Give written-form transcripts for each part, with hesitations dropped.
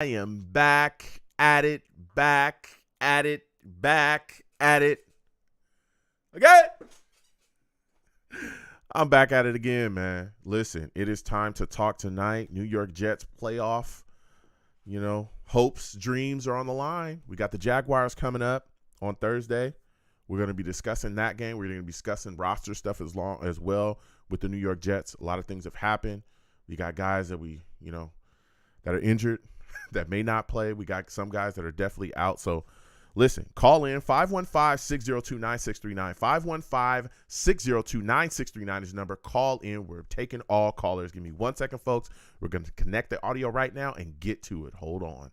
I am back at it, back at it, back at it. Okay? I'm back at it again, man. Listen, it is time to talk tonight. New York Jets playoff, hopes, dreams are on the line. We got the Jaguars coming up on Thursday. We're going to be discussing that game. We're going to be discussing roster stuff as well with the New York Jets. A lot of things have happened. We got guys that that are injured that may not play. We got some guys that are definitely out. So listen, call in 515-602-9639. 515-602-9639 is the number. Call in. We're taking all callers. Give me 1 second, folks. We're going to connect the audio right now and get to it. Hold on.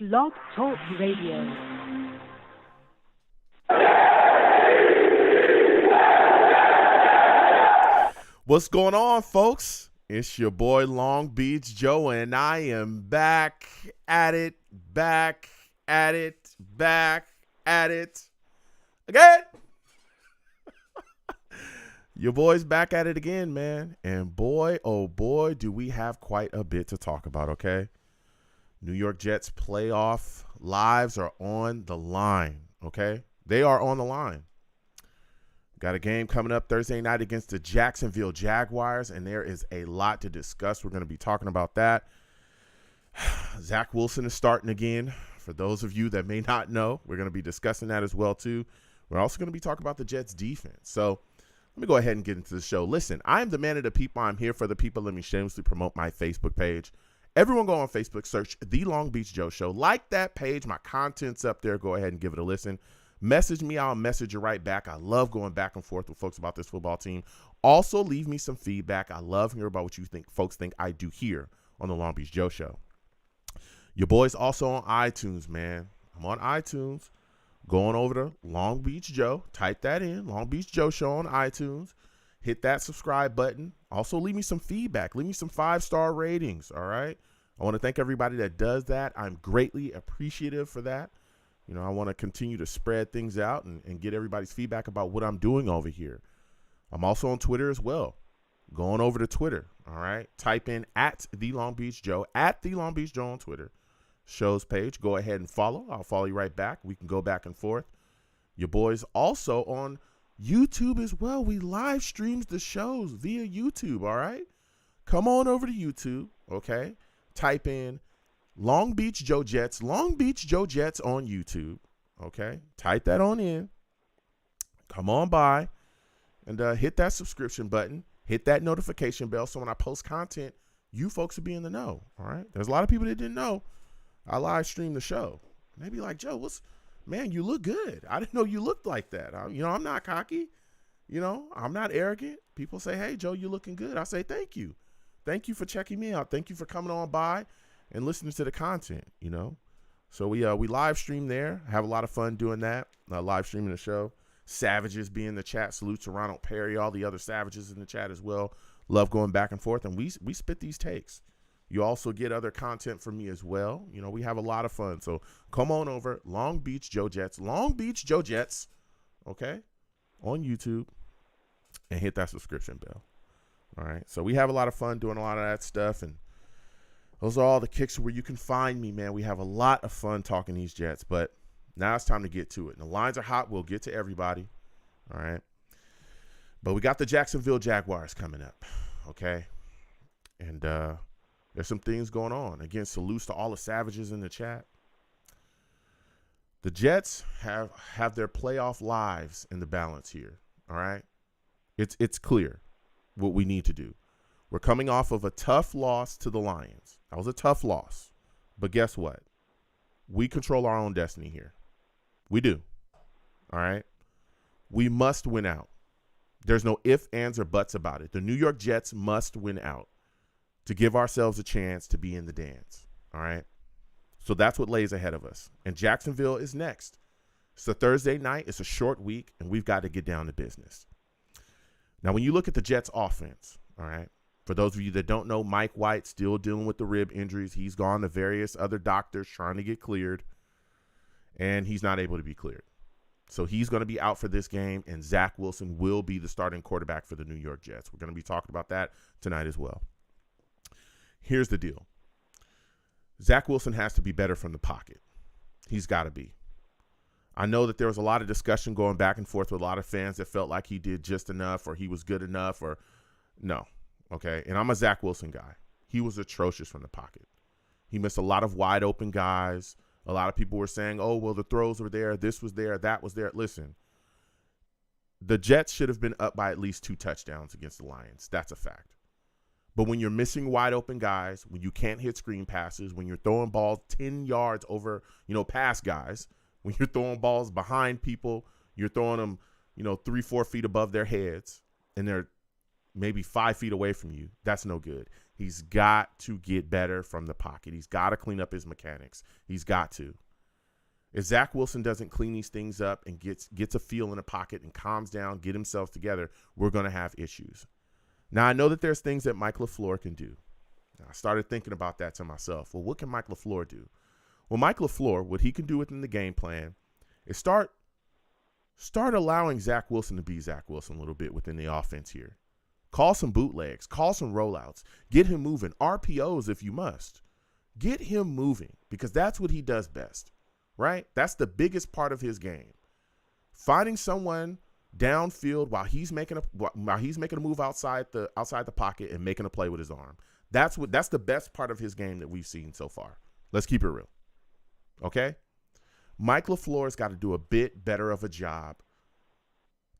Blog Talk Radio. What's going on, folks? It's your boy Long Beach Joe, and I am back at it, back at it, back at it again. Your boy's back at it again, man. And boy, oh boy, do we have quite a bit to talk about, okay? New York Jets playoff lives are on the line, okay? They are on the line. Got a game coming up Thursday night against the Jacksonville Jaguars, and there is a lot to discuss. We're going to be talking about that. Zach Wilson is starting again. For those of you that may not know, we're going to be discussing that as well, too. We're also going to be talking about the Jets defense. So let me go ahead and get into the show. Listen, I am the man of the people. I'm here for the people. Let me shamelessly promote my Facebook page. Everyone go on Facebook, search The Long Beach Joe Show. Like that page. My content's up there. Go ahead and give it a listen. Message me. I'll message you right back. I love going back and forth with folks about this football team. Also, leave me some feedback. I love hearing about what you think folks think I do here on The Long Beach Joe Show. Your boy's also on iTunes, man. I'm on iTunes. Going over to Long Beach Joe. Type that in. Long Beach Joe Show on iTunes. Hit that subscribe button. Also, leave me some feedback. Leave me some 5-star ratings, all right? I want to thank everybody that does that. I'm greatly appreciative for that. I want to continue to spread things out and get everybody's feedback about what I'm doing over here. I'm also on Twitter as well. Going over to Twitter, all right? Type in at The Long Beach Joe on Twitter. Show's page. Go ahead and follow. I'll follow you right back. We can go back and forth. Your boy's also on YouTube as well. We live streams the shows via YouTube, all right? Come on over to YouTube, okay? Type in Long Beach Joe Jets on YouTube, okay? Type that on in. Come on by and hit that subscription button. Hit that notification bell so when I post content, you folks will be in the know, all right? There's a lot of people that didn't know I live stream the show. And they be like, Joe, man, you look good. I didn't know you looked like that. I'm not cocky. I'm not arrogant. People say, hey, Joe, you're looking good. I say, thank you. Thank you for checking me out. Thank you for coming on by and listening to the content, So we live stream there. Have a lot of fun doing that. Live streaming the show. Savages be in the chat. Salute to Ronald Perry, all the other Savages in the chat as well. Love going back and forth. And we spit these takes. You also get other content from me as well. We have a lot of fun. So come on over. Long Beach Joe Jets, okay, on YouTube, and hit that subscription bell. All right. So we have a lot of fun doing a lot of that stuff. And those are all the kicks where you can find me, man. We have a lot of fun talking these Jets. But now it's time to get to it. And the lines are hot. We'll get to everybody. All right. But we got the Jacksonville Jaguars coming up. Okay. And there's some things going on. Again, salutes to all the Savages in the chat. The Jets have their playoff lives in the balance here. All right. It's clear what we need to do. We're coming off of a tough loss to the Lions. That was a tough loss. But guess what? We control our own destiny here. We do. All right. We must win out. There's no ifs, ands, or buts about it. The New York Jets must win out to give ourselves a chance to be in the dance. All right? So that's what lays ahead of us. And Jacksonville is next. It's a Thursday night. It's a short week, and we've got to get down to business. Now, when you look at the Jets offense, all right, for those of you that don't know, Mike White still dealing with the rib injuries. He's gone to various other doctors trying to get cleared, and he's not able to be cleared. So he's going to be out for this game, and Zach Wilson will be the starting quarterback for the New York Jets. We're going to be talking about that tonight as well. Here's the deal. Zach Wilson has to be better from the pocket. He's got to be. I know that there was a lot of discussion going back and forth with a lot of fans that felt like he did just enough or he was good enough or no. Okay. And I'm a Zach Wilson guy. He was atrocious from the pocket. He missed a lot of wide open guys. A lot of people were saying, oh, well, the throws were there. This was there. That was there. Listen, the Jets should have been up by at least 2 touchdowns against the Lions. That's a fact. But when you're missing wide open guys, when you can't hit screen passes, when you're throwing balls 10 yards over, past guys, when you're throwing balls behind people, you're throwing them, 3-4 feet above their heads, and they're maybe 5 feet away from you, that's no good. He's got to get better from the pocket. He's got to clean up his mechanics. He's got to. If Zach Wilson doesn't clean these things up and gets a feel in the pocket and calms down, get himself together, we're going to have issues. Now, I know that there's things that Mike LaFleur can do. I started thinking about that to myself. Well, what can Mike LaFleur do? Well, Mike LaFleur, what he can do within the game plan is start allowing Zach Wilson to be Zach Wilson a little bit within the offense here. Call some bootlegs. Call some rollouts. Get him moving. RPOs if you must. Get him moving because that's what he does best, right? That's the biggest part of his game. Finding someone downfield while he's making a move outside the pocket and making a play with his arm. That's the best part of his game that we've seen so far. Let's keep it real. Okay? Mike LaFleur's got to do a bit better of a job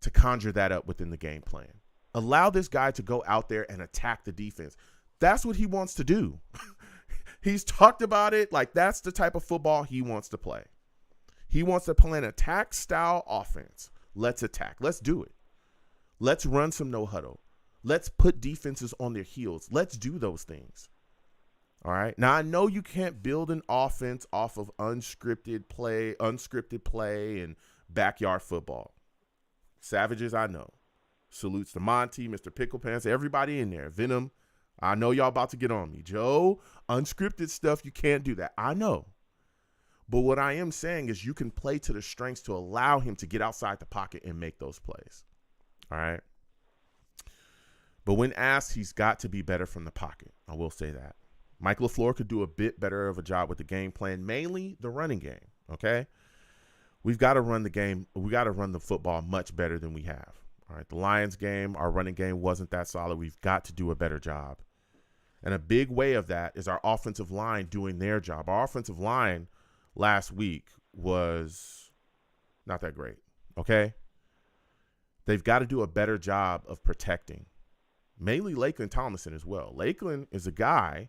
to conjure that up within the game plan. Allow this guy to go out there and attack the defense. That's what he wants to do. He's talked about it like that's the type of football he wants to play. He wants to play an attack style offense. Let's attack. Let's do it. Let's run some no huddle. Let's put defenses on their heels. Let's do those things. All right. Now, I know you can't build an offense off of unscripted play and backyard football. Savages, I know. Salutes to Monty, Mr. Pickle Pants, everybody in there. Venom, I know y'all about to get on me. Joe, unscripted stuff, you can't do that. I know. But what I am saying is you can play to the strengths to allow him to get outside the pocket and make those plays. All right. But when asked, he's got to be better from the pocket. I will say that. Mike LaFleur could do a bit better of a job with the game plan, mainly the running game. Okay. We've got to run the game. We got to run the football much better than we have. All right. The Lions game, our running game wasn't that solid. We've got to do a better job. And a big way of that is our offensive line doing their job. Our offensive line last week was not that great, okay? They've got to do a better job of protecting, mainly Lakeland Tomlinson as well. Lakeland is a guy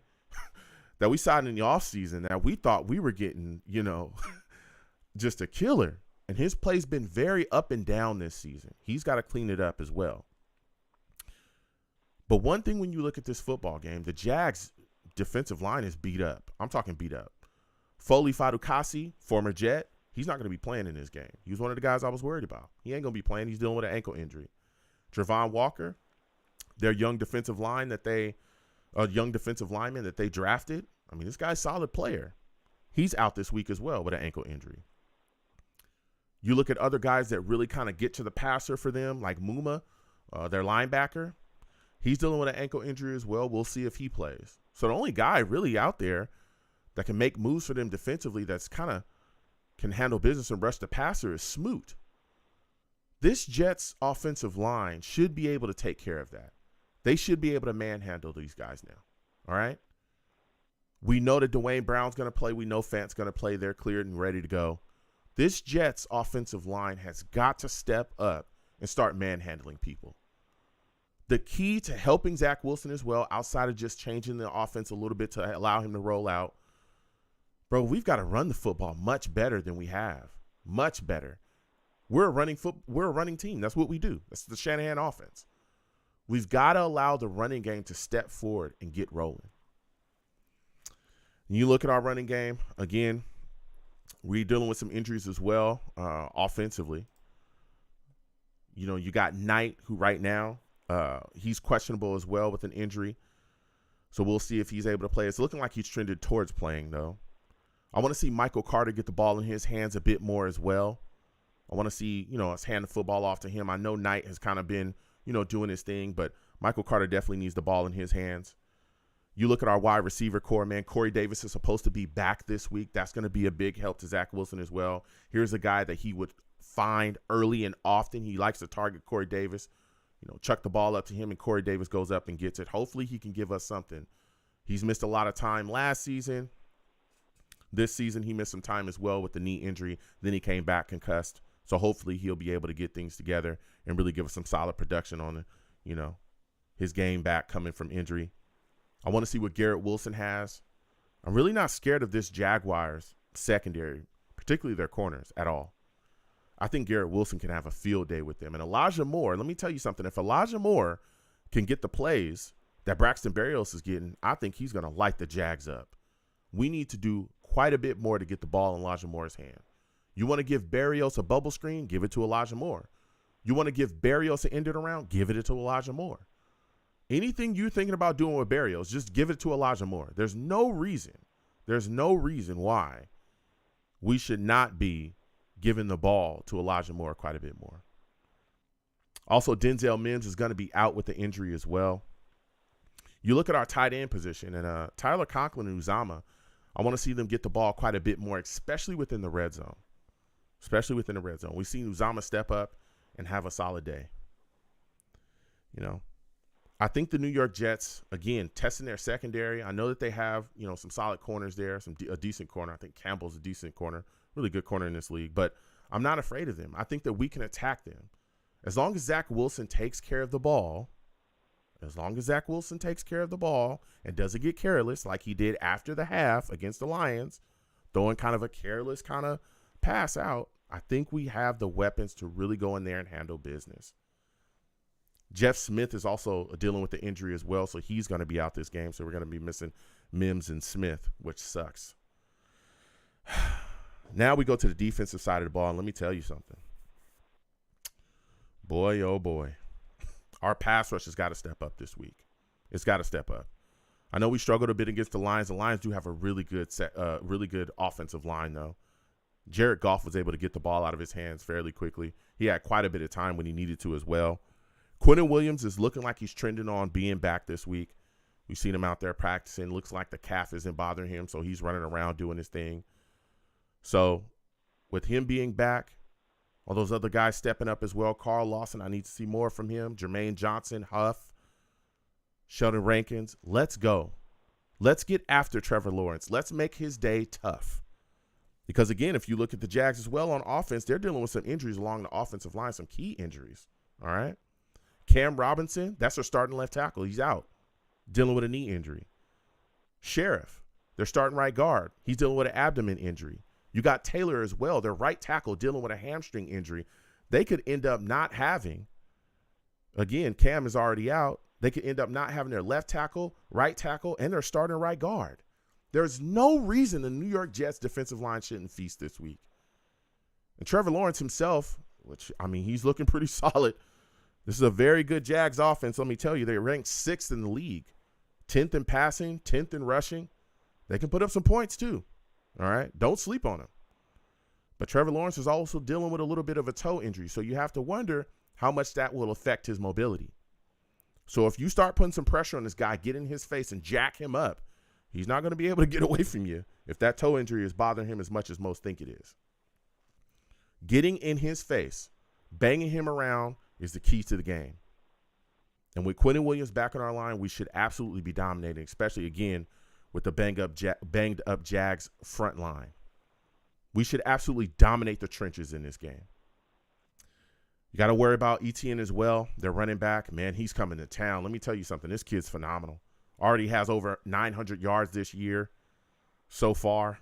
that we signed in the offseason that we thought we were getting, just a killer. And his play's been very up and down this season. He's got to clean it up as well. But one thing when you look at this football game, the Jags' defensive line is beat up. I'm talking beat up. Foley Fadukasi, former Jet, he's not going to be playing in this game. He was one of the guys I was worried about. He ain't going to be playing. He's dealing with an ankle injury. Travon Walker, their young defensive lineman that they drafted. I mean, this guy's a solid player. He's out this week as well with an ankle injury. You look at other guys that really kind of get to the passer for them, like Muma, their linebacker. He's dealing with an ankle injury as well. We'll see if he plays. So the only guy really out there that can make moves for them defensively that's kind of can handle business and rush the passer is Smoot. This Jets offensive line should be able to take care of that. They should be able to manhandle these guys now. All right? We know that Dwayne Brown's going to play. We know Fant's going to play. They're cleared and ready to go. This Jets offensive line has got to step up and start manhandling people. The key to helping Zach Wilson as well, outside of just changing the offense a little bit to allow him to roll out, bro, we've got to run the football much better than we have. Much better. We're a running team. That's what we do. That's the Shanahan offense. We've got to allow the running game to step forward and get rolling. You look at our running game, again, we're dealing with some injuries as well, offensively. You know, you got Knight, who right now, he's questionable as well with an injury. So we'll see if he's able to play. It's looking like he's trended towards playing, though. I want to see Michael Carter get the ball in his hands a bit more as well. I want to see, us hand the football off to him. I know Knight has kind of been, doing his thing, but Michael Carter definitely needs the ball in his hands. You look at our wide receiver core, man. Corey Davis is supposed to be back this week. That's going to be a big help to Zach Wilson as well. Here's a guy that he would find early and often. He likes to target Corey Davis. Chuck the ball up to him, and Corey Davis goes up and gets it. Hopefully he can give us something. He's missed a lot of time last season. This season he missed some time as well with the knee injury. Then he came back concussed. So hopefully he'll be able to get things together and really give us some solid production on, his game back coming from injury. I want to see what Garrett Wilson has. I'm really not scared of this Jaguars secondary, particularly their corners, at all. I think Garrett Wilson can have a field day with them. And Elijah Moore, let me tell you something. If Elijah Moore can get the plays that Braxton Berrios is getting, I think he's going to light the Jags up. We need to do quite a bit more to get the ball in Elijah Moore's hand. You want to give Berrios a bubble screen? Give it to Elijah Moore. You want to give Berrios an end it around? Give it to Elijah Moore. Anything you're thinking about doing with Berrios, just give it to Elijah Moore. There's no reason why we should not be giving the ball to Elijah Moore quite a bit more. Also, Denzel Mims is going to be out with the injury as well. You look at our tight end position, and Tyler Conklin and Uzama, I want to see them get the ball quite a bit more, especially within the red zone. We've seen Uzama step up and have a solid day. I think the New York Jets, again, testing their secondary. I know that they have, some solid corners there, a decent corner. I think Campbell's a decent corner, really good corner in this league. But I'm not afraid of them. I think that we can attack them. As long as Zach Wilson takes care of the ball, and doesn't get careless like he did after the half against the Lions, throwing kind of a careless kind of pass out, I think we have the weapons to really go in there and handle business. Jeff Smith is also dealing with the injury as well, so he's going to be out this game. So we're going to be missing Mims and Smith, which sucks. Now we go to the defensive side of the ball, and let me tell you something. Boy, oh boy. Our pass rush has got to step up this week. It's got to step up. I know we struggled a bit against the Lions. The Lions do have a really good offensive line, though. Jared Goff was able to get the ball out of his hands fairly quickly. He had quite a bit of time when he needed to as well. Quinnen Williams is looking like he's trending on being back this week. We've seen him out there practicing. Looks like the calf isn't bothering him, so he's running around doing his thing. So with him being back, all those other guys stepping up as well. Carl Lawson, I need to see more from him. Jermaine Johnson, Huff, Sheldon Rankins. Let's go. Let's get after Trevor Lawrence. Let's make his day tough. Because, again, if you look at the Jags as well on offense, they're dealing with some injuries along the offensive line, some key injuries. All right? Cam Robinson, that's their starting left tackle. He's out, dealing with a knee injury. Sheriff, their starting right guard. He's dealing with an abdomen injury. You got Taylor as well, their right tackle, dealing with a hamstring injury. They could end up not having, again, Cam is already out. They could end up not having their left tackle, right tackle, and their starting right guard. There's no reason the New York Jets defensive line shouldn't feast this week. And Trevor Lawrence himself, which, he's looking pretty solid. This is a very good Jags offense. Let me tell you, they're ranked 6th in the league. 10th in passing, 10th in rushing. They can put up some points too. All right? Don't sleep on them. But Trevor Lawrence is also dealing with a little bit of a toe injury, so you have to wonder how much that will affect his mobility. So if you start putting some pressure on this guy, get in his face and jack him up, he's not going to be able to get away from you if that toe injury is bothering him as much as most think it is. Getting in his face, banging him around is the key to the game. And with Quinnen Williams back on our line, we should absolutely be dominating, especially, again, with the banged up Jags front line. We should absolutely dominate the trenches in this game. You got to worry about Etienne as well. Their running back, man, he's coming to town. Let me tell you something. This kid's phenomenal. Already has over 900 yards this year so far.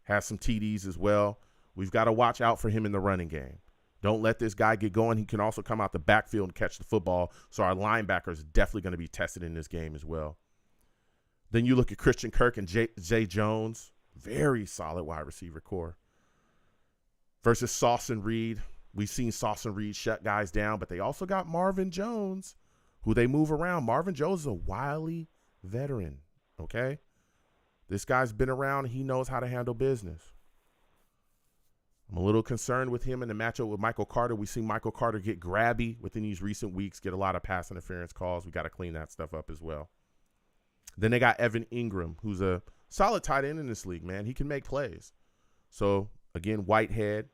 Has some TDs as well. We've got to watch out for him in the running game. Don't let this guy get going. He can also come out the backfield and catch the football. So our linebackers are definitely going to be tested in this game as well. Then you look at Christian Kirk and Zay Jones. Very solid wide receiver core. Versus Sauce and Reed. We've seen Sauce and Reed shut guys down, but they also got Marvin Jones, who they move around. Marvin Jones is a wily veteran, okay? This guy's been around. He knows how to handle business. I'm a little concerned with him in the matchup with Michael Carter. We've seen Michael Carter get grabby within these recent weeks, get a lot of pass interference calls. We got to clean that stuff up as well. Then they got Evan Ingram, who's a solid tight end in this league, man. He can make plays. So, again, Whitehead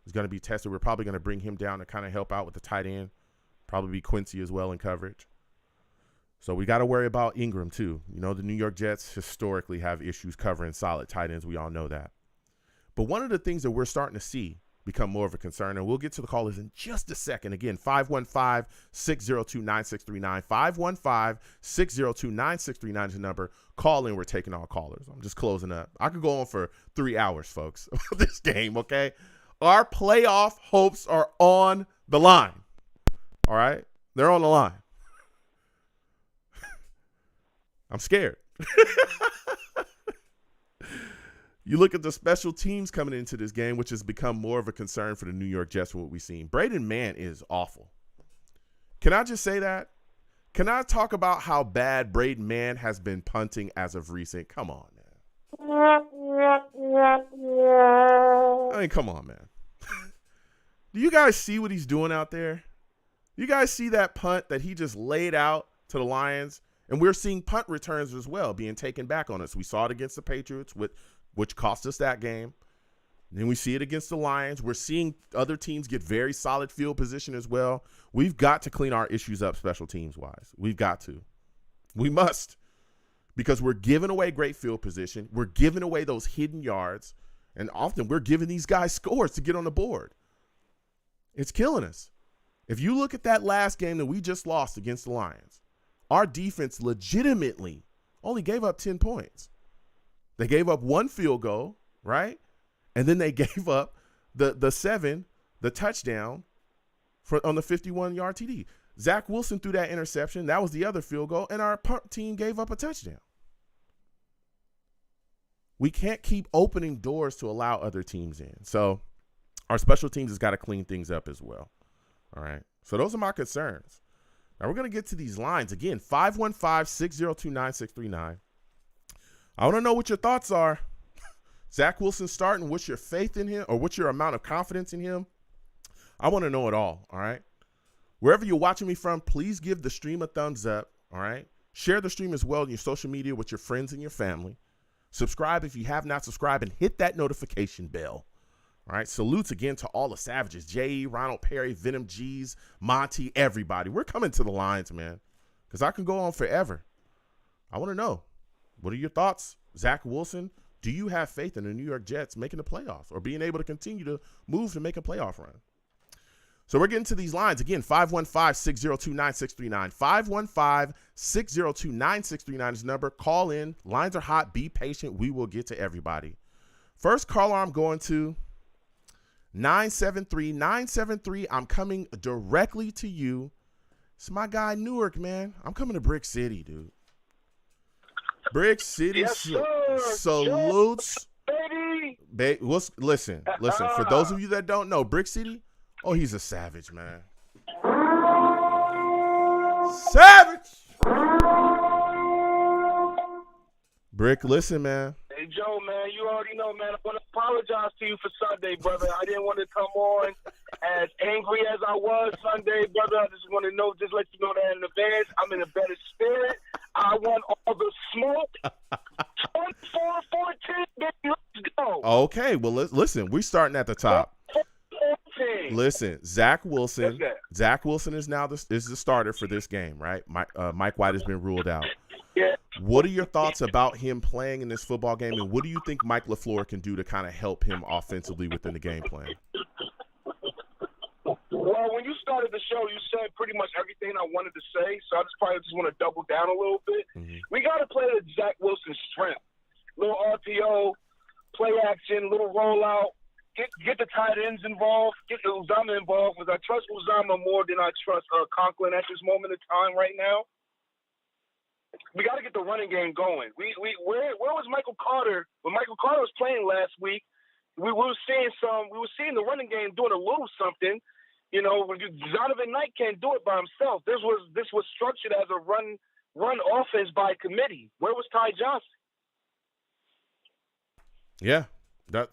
is going to be tested. We're probably going to bring him down to kind of help out with the tight end. Probably be Quincy as well in coverage. So we got to worry about Ingram too. You know, the New York Jets historically have issues covering solid tight ends. We all know that. But one of the things that we're starting to see become more of a concern, and we'll get to the callers in just a second. Again, 515-602-9639. 515-602-9639 is the number. Call in. We're taking all callers. I'm just closing up. I could go on for 3 hours, folks, about this game, okay? Our playoff hopes are on the line. All right? They're on the line. I'm scared. You look at the special teams coming into this game, which has become more of a concern for the New York Jets from what we've seen. Braden Mann is awful. Can I just say that? Can I talk about how bad Braden Mann has been punting as of recent? Come on, man. I mean, come on, man. Do you guys see what he's doing out there? You guys see that punt that he just laid out to the Lions? And we're seeing punt returns as well being taken back on us. We saw it against the Patriots, which cost us that game. And then we see it against the Lions. We're seeing other teams get very solid field position as well. We've got to clean our issues up special teams-wise. We've got to. We must. Because we're giving away great field position. We're giving away those hidden yards. And often we're giving these guys scores to get on the board. It's killing us. If you look at that last game that we just lost against the Lions, our defense legitimately only gave up 10 points. They gave up one field goal, right? And then they gave up the touchdown on the 51-yard TD. Zach Wilson threw that interception. That was the other field goal, and our punt team gave up a touchdown. We can't keep opening doors to allow other teams in. So our special teams has got to clean things up as well. All right? So those are my concerns. Now, we're going to get to these lines. Again, 515-602-9639. I want to know what your thoughts are. Zach Wilson starting, what's your faith in him, or what's your amount of confidence in him? I want to know it all right? Wherever you're watching me from, please give the stream a thumbs up, all right? Share the stream as well in your social media with your friends and your family. Subscribe if you have not subscribed, and hit that notification bell. All right, salutes again to all the savages. J.E., Ronald Perry, Venom G's, Monty, everybody. We're coming to the lines, man, because I can go on forever. I want to know, what are your thoughts? Zach Wilson, do you have faith in the New York Jets making the playoffs or being able to continue to move to make a playoff run? So we're getting to these lines. Again, 515-602-9639. 515-602-9639 is the number. Call in. Lines are hot. Be patient. We will get to everybody. First caller I'm going to, 973. I'm coming directly to you. It's my guy Newark, man. I'm coming to Brick City, dude. Brick City, yes, salutes. Baby. Listen. For those of you that don't know, Brick City, oh, he's a savage, man. Savage. Brick, listen, man. Hey, Joe, man, you already know, man. I want to apologize to you for Sunday, brother. I didn't want to come on as angry as I was Sunday, brother. I just want to know, just let you know that in advance, I'm in a better spirit. I want all the smoke. 24-14, baby, let's go. Okay, well, listen, we're starting at the top. 14. Listen, Zach Wilson. Zach Wilson is now the starter for this game, right? Mike White has been ruled out. Yeah. What are your thoughts about him playing in this football game, and what do you think Mike LaFleur can do to kind of help him offensively within the game plan? Well, when you started the show, you said pretty much everything I wanted to say, so I just want to double down a little bit. Mm-hmm. We got to play to Zach Wilson's strength. Little RPO, play action, little rollout, get the tight ends involved, get Uzama involved, because I trust Uzama more than I trust Conklin at this moment in time right now. We got to get the running game going. Where was Michael Carter? When Michael Carter was playing last week, we were seeing the running game doing a little something. You know, Donovan Knight can't do it by himself. This was structured as a run offense by committee. Where was Ty Johnson? Yeah.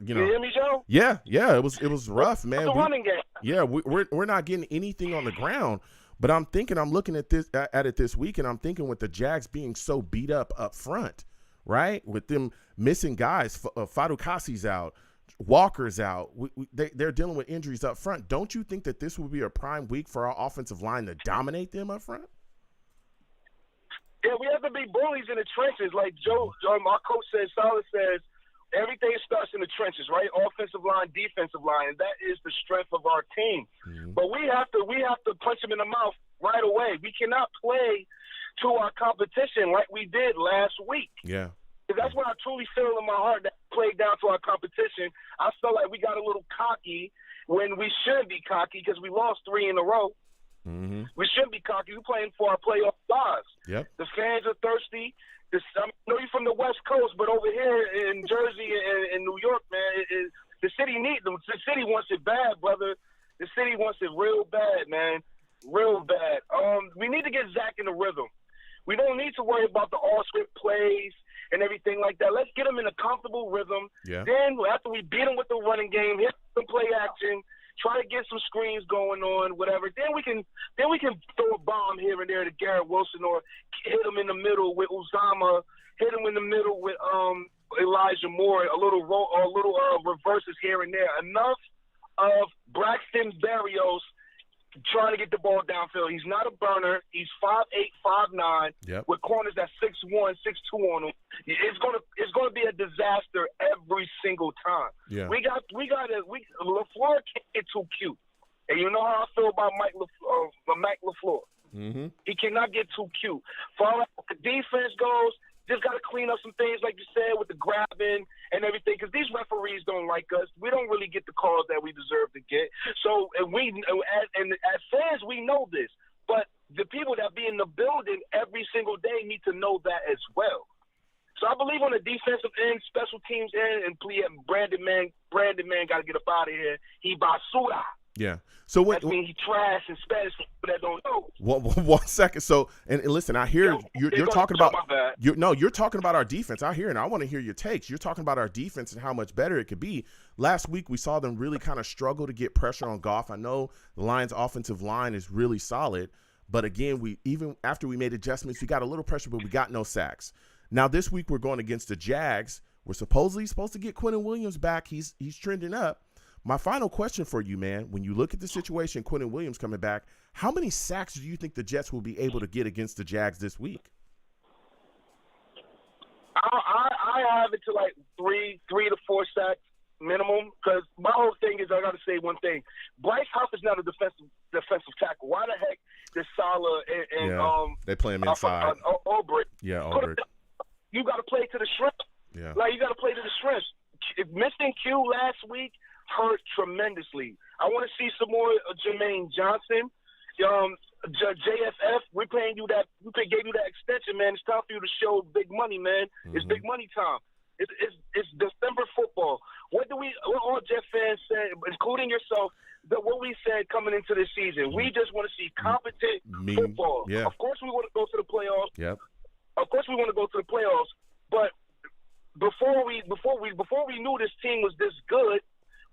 You hear me, Joe? Yeah, it was rough, man. The running game. Yeah, we're not getting anything on the ground. But I'm looking at it this week, and I'm thinking with the Jags being so beat up front, right? With them missing guys, Fadukasi's out, Walker's out. They're dealing with injuries up front. Don't you think that this would be a prime week for our offensive line to dominate them up front? Yeah, we have to be bullies in the trenches. Like Joe, our coach Saleh says, everything starts in the trenches, right? Offensive line, defensive line, and that is the strength of our team. Mm-hmm. But we have to punch them in the mouth right away. We cannot play to our competition like we did last week. Yeah. That's what I truly feel in my heart, that played down to our competition. I felt like we got a little cocky when we shouldn't be cocky because we lost 3 in a row. Mm-hmm. We shouldn't be cocky. We're playing for our playoff lives. Yep. The fans are thirsty. I know you're from the West Coast, but over here in Jersey and New York, man, the city needs them. The city wants it bad, brother. The city wants it real bad, man, real bad. We need to get Zach in the rhythm. We don't need to worry about the all-script plays and everything like that. Let's get him in a comfortable rhythm. Yeah. Then after we beat him with the running game, hit some play action, try to get some screens going on, whatever. Then we can throw a bomb here and there to Garrett Wilson, or hit him in the middle with Uzama, hit him in the middle with Elijah Moore, a little reverses here and there. Enough of Braxton Berrios trying to get the ball downfield. He's not a burner. He's 5'8", 5'9", yep, with corners that 6'1", 6'2" on him. It's gonna be a disaster every single time. Yeah. LaFleur can't get too cute. And you know how I feel about Mike LaFleur. Mm-hmm. He cannot get too cute. Far as the defense goes, just got to clean up some things, like you said, with the grabbing and everything, because these referees don't like us. We don't really get the calls that we deserve to get. So, and as fans, we know this. But the people that be in the building every single day need to know that as well. So I believe on the defensive end, special teams end, and Brandon Mann got to get up out of here. He basura. Yeah. So what? That means he trash in Spanish for people that don't know. One second. So and listen, I hear you're talking about you're talking about our defense. I hear, and I want to hear your takes. You're talking about our defense and how much better it could be. Last week we saw them really kind of struggle to get pressure on Goff. I know the Lions' offensive line is really solid, but again, even after we made adjustments, we got a little pressure, but we got no sacks. Now this week we're going against the Jags. We're supposedly supposed to get Quinnen Williams back. He's trending up. My final question for you, man, when you look at the situation, Quinnen Williams coming back, how many sacks do you think the Jets will be able to get against the Jags this week? I have it to like three to 4 sacks minimum, because my whole thing is, I got to say one thing. Bryce Huff is not a defensive tackle. Why the heck does Salah and they play him inside. Ulbrich. Yeah, Ulbrich. You got to play to the shrimp. Yeah. Like, you got to play to the shrimps. Missing Q last week hurt tremendously. I want to see some more Jermaine Johnson. JFF, we gave you that extension, man. It's time for you to show big money, man. Mm-hmm. It's big money time. It's December football. What all Jet fans said, including yourself, what we said coming into this season, we just want to see competent football. Yeah. Of course we want to go to the playoffs. Yep. Of course we want to go to the playoffs, but before we knew this team was this good,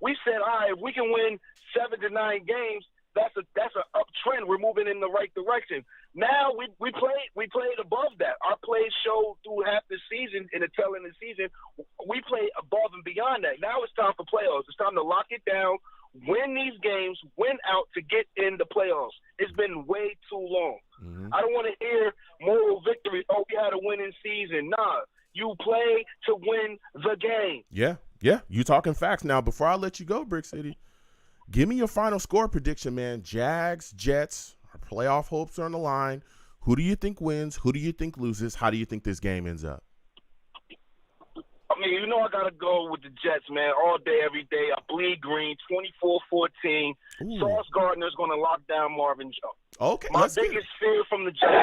we said, all right, if we can win 7 to 9 games, that's an uptrend. We're moving in the right direction. Now we played above that. Our plays showed through half the season, in the tail end of the season, we played above and beyond that. Now it's time for playoffs. It's time to lock it down, win these games, win out to get in the playoffs. It's been way too long. Mm-hmm. I don't want to hear moral victory. Oh, we had a winning season. Nah, you play to win the game. Yeah. Yeah, you talking facts. Now, before I let you go, Brick City, give me your final score prediction, man. Jags, Jets, our playoff hopes are on the line. Who do you think wins? Who do you think loses? How do you think this game ends up? I mean, you know I got to go with the Jets, man, all day, every day. I bleed green, 24-14. Sauce Gardner's going to lock down Marvin Jones. Okay, My let's biggest fear from the Jaguars.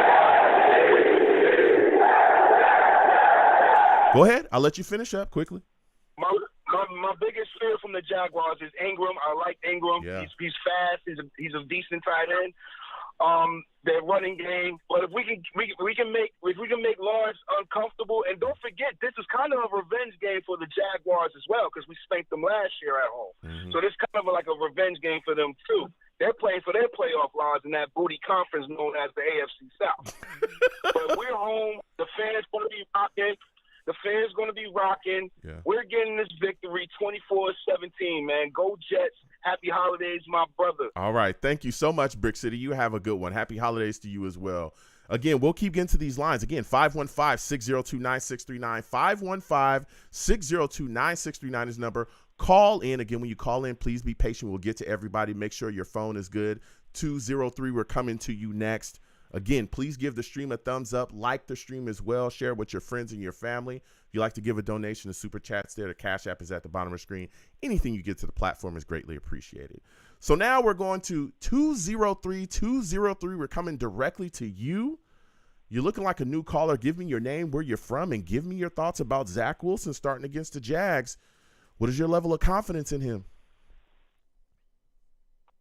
Go ahead. I'll let you finish up quickly. My biggest fear from the Jaguars is Ingram. I like Ingram. Yeah. He's fast. He's a decent tight end. Their running game, but if we can make Lawrence uncomfortable, and don't forget, this is kind of a revenge game for the Jaguars as well, because we spanked them last year at home. Mm-hmm. So this is kind of like a revenge game for them too. They're playing for their playoff lives in that booty conference known as the AFC South. But we're home. The fans going to be rocking. The fans going to be rocking. Yeah. We're getting this victory 24-17, man. Go Jets. Happy holidays, my brother. All right. Thank you so much, Brick City. You have a good one. Happy holidays to you as well. Again, we'll keep getting to these lines. Again, 515-602-9639. 515-602-9639 is number. Call in. Again, when you call in, please be patient. We'll get to everybody. Make sure your phone is good. 203, we're coming to you next. Again, please give the stream a thumbs up. Like the stream as well. Share with your friends and your family. If you'd like to give a donation, the Super Chat's there. The Cash App is at the bottom of the screen. Anything you get to the platform is greatly appreciated. So now we're going to 203. 203, we're coming directly to you. You're looking like a new caller. Give me your name, where you're from, and give me your thoughts about Zach Wilson starting against the Jags. What is your level of confidence in him?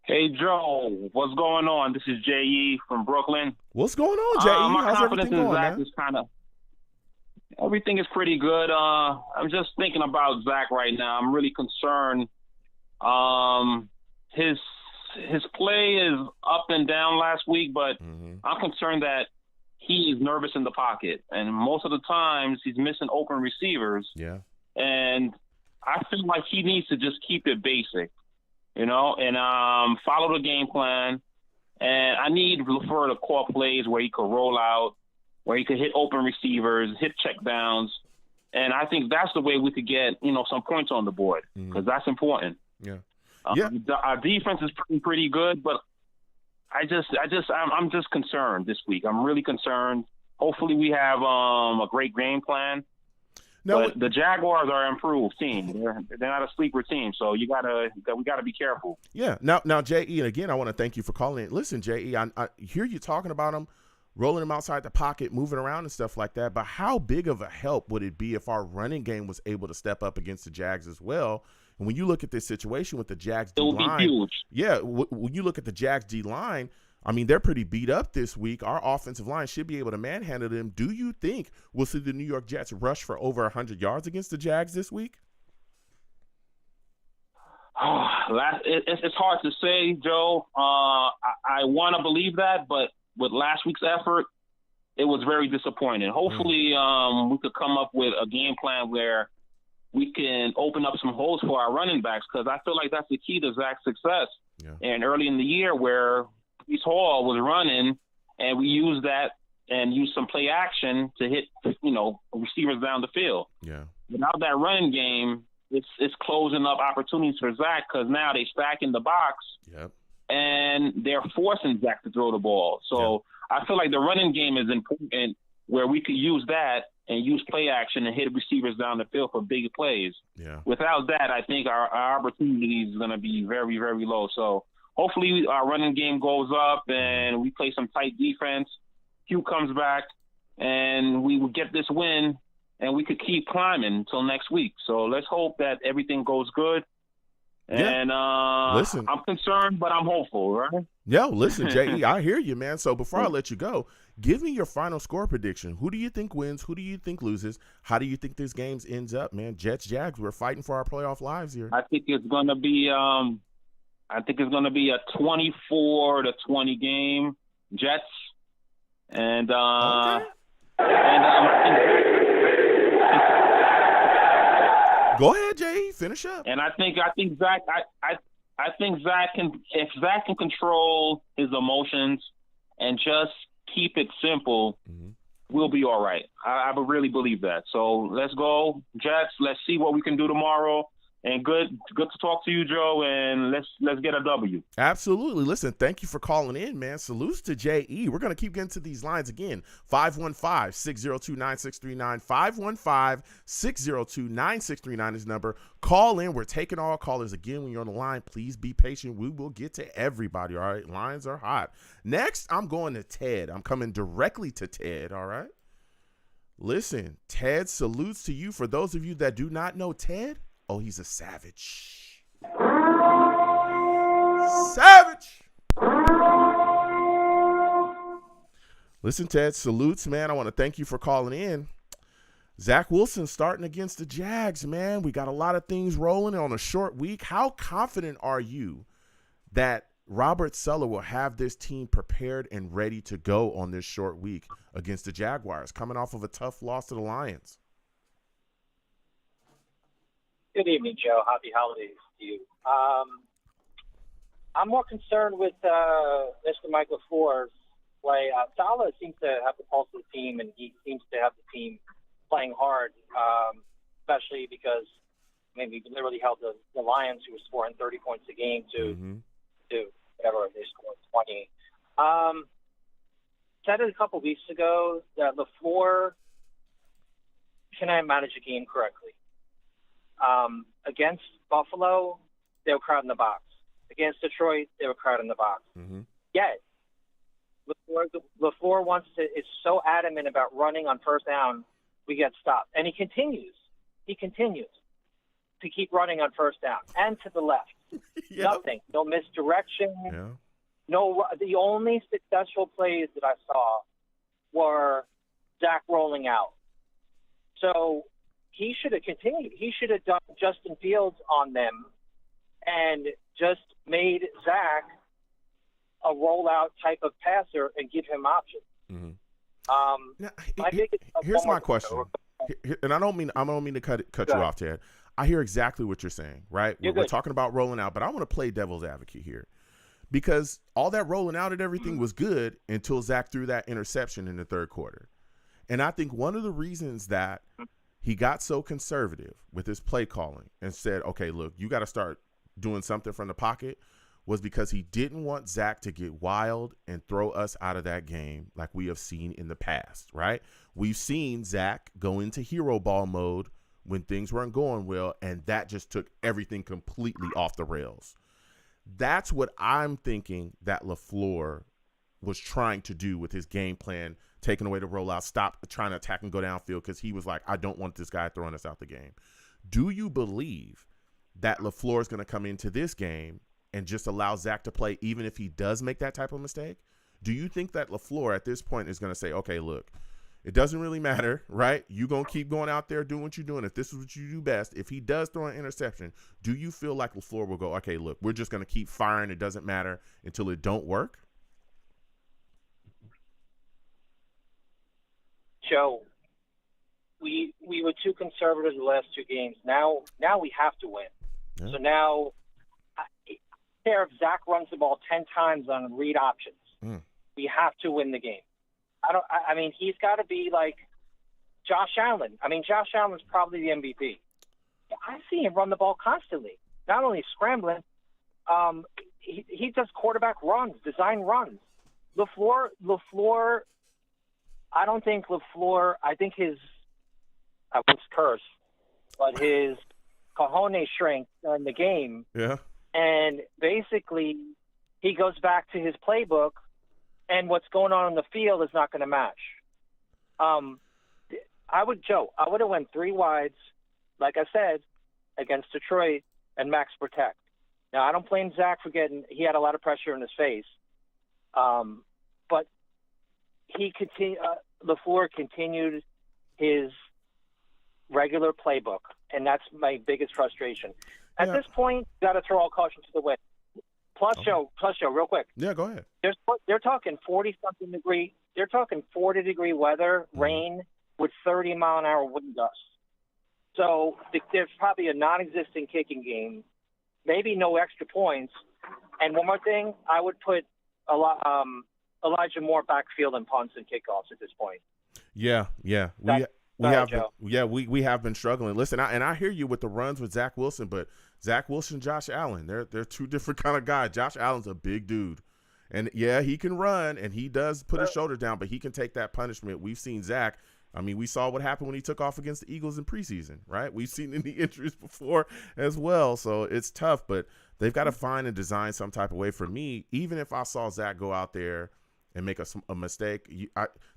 Hey, Joe, what's going on? This is J.E. from Brooklyn. What's going on, J.E.? My How's confidence everything in going, Zach man? is everything is pretty good. I'm just thinking about Zach right now. I'm really concerned. His play is up and down last week, but I'm concerned that he is nervous in the pocket. And most of the times he's missing open receivers. Yeah. And I feel like he needs to just keep it basic. And follow the game plan. And I need LaFleur to call plays where he could roll out, where he could hit open receivers, hit check downs. And I think that's the way we could get, some points on the board, because that's important. Yeah. Our defense is pretty good, but I'm just concerned this week. I'm really concerned. Hopefully we have a great game plan. But the Jaguars are an improved team. They're not a sleeper team, so we gotta be careful. Yeah. Now, J.E., and again, I want to thank you for calling in. Listen, J.E., I hear you talking about him, rolling him outside the pocket, moving around and stuff like that, but how big of a help would it be if our running game was able to step up against the Jags as well? And when you look at this situation with the Jags D-line, it would be huge. Yeah, when you look at the Jags D-line, I mean, they're pretty beat up this week. Our offensive line should be able to manhandle them. Do you think we'll see the New York Jets rush for over 100 yards against the Jags this week? It's hard to say, Joe. I want to believe that, but with last week's effort, it was very disappointing. Hopefully, we could come up with a game plan where we can open up some holes for our running backs, because I feel like that's the key to Zach's success. Yeah. And early in the year where Breece Hall was running, and we used that and used some play action to hit, receivers down the field. Yeah. Without that running game, it's closing up opportunities for Zach, because now they stack in the box. Yep. And they're forcing Zach to throw the ball. So I feel like the running game is important, where we could use that and use play action and hit receivers down the field for big plays. Yeah. Without that, I think our opportunity is going to be very, very low. So hopefully our running game goes up and we play some tight defense. Q comes back and we will get this win, and we could keep climbing until next week. So let's hope that everything goes good. And listen, I'm concerned, but I'm hopeful, right? Yeah, listen, J.E., I hear you, man. So before I let you go, give me your final score prediction. Who do you think wins? Who do you think loses? How do you think this game ends up, man? Jets, Jags, we're fighting for our playoff lives here. I think it's going to be a 24-20 game, Jets. And okay. Go ahead, Jay. Finish up. And I think Zach. I think Zach can. If Zach can control his emotions and just keep it simple, we'll be all right. I really believe that. So let's go, Jets. Let's see what we can do tomorrow. And good to talk to you, Joe, and let's get a W. Absolutely. Listen, thank you for calling in, man. Salutes to J.E. We're going to keep getting to these lines again. 515-602-9639. 515-602-9639 is the number. Call in. We're taking all callers again. When you're on the line, please be patient. We will get to everybody, all right? Lines are hot. Next, I'm going to Ted. I'm coming directly to Ted, all right? Listen, Ted salutes to you. For those of you that do not know Ted, oh, he's a savage. Savage. Listen, Ted, salutes, man. I want to thank you for calling in. Zach Wilson starting against the Jags, man. We got a lot of things rolling on a short week. How confident are you that Robert Saleh will have this team prepared and ready to go on this short week against the Jaguars, coming off of a tough loss to the Lions? Good evening, Joe. Happy holidays to you. I'm more concerned with Mr. Mike LaFleur's play. Saleh seems to have the pulse of the team, and he seems to have the team playing hard, especially because maybe literally held the Lions, who were scoring 30 points a game, to whatever they scored, 20. Said it a couple weeks ago that LaFleur cannot manage a game correctly. Against Buffalo, they were crowding the box. Against Detroit, they were crowding the box. Mm-hmm. Yet, LaFleur is so adamant about running on first down, we get stopped. And he continues to keep running on first down and to the left. Yep. Nothing. No misdirection. Yeah. No. The only successful plays that I saw were Zach rolling out. So he should have continued. He should have done Justin Fields on them and just made Zach a rollout type of passer and give him options. Mm-hmm. Now, Here's my question, and I don't mean to cut you off, Ted. I hear exactly what you're saying, right? We're talking about rolling out, but I want to play devil's advocate here, because all that rolling out and everything was good until Zach threw that interception in the third quarter. And I think one of the reasons that he got so conservative with his play calling and said, okay, look, you got to start doing something from the pocket, was because he didn't want Zach to get wild and throw us out of that game like we have seen in the past, right? We've seen Zach go into hero ball mode when things weren't going well, and that just took everything completely off the rails. That's what I'm thinking that LaFleur was trying to do with his game plan, taking away the rollout, stop trying to attack and go downfield, because he was like, I don't want this guy throwing us out the game. Do you believe that LaFleur is going to come into this game and just allow Zach to play even if he does make that type of mistake? Do you think that LaFleur at this point is going to say, okay, look, it doesn't really matter, right? You're going to keep going out there doing what you're doing. If this is what you do best, if he does throw an interception, do you feel like LaFleur will go, okay, look, we're just going to keep firing. It doesn't matter until it don't work? Joe, we were too conservative the last two games. Now we have to win. Yeah. So now, if Zach runs the ball 10 times on read options, we have to win the game. I mean, he's got to be like Josh Allen. I mean, Josh Allen's probably the MVP. I see him run the ball constantly, not only scrambling. He does quarterback runs, design runs. LaFleur. I don't think LaFleur. I think I won't curse, but his cojones shrank in the game. Yeah. And basically, he goes back to his playbook, and what's going on the field is not going to match. I would have went three wides, like I said, against Detroit and max protect. Now, I don't blame Zach for he had a lot of pressure in his face. But LaFleur continued his regular playbook, and that's my biggest frustration. At this point, you got to throw all caution to the wind. Plus, Joe, real quick. Yeah, go ahead. They're talking 40-something degree. They're talking 40-degree weather, rain with 30-mile-an-hour wind gusts. So there's probably a non-existent kicking game, maybe no extra points. And one more thing, I would put Elijah Moore backfield and punts and kickoffs at this point. Yeah. we have been struggling. Listen, I hear you with the runs with Zach Wilson, but Zach Wilson, Josh Allen, they're two different kind of guys. Josh Allen's a big dude. And, yeah, he can run, and he does put his shoulder down, but he can take that punishment. We've seen Zach. I mean, we saw what happened when he took off against the Eagles in preseason, right? We've seen any injuries before as well, so it's tough. But they've got to find and design some type of way. For me, even if I saw Zach go out there and make a mistake,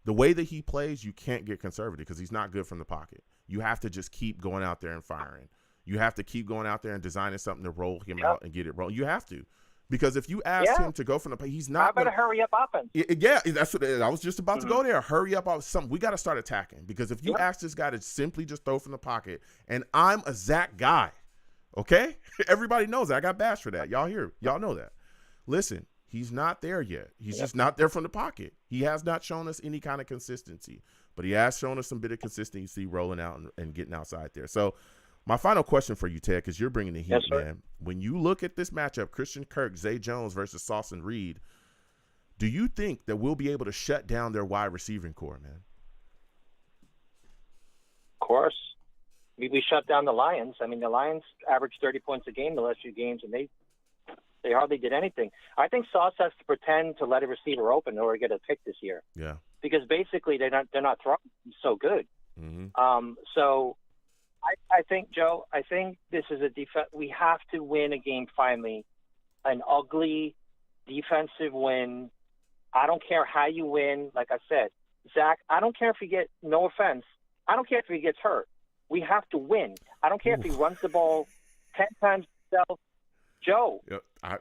the way that he plays, you can't get conservative because he's not good from the pocket. You have to just keep going out there and firing. You have to keep going out there and designing something to roll him out and get it rolling. You have to. Because if you ask him to go from the, he's not. How about a hurry up offense? Yeah, that's what I was just about to go there. Hurry up, something. We got to start attacking because if you ask this guy to simply just throw from the pocket, and I'm a Zach guy, okay? Everybody knows that. I got bashed for that. Y'all know that. Listen, he's not there yet. He's just not there from the pocket. He has not shown us any kind of consistency, but he has shown us some bit of consistency rolling out and getting outside there. So. My final question for you, Ted, because you're bringing the heat, man. When you look at this matchup, Christian Kirk, Zay Jones versus Sauce and Reed, do you think that we'll be able to shut down their wide receiving core, man? Of course. We shut down the Lions. I mean, the Lions averaged 30 points a game the last few games, and they hardly did anything. I think Sauce has to pretend to let a receiver open or get a pick this year. Yeah. Because basically they're not throwing so good. Mm-hmm. So I think, Joe, this is a defense. We have to win a game finally, an ugly defensive win. I don't care how you win. Like I said, Zach, I don't care if you get, no offense, I don't care if he gets hurt. We have to win. I don't care if he runs the ball 10 times himself. Joe,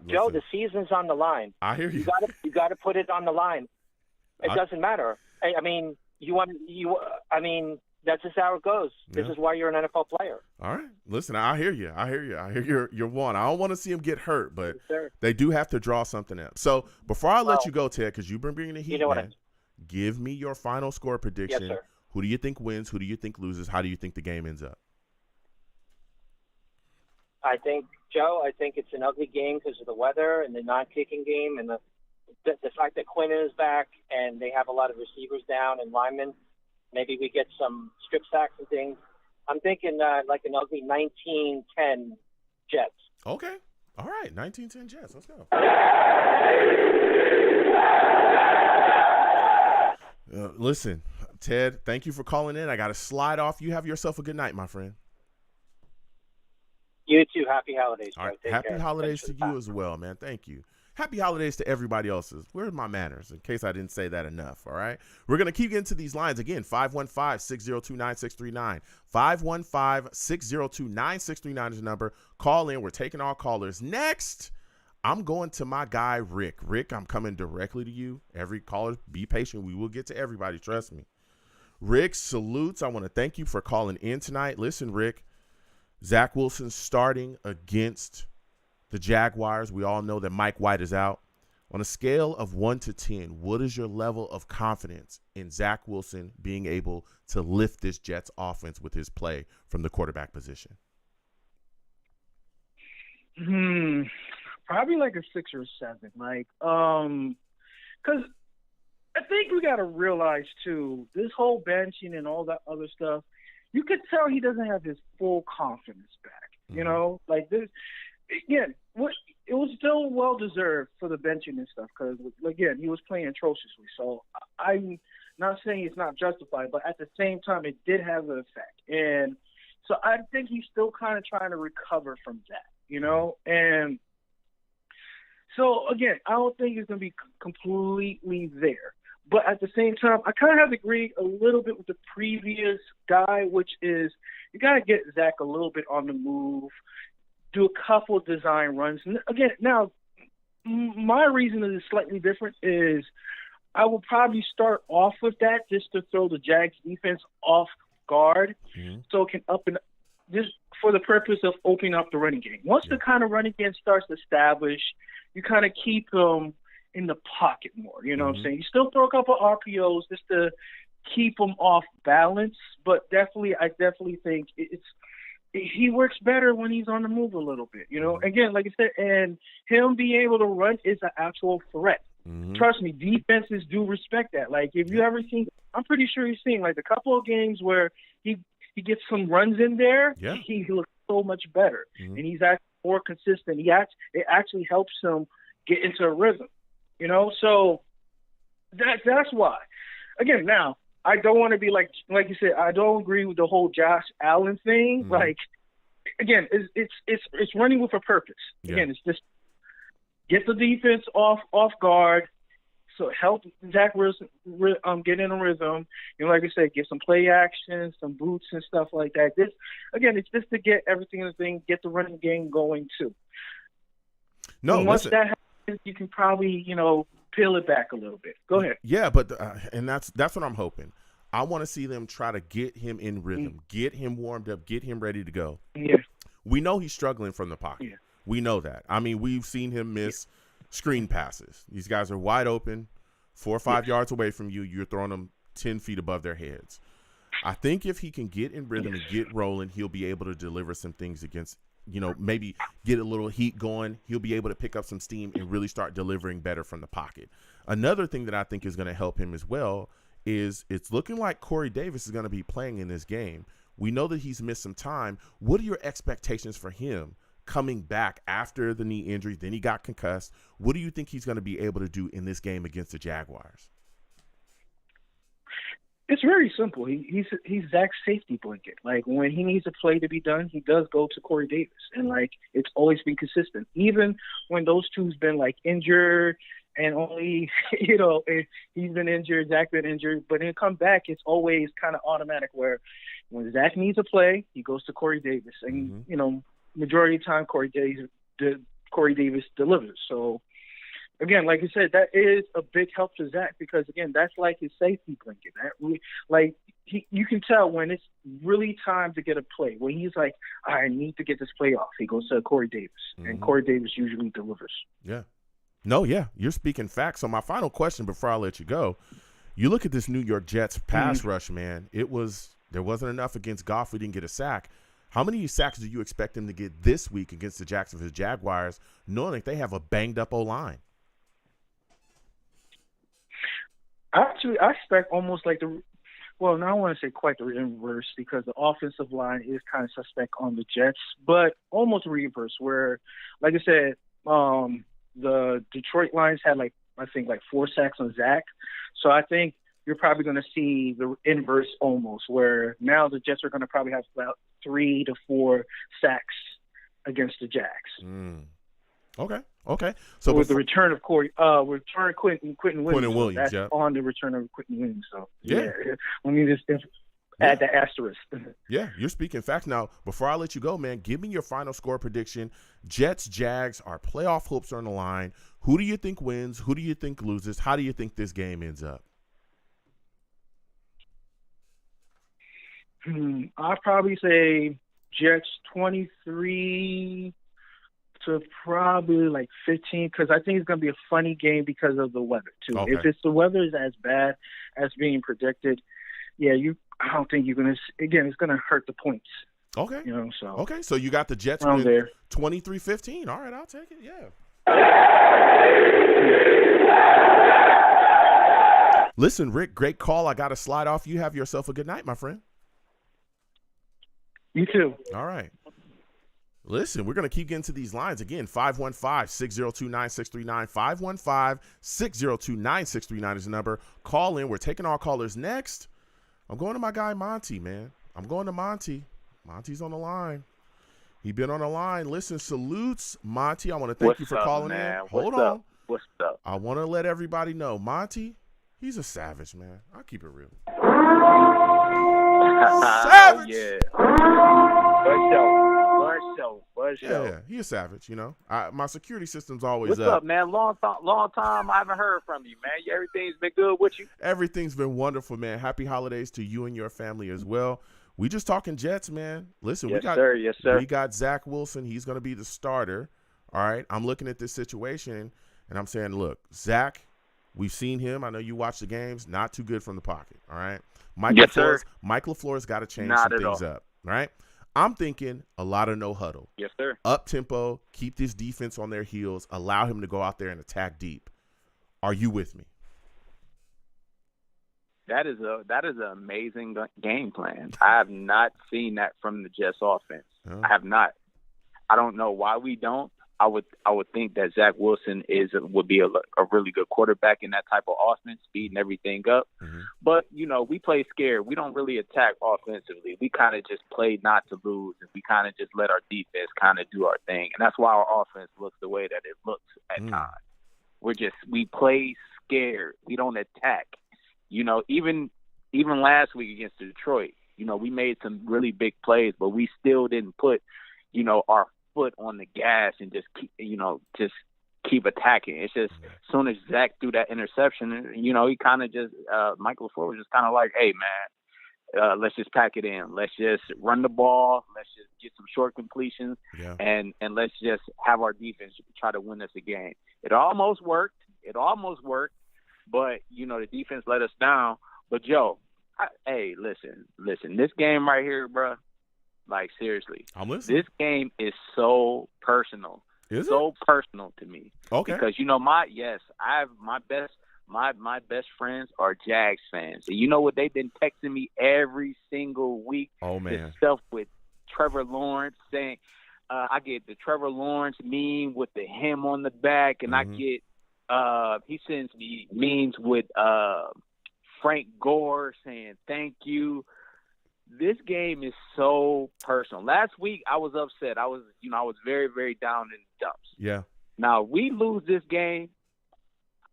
Joe, the season's on the line. I hear you. You got to put it on the line. It doesn't matter. I mean, that's just how it goes. This is why you're an NFL player. All right. Listen, I hear you. I hear you're one. I don't want to see him get hurt, but they do have to draw something up. So before I let you go, Ted, because you've been bringing the heat, man, give me your final score prediction. Yes, sir. Who do you think wins? Who do you think loses? How do you think the game ends up? I think, Joe, it's an ugly game because of the weather and the non-kicking game and the fact that Quinn is back and they have a lot of receivers down and linemen. Maybe we get some strip sacks and things. I'm thinking like an ugly 19-10 Jets. Okay. All right. 19-10 Jets. Let's go. Listen, Ted, thank you for calling in. I got to slide off. You have yourself a good night, my friend. You too. Happy holidays. All right. Happy holidays to you as well, man. Thank you. Happy holidays to everybody else. Where's my manners? In case I didn't say that enough, all right? We're going to keep getting to these lines. Again, 515-602-9639. 515-602-9639 is the number. Call in. We're taking all callers. Next, I'm going to my guy, Rick. Rick, I'm coming directly to you. Every caller, be patient. We will get to everybody. Trust me. Rick, salutes. I want to thank you for calling in tonight. Listen, Rick, Zach Wilson's starting against the Jaguars. We all know that Mike White is out. On a scale of 1 to 10, what is your level of confidence in Zach Wilson being able to lift this Jets offense with his play from the quarterback position? Probably like a 6 or 7. Like, because I think we got to realize too, this whole benching and all that other stuff, you could tell he doesn't have his full confidence back. Mm-hmm. You know, like this. Again, it was still well-deserved for the benching and stuff because, again, he was playing atrociously. So I'm not saying it's not justified, but at the same time, it did have an effect. And so I think he's still kind of trying to recover from that, you know? And so, again, I don't think it's going to be completely there. But at the same time, I kind of have to agree a little bit with the previous guy, which is you got to get Zach a little bit on the move, do a couple of design runs. And again, now, my reason is slightly different is I will probably start off with that just to throw the Jags defense off guard so it can just for the purpose of opening up the running game. Once the kind of running game starts to establish, you kind of keep them in the pocket more. You know what I'm saying? You still throw a couple of RPOs just to keep them off balance, but I definitely think he works better when he's on the move a little bit, you know. Again, like I said, and him being able to run is an actual threat. Trust me, defenses do respect that. Like, if you ever seen, I'm pretty sure you've seen, like, a couple of games where he gets some runs in there, Yeah. he looks so much better, and he's actually more consistent. It actually helps him get into a rhythm, So that's why. Again, now I don't want to be like you said. I don't agree with the whole Josh Allen thing. Like, again, it's running with a purpose. Yeah. Again, it's just get the defense off guard. So help Zach Wilson get in a rhythm. Like I said, get some play action, some boots and stuff like that. It's just to get everything in the thing, get the running game going too. No, and once that happens, you can probably, peel it back a little bit. Go ahead. Yeah, but and that's what I'm hoping. I want to see them try to get him in rhythm, get him warmed up, get him ready to go. Yeah. We know he's struggling from the pocket. Yeah. We know that. I mean, we've seen him miss screen passes. These guys are wide open, 4 or 5 yards away from you. You're throwing them 10 feet above their heads. I think if he can get in rhythm and get rolling, he'll be able to deliver some things against, maybe get a little heat going. He'll be able to pick up some steam and really start delivering better from the pocket. Another thing that I think is going to help him as well is it's looking like Corey Davis is going to be playing in this game. We know that he's missed some time. What are your expectations for him coming back after the knee injury? Then he got concussed. What do you think he's going to be able to do in this game against the Jaguars? It's very simple. He's Zach's safety blanket. Like, when he needs a play to be done, he does go to Corey Davis. And, it's always been consistent. Even when those two's been, injured and only, he's been injured, Zach been injured. But then come back, it's always kind of automatic where when Zach needs a play, he goes to Corey Davis. And, majority of the time, Corey Davis delivers. So, again, like you said, that is a big help to Zach because, again, that's like his safety blanket. You can tell when it's really time to get a play. When he's like, I need to get this play off, he goes to Corey Davis, and Corey Davis usually delivers. Yeah. No, yeah, you're speaking facts. So my final question before I let you go, you look at this New York Jets pass rush, man. There wasn't enough against Goff. We didn't get a sack. How many sacks do you expect him to get this week against the Jacksonville Jaguars, knowing that they have a banged-up O-line? Actually, I expect almost like now I want to say quite the inverse because the offensive line is kind of suspect on the Jets, but almost reverse where, like I said, the Detroit Lions had I think 4 sacks on Zach. So I think you're probably going to see the inverse almost where now the Jets are going to probably have about 3 to 4 sacks against the Jags. Okay. So with the return of Quentin Williams. That's on the return of Quentin Williams. So let me just add the asterisk. Yeah, you're speaking facts. Now, before I let you go, man, give me your final score prediction. Jets, Jags, our playoff hopes are on the line. Who do you think wins? Who do you think loses? How do you think this game ends up? I'd probably say Jets 23 to probably 15 because I think it's going to be a funny game because of the weather too. Okay. If the weather is as bad as being predicted, I don't think you're going to. Again, it's going to hurt the points. Okay. So so you got the Jets win there 23-15. All right, I'll take it. Yeah. Listen, Rick, great call. I got to slide off. You have yourself a good night, my friend. You too. All right. Listen, we're going to keep getting to these lines. Again, 515-602-9639. 515-602-9639 is the number. Call in. We're taking our callers next. I'm going to my guy Monty, man. I'm going to Monty. Monty's on the line. He been on the line. Listen, salutes, Monty. I want to thank you for calling in. Hold on. What's up? I want to let everybody know, Monty, he's a savage, man. I'll keep it real. Savage. Yeah. For sure. Yeah, he's a savage, my security system's always What's up, man? Long time I haven't heard from you, man. Everything's been good with you? Everything's been wonderful, man. Happy holidays to you and your family as well. We just talking Jets, man. Listen, Yes, sir. We got Zach Wilson. He's going to be the starter. All right. I'm looking at this situation, and I'm saying, look, Zach, we've seen him. I know you watch the games. Not too good from the pocket. All right. Mike LaFleur's got to change some things up. All right. I'm thinking a lot of no huddle. Yes, sir. Up tempo, keep this defense on their heels, allow him to go out there and attack deep. Are you with me? That is an amazing game plan. I have not seen that from the Jets offense. I have not. I don't know why we don't. I would think that Zach Wilson would be a really good quarterback in that type of offense, speeding everything up. Mm-hmm. But we play scared. We don't really attack offensively. We kind of just play not to lose, and we kind of just let our defense kind of do our thing. And that's why our offense looks the way that it looks at times. We play scared. We don't attack. Even last week against Detroit, we made some really big plays, but we still didn't put, our foot on the gas and just keep attacking. It's just as soon as Zach threw that interception, he kind of just Michael LaFleur was just kind of like, hey man, let's just pack it in. Let's just run the ball. Let's just get some short completions, and let's just have our defense try to win us a game. It almost worked, but the defense let us down. But Joe, hey, listen, this game right here, bro. Like, seriously, I'm listening. This game is so personal. Is so it? personal to me. Okay. Because my best friends are Jags fans. And you know what? They've been texting me every single week. Oh man. This stuff with Trevor Lawrence saying, I get the Trevor Lawrence meme with the him on the back, and I get he sends me memes with Frank Gore saying thank you. This game is so personal. Last week I was upset. I was very, very down in the dumps. Yeah. Now we lose this game,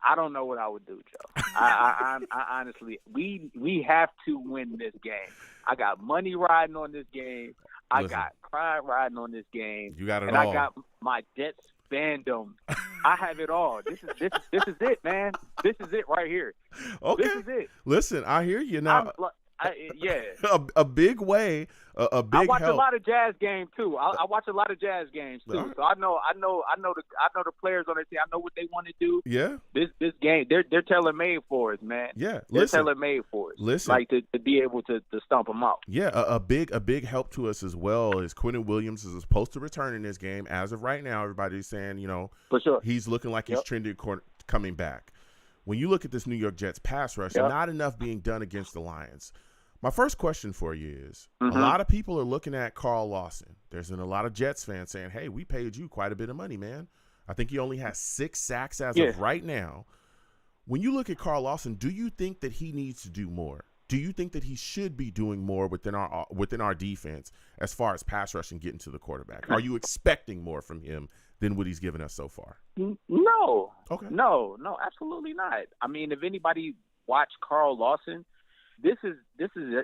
I don't know what I would do, Joe. I honestly, we have to win this game. I got money riding on this game. I got pride riding on this game. You got it and all. I got my Jets fandom. I have it all. This is it, man. This is it right here. Okay. This is it. Listen, I hear you now. Yeah. a big way, a big I watch help. a lot of Jazz games too. I watch a lot of Jazz games too. Right. So I know the players on their team. I know what they want to do. Yeah. This game, they're tailor made for us, man. Yeah. They're tailor made for us. Listen. Like to be able to stomp them out. Yeah, a big help to us as well is Quinnen Williams is supposed to return in this game. As of right now, everybody's saying, for sure, he's looking like he's trending coming back. When you look at this New York Jets pass rush, not enough being done against the Lions. My first question for you is, a lot of people are looking at Carl Lawson. There's been a lot of Jets fans saying, hey, we paid you quite a bit of money, man. I think he only has 6 sacks as of right now. When you look at Carl Lawson, do you think that he needs to do more? Do you think that he should be doing more within our defense as far as pass rush and getting to the quarterback? Are you expecting more from him than what he's given us so far? No. Okay. No, absolutely not. I mean, if anybody watched Carl Lawson, this is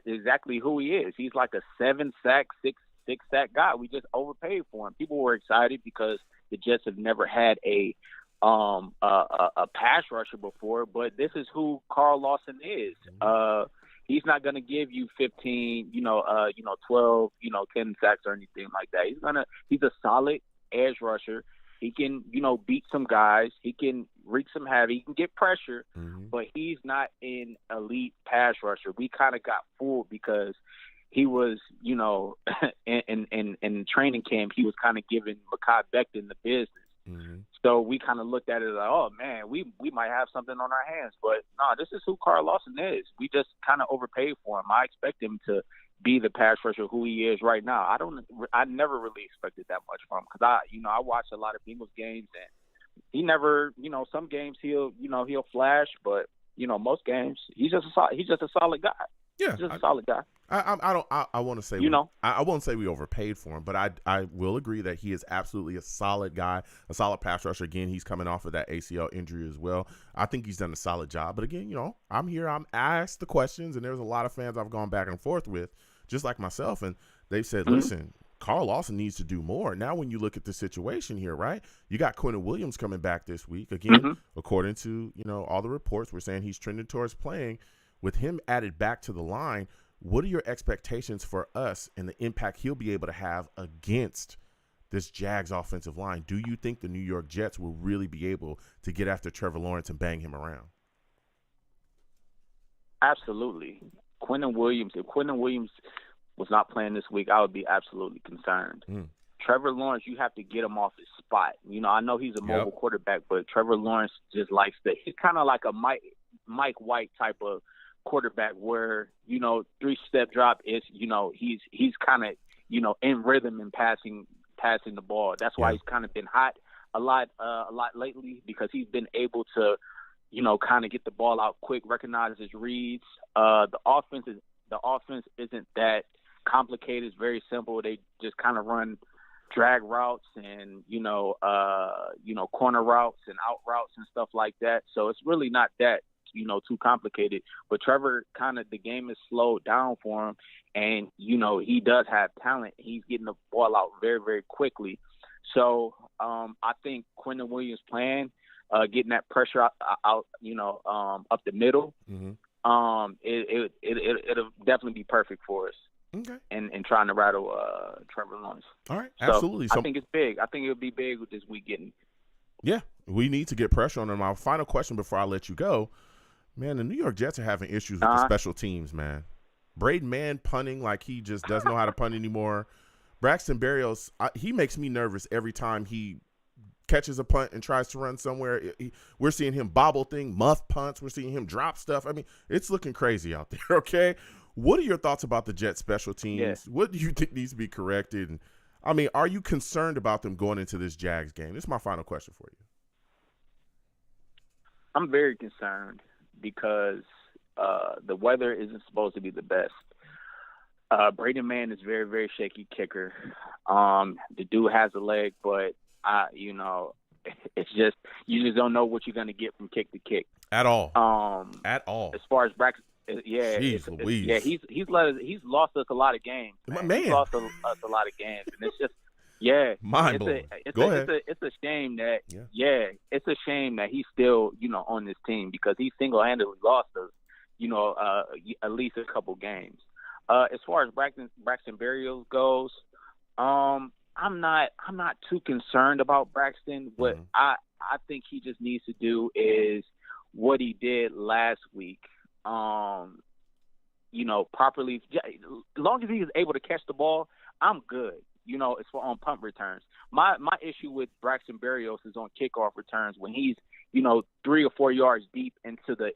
exactly who he is. He's like a 7-sack, 6-sack guy. We just overpaid for him. People were excited because the Jets have never had a pass rusher before, but this is who Carl Lawson is. He's not going to give you 15, 12, 10 sacks or anything like that. He's a solid edge rusher. He can, beat some guys. He can wreak some havoc. He can get pressure, but he's not an elite pass rusher. We kind of got fooled because he was, in training camp, he was kind of giving Mekhi Becton the business. So we kind of looked at it like, oh, man, we might have something on our hands. But, no, this is who Carl Lawson is. We just kind of overpaid for him. I expect him to be the pass rusher who he is right now. I never really expected that much from him because I watch a lot of Bengals games and he never, some games he'll flash, but most games he's just a solid guy. Yeah, he's just a solid guy. I want to say I won't say we overpaid for him, but I will agree that he is absolutely a solid guy, a solid pass rusher. Again, he's coming off of that ACL injury as well. I think he's done a solid job. But again, I'm here. I'm asked the questions, and there's a lot of fans I've gone back and forth with, just like myself, and they've said, listen, Carl Lawson needs to do more. Now, when you look at the situation here, right, you got Quinnen Williams coming back this week. Again, according to, all the reports, we're saying he's trending towards playing. With him added back to the line, what are your expectations for us and the impact he'll be able to have against this Jags offensive line? Do you think the New York Jets will really be able to get after Trevor Lawrence and bang him around? Absolutely. If Quinnen Williams was not playing this week, I would be absolutely concerned. Trevor Lawrence, you have to get him off his spot. I know he's a mobile quarterback, but Trevor Lawrence just likes he's kind of like a Mike White type of quarterback where, 3-step drop is, he's kind of, in rhythm and passing the ball. That's why he's kind of been hot a lot lately, because he's been able to, kind of get the ball out quick, recognize his reads. The offense isn't that complicated. It's very simple. They just kind of run drag routes and, corner routes and out routes and stuff like that. So it's really not that, too complicated. But Trevor, the game is slowed down for him, and, he does have talent. He's getting the ball out very, very quickly. So I think Quentin Williams' plan, getting that pressure out up the middle, it'll definitely be perfect for us. Okay. And trying to rattle Trevor Lawrence. All right, so absolutely. I think it's big. I think it'll be big with this weekend. Yeah, we need to get pressure on them. My final question before I let you go, man, the New York Jets are having issues with the special teams, man. Braden Mann punting like he just doesn't know how to punt anymore. Braxton Berrios, he makes me nervous every time he catches a punt and tries to run somewhere. We're seeing him bobble muff punts. We're seeing him drop stuff. I mean, it's looking crazy out there, okay? What are your thoughts about the Jets special teams? Yeah. What do you think needs to be corrected? And, I mean, are you concerned about them going into this Jags game? This is my final question for you. I'm very concerned because the weather isn't supposed to be the best. Braden Mann is very, very shaky kicker. The dude has a leg, but it's just you just don't know what you're going to get from kick to kick at all. At all. As far as Braxton, Jeez Louise. He's lost us a lot man. He's lost us a lot of games, and it's just mind blowing. It's a shame that it's a shame that he's still on this team, because he single-handedly lost us at least a couple games. As far as Braxton Berrios goes, I'm not too concerned about Braxton. What I think he just needs to do is what he did last week. Properly. As long as he is able to catch the ball, I'm good. It's on punt returns. My issue with Braxton Berrios is on kickoff returns when he's 3 or 4 yards deep into the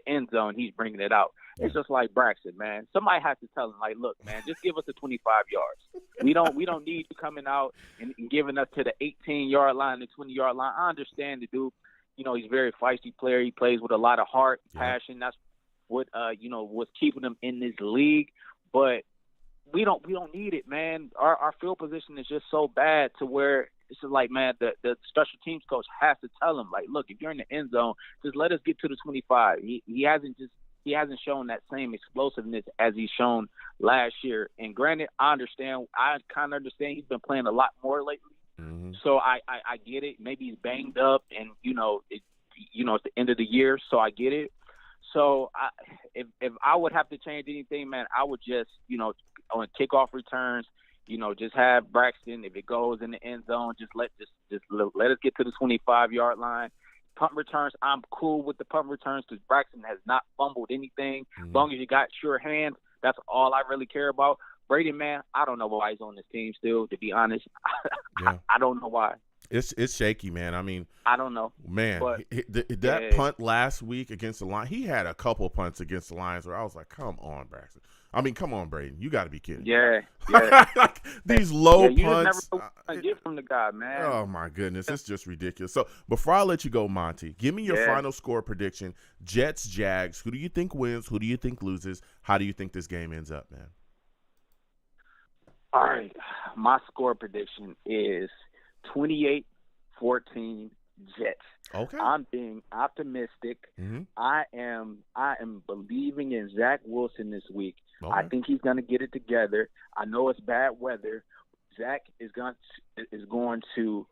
end zone. He's bringing it out. It's just like Braxton, man. Somebody has to tell him, like, look, man, just give us the 25 yards. We don't need you coming out and giving us to the 18-yard line, the 20-yard line. I understand the dude. He's a very feisty player. He plays with a lot of heart, passion. That's what what's keeping him in this league. But we don't need it, man. Our field position is just so bad to where it's just like, man, the special teams coach has to tell him, like, look, if you're in the end zone, just let us get to the 25. He hasn't shown that same explosiveness as he's shown last year. And granted, I kind of understand he's been playing a lot more lately. Mm-hmm. So I get it. Maybe he's banged up, and it's the end of the year, so I get it. So if I would have to change anything, man, I would just on kickoff returns, just have Braxton. If it goes in the end zone, just let us get to the 25-yard line. Punt returns, I'm cool with the punt returns because Braxton has not fumbled anything. Mm-hmm. As long as you got sure hands, that's all I really care about. Brady, man, I don't know why he's on this team still, to be honest. I don't know why. It's shaky, man. I mean, I don't know. Man, but, that punt last week against the Lions, he had a couple punts against the Lions where I was like, come on, Braxton. I mean, come on, Braden. You got to be kidding. Yeah. Like, these low punts. You just never get from the guy, man. Oh, my goodness. It's just ridiculous. So, before I let you go, Monty, give me your final score prediction. Jets, Jags. Who do you think wins? Who do you think loses? How do you think this game ends up, man? All right. My score prediction is 28-14 Jets. Okay. I'm being optimistic. Mm-hmm. I am believing in Zach Wilson this week. Okay. I think he's going to get it together. I know it's bad weather. Zach is going to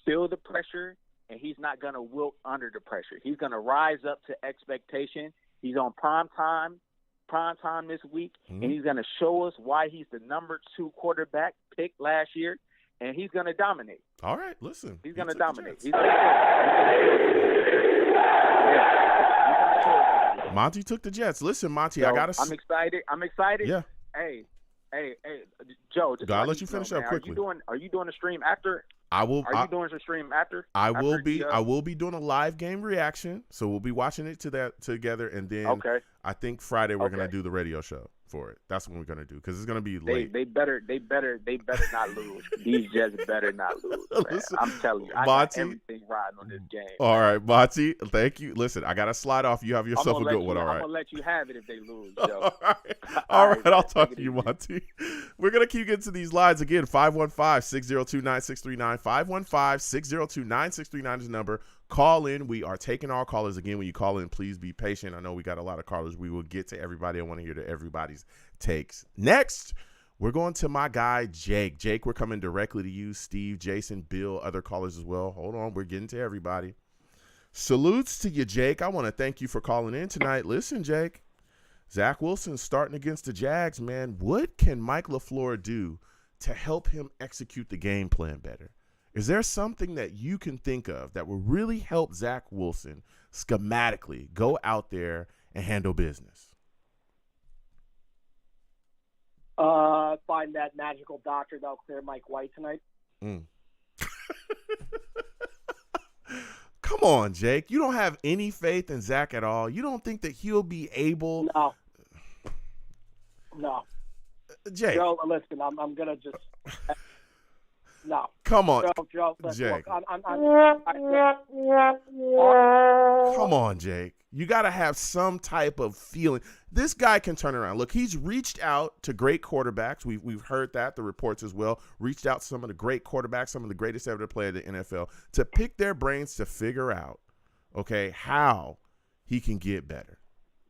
feel the pressure, and he's not going to wilt under the pressure. He's going to rise up to expectation. He's on prime time this week, and he's going to show us why he's the number 2 quarterback picked last year. And he's going to dominate. All right, listen. He's going to dominate. Monty took the Jets. Listen, Monty, I got to. I'm excited. Yeah. Hey, Joe. I'll let you finish up quickly. Are you doing a stream after I will. Are you doing some stream after? I will be doing a live game reaction. So we'll be watching it together, and then I think Friday we're gonna do the radio show for it. That's what we're gonna do because it's gonna be late. They better not lose. These Jets better not lose. Listen, I'm telling you, I got everything riding on this game. All right, Monty, thank you. Listen, I gotta slide off. You have yourself a good one. All right, I'm gonna let you have it if they lose, Joe. All right. I'll talk to you, Monty. We're gonna keep getting to these lines again. 515-602-9639. 515-602-9639 is the number. Call in. We are taking all callers again. When you call in, please be patient. I know we got a lot of callers. We will get to everybody. I want to hear everybody's takes. Next, we're going to my guy, Jake. Jake, we're coming directly to you. Steve, Jason, Bill, other callers as well. Hold on. We're getting to everybody. Salutes to you, Jake. I want to thank you for calling in tonight. Listen, Jake, Zach Wilson starting against the Jags, man. What can Mike LaFleur do to help him execute the game plan better? Is there something that you can think of that will really help Zach Wilson schematically go out there and handle business? Find that magical doctor that'll clear Mike White tonight. Come on, Jake. You don't have any faith in Zach at all. You don't think that he'll be able? No. Jake. Joe, listen, I'm gonna just. No. Come on, Joe. Jake. Look, Come on, Jake. You got to have some type of feeling. This guy can turn around. Look, he's reached out to great quarterbacks. We've heard that, the reports as well. Reached out to some of the great quarterbacks, some of the greatest ever to play in the NFL, to pick their brains to figure out, okay, how he can get better.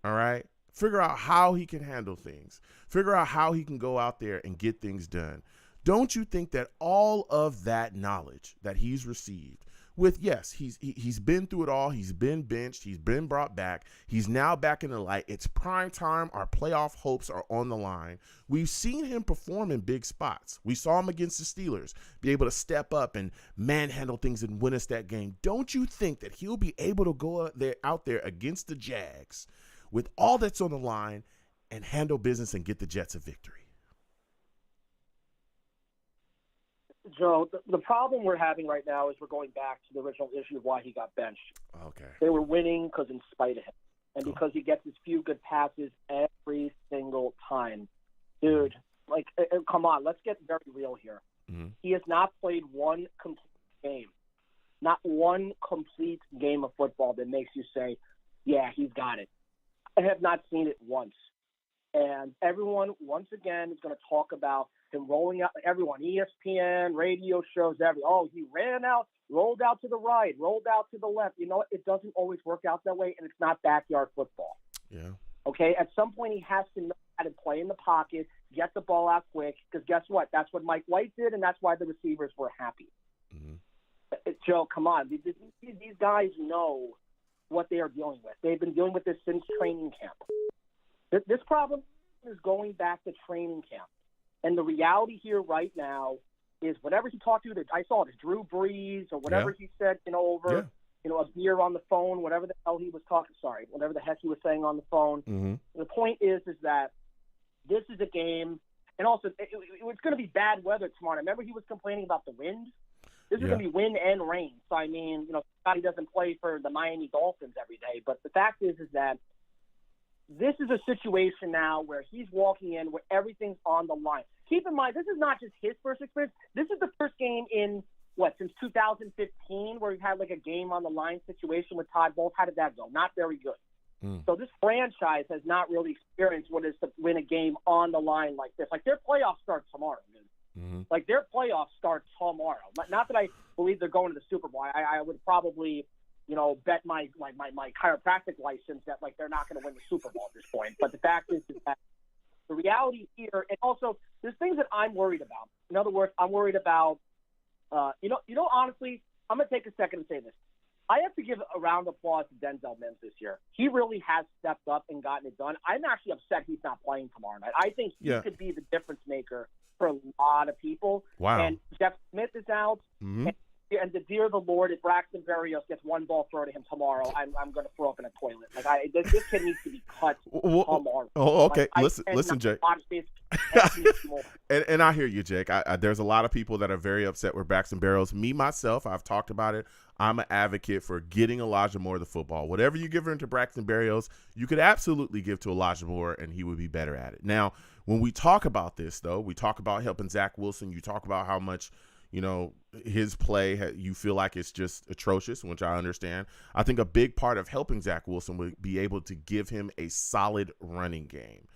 All right? Figure out how he can handle things. Figure out how he can go out there and get things done. Don't you think that all of that knowledge that he's received with, yes, he's been through it all. He's been benched. He's been brought back. He's now back in the light. It's prime time. Our playoff hopes are on the line. We've seen him perform in big spots. We saw him against the Steelers be able to step up and manhandle things and win us that game. Don't you think that he'll be able to go out there against the Jags with all that's on the line and handle business and get the Jets a victory? Joe, the problem we're having right now is we're going back to the original issue of why he got benched. Okay. They were winning because in spite of him. And because he gets his few good passes every single time. Dude, come on, let's get very real here. Mm-hmm. He has not played one complete game. Not one complete game of football that makes you say, yeah, he's got it. I have not seen it once. And everyone, once again, is going to talk about him rolling out, everyone, ESPN, radio shows, he ran out, rolled out to the right, rolled out to the left. You know what? It doesn't always work out that way, and it's not backyard football. Yeah. Okay? At some point, he has to know how to play in the pocket, get the ball out quick, because guess what? That's what Mike White did, and that's why the receivers were happy. Mm-hmm. Joe, come on. These guys know what they are dealing with. They've been dealing with this since training camp. This problem is going back to training camp. And the reality here right now is whatever he talked to, I saw it, Drew Brees or whatever he said, over, a beer on the phone, whatever the hell he was talking, whatever the heck he was saying on the phone. Mm-hmm. The point is that this is a game, and also it's going to be bad weather tomorrow. Remember he was complaining about the wind? This is going to be wind and rain. So, I mean, he doesn't play for the Miami Dolphins every day. But the fact is that this is a situation now where he's walking in where everything's on the line. Keep in mind, this is not just his first experience. This is the first game in, since 2015 where we've had like a game on the line situation with Todd Bowles. How did that go? Not very good. So this franchise has not really experienced what it is to win a game on the line like this. Like, their playoffs start tomorrow, dude. Mm-hmm. Like, their playoffs start tomorrow. Not that I believe they're going to the Super Bowl. I would probably – bet my chiropractic license that they're not going to win the Super Bowl at this point. But the fact is that the reality here, and also there's things that I'm worried about. In other words, I'm worried about, honestly, I'm going to take a second to say this. I have to give a round of applause to Denzel Mims this year. He really has stepped up and gotten it done. I'm actually upset he's not playing tomorrow night. I think he could be the difference maker for a lot of people. Wow. And Jeff Smith is out. Mm-hmm. and the dear the Lord, if Braxton Berrios gets one ball thrown to him tomorrow, I'm going to throw up in a toilet. Like this kid needs to be cut tomorrow. Oh, okay. Like, Listen, Jake. And I hear you, Jake. There's a lot of people that are very upset with Braxton Berrios. Me, myself, I've talked about it. I'm an advocate for getting Elijah Moore the football. Whatever you give to Braxton Berrios, you could absolutely give to Elijah Moore, and he would be better at it. Now, when we talk about this, though, we talk about helping Zach Wilson. You talk about how much, his play, you feel like it's just atrocious, which I understand. I think a big part of helping Zach Wilson would be able to give him a solid running game.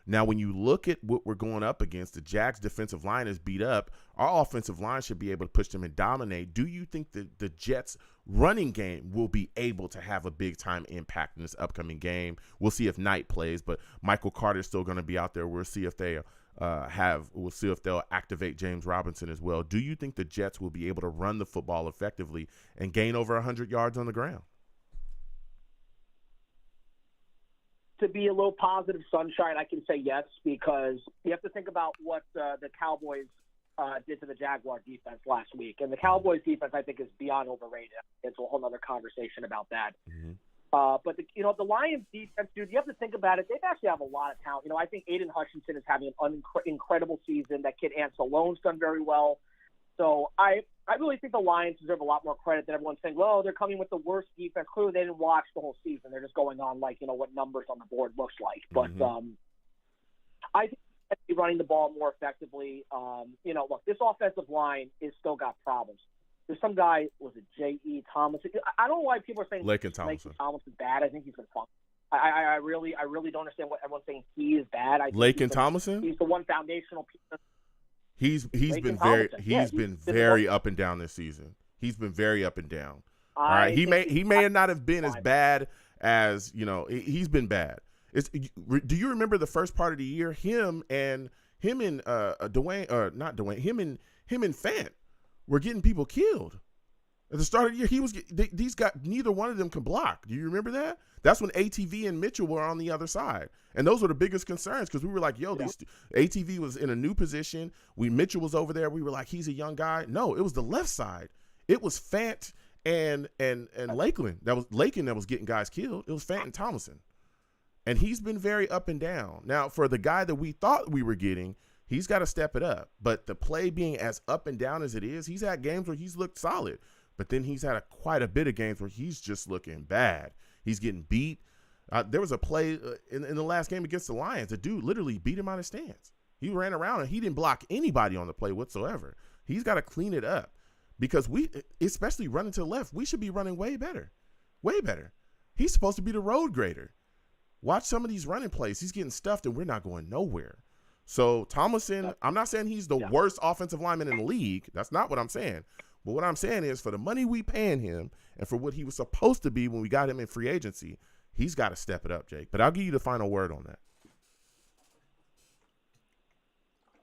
Now, when you look at what we're going up against, the Jags defensive line is beat up. Our offensive line should be able to push them and dominate. Do you think that the Jets running game will be able to have a big time impact in this upcoming game? We'll see if Knight plays, but Michael Carter's still going to be out there. We'll see if they'll activate James Robinson as well. Do you think the Jets will be able to run the football effectively and gain over 100 yards on the ground? To be a little positive sunshine, I can say yes, because you have to think about what the Cowboys did to the Jaguar defense last week. And the Cowboys defense, I think, is beyond overrated. It's a whole other conversation about that. Mm-hmm. But the Lions defense, dude, you have to think about it. They actually have a lot of talent. I think Aiden Hutchinson is having an incredible season. That kid Ancelone's done very well. So I really think the Lions deserve a lot more credit than everyone's saying, well, they're coming with the worst defense. Clearly, they didn't watch the whole season. They're just going on, what numbers on the board looks like. But I think they're running the ball more effectively. Look, this offensive line is still got problems. There's some guy, was it J.E. Thomas? I don't know why people are saying Laken Tomlinson is bad. I think he's been fun. I really don't understand what everyone's saying he is bad. Laken Tomlinson? He's the one foundational piece. He's been very up and down this season. He's been very up and down. All right, he may not have been as bad as he's been bad. Do you remember the first part of the year? Him and Fant were getting people killed. At the start of the year, these guys, neither one of them can block. Do you remember that? That's when ATV and Mitchell were on the other side. And those were the biggest concerns because we were like, ATV was in a new position. Mitchell was over there. We were like, he's a young guy. No, it was the left side. It was Fant and Lakeland. That was Lakeland that was getting guys killed. It was Fant and Tomlinson. And he's been very up and down. Now, for the guy that we thought we were getting, he's got to step it up. But the play being as up and down as it is, he's had games where he's looked solid. But then he's had quite a bit of games where he's just looking bad. He's getting beat. There was a play in the last game against the Lions. The dude literally beat him out of stance. He ran around and he didn't block anybody on the play whatsoever. He's got to clean it up because especially running to the left, we should be running way better. Way better. He's supposed to be the road grader. Watch some of these running plays. He's getting stuffed and we're not going nowhere. So Tomlinson, I'm not saying he's the worst offensive lineman in the league. That's not what I'm saying. But what I'm saying is for the money we paying him and for what he was supposed to be when we got him in free agency, he's got to step it up, Jake. But I'll give you the final word on that.